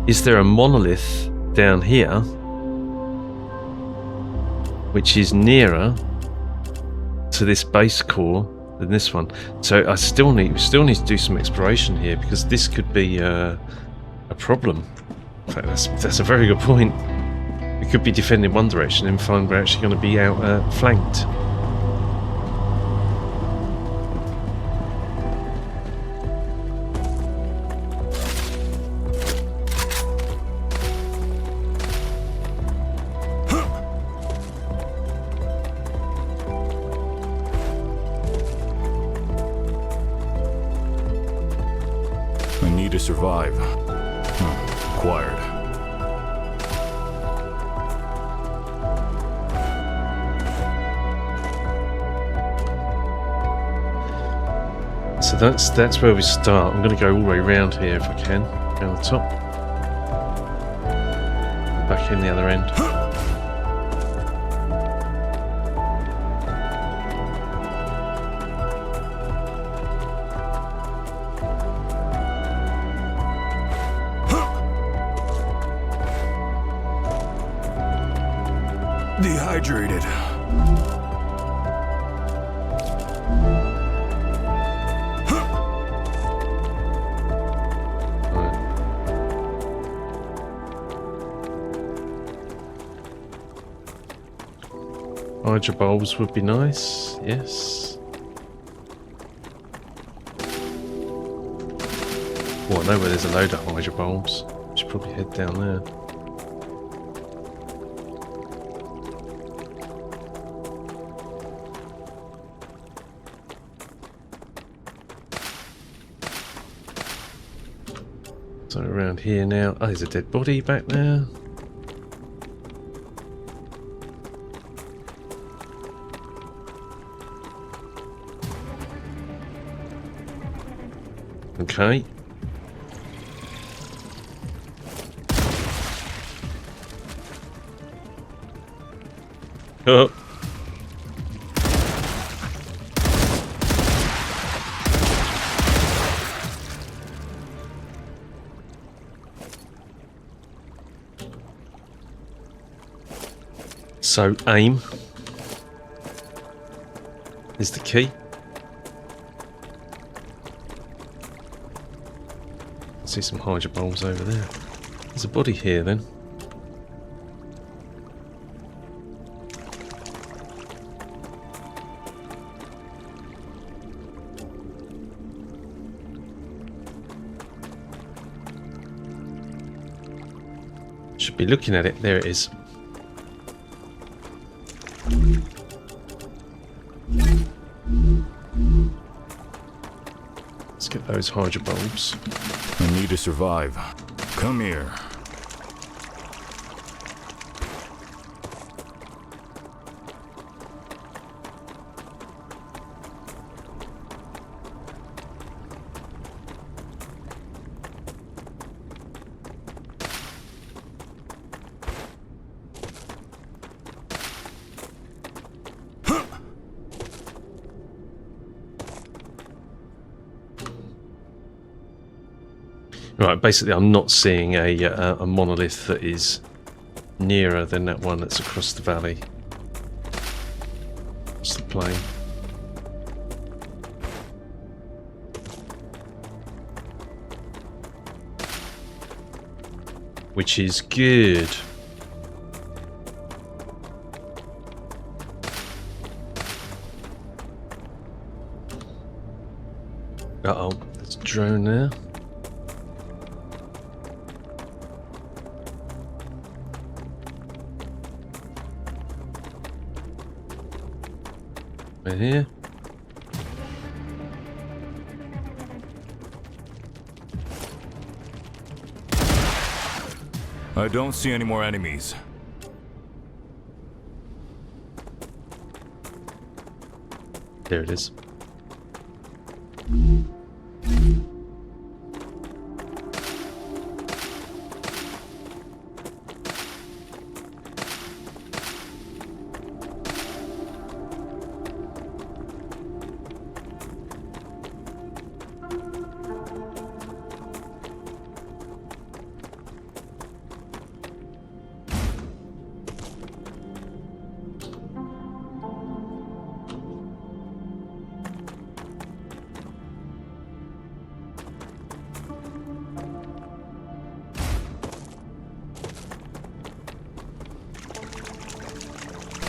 is there a monolith down here which is nearer to this base core than this one? So we still need to do some exploration here, because this could be a problem. In fact, that's a very good point. We could be defending one direction and find we're actually going to be out flanked.
I need to survive. Acquired.
So that's where we start. I'm going to go all the way around here if I can, around the top, back in the other end.
Dehydrated.
Hydro bulbs would be nice, yes. Oh, I know where there's a load of hydro bulbs. I should probably head down there. So around here now. Oh, there's a dead body back there. Okay. Oh. So aim is the key. I see some hydro bulbs over there. There's a body here then. Should be looking at it. There it is. Let's get those hydro bulbs.
I need to survive. Come here.
Right, basically I'm not seeing a monolith that is nearer than that one that's across the valley. It's the plain. Which is good. Uh-oh, there's a drone there. Right here.
I don't see any more enemies.
There it is.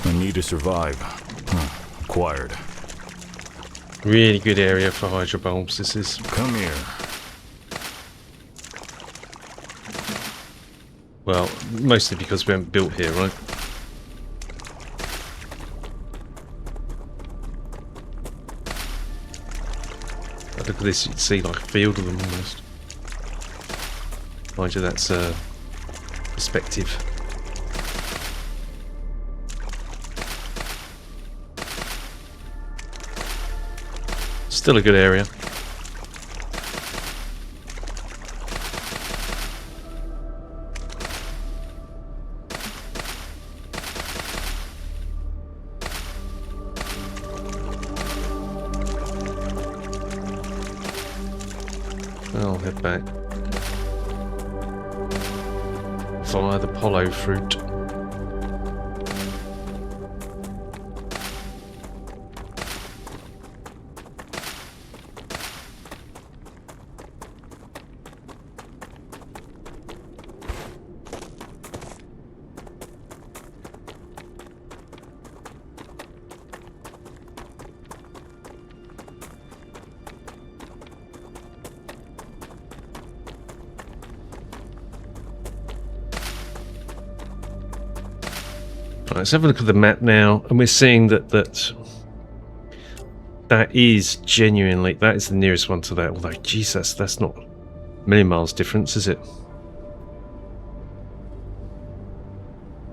I need to survive. Acquired.
Really good area for hydro bulbs, this is.
Come here.
Well, mostly because we haven't built here, right? But look at this, you can see like a field of them almost. Mind you, that's perspective. Still a good area. I'll head back via the Polo fruit. Right, let's have a look at the map now, and we're seeing that that is genuinely, that is the nearest one to that. Although, Jesus, that's not million miles difference, is it?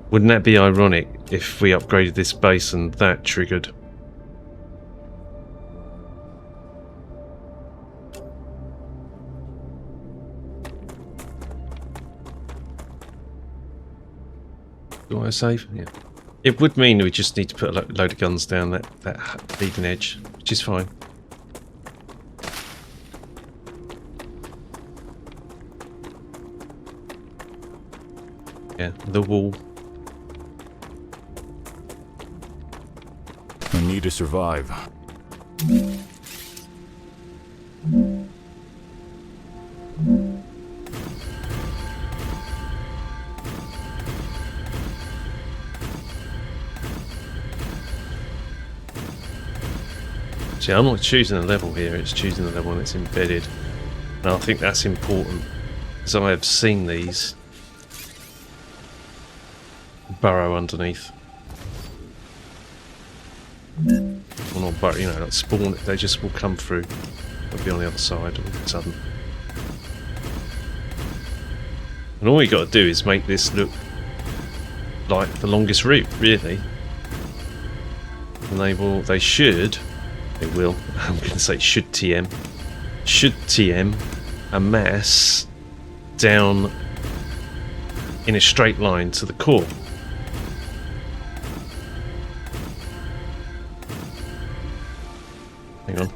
Wouldn't that be ironic if we upgraded this base and that triggered? Do I save? Yeah. It would mean we just need to put a load of guns down that leading edge, which is fine. Yeah, the wall.
I need to survive.
See, I'm not choosing a level here, it's choosing the level when it's embedded. And I think that's important, because I have seen these burrow underneath. Well, not burrow, you know, like spawn, they just will come through. They'll be on the other side all of a sudden. And all you got to do is make this look like the longest route, really. And they will, they will, I'm going to say should TM a mass down in a straight line to the core. Hang on.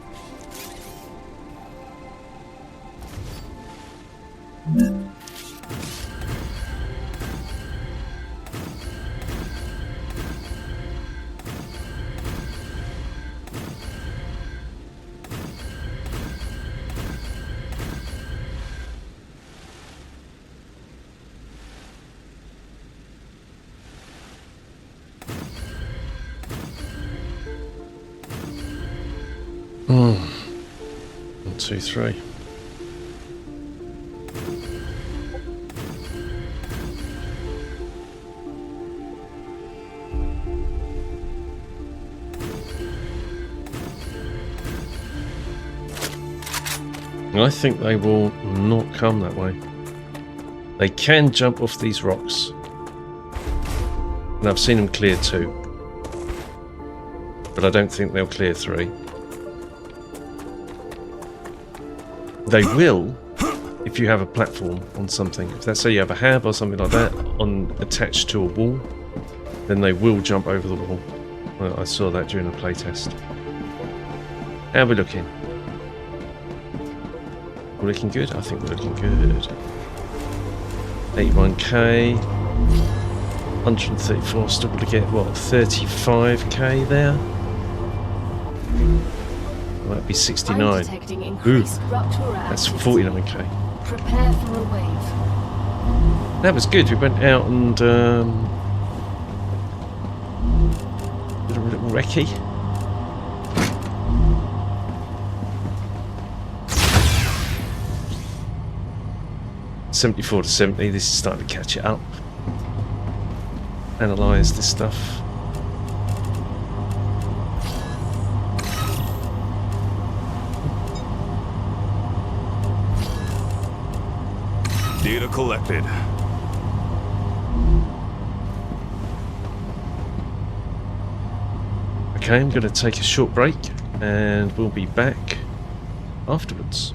One, two, three. I think they will not come that way. They can jump off these rocks. And I've seen them clear 2. But I don't think they'll clear 3. They will if you have a platform on something. If let's say you have a hab or something like that attached to a wall, then they will jump over the wall. Well, I saw that during a playtest. How are we looking? We're looking good? I think we're looking good. 81k. 134, still got to get, what, 35k there? Might be 69. Ooh, that's 49k.
Prepare for a wave.
That was good. We went out and did a little recce. $74 to 70. This is starting to catch it up. Analyze this stuff.
Data collected.
Okay, I'm going to take a short break and we'll be back afterwards.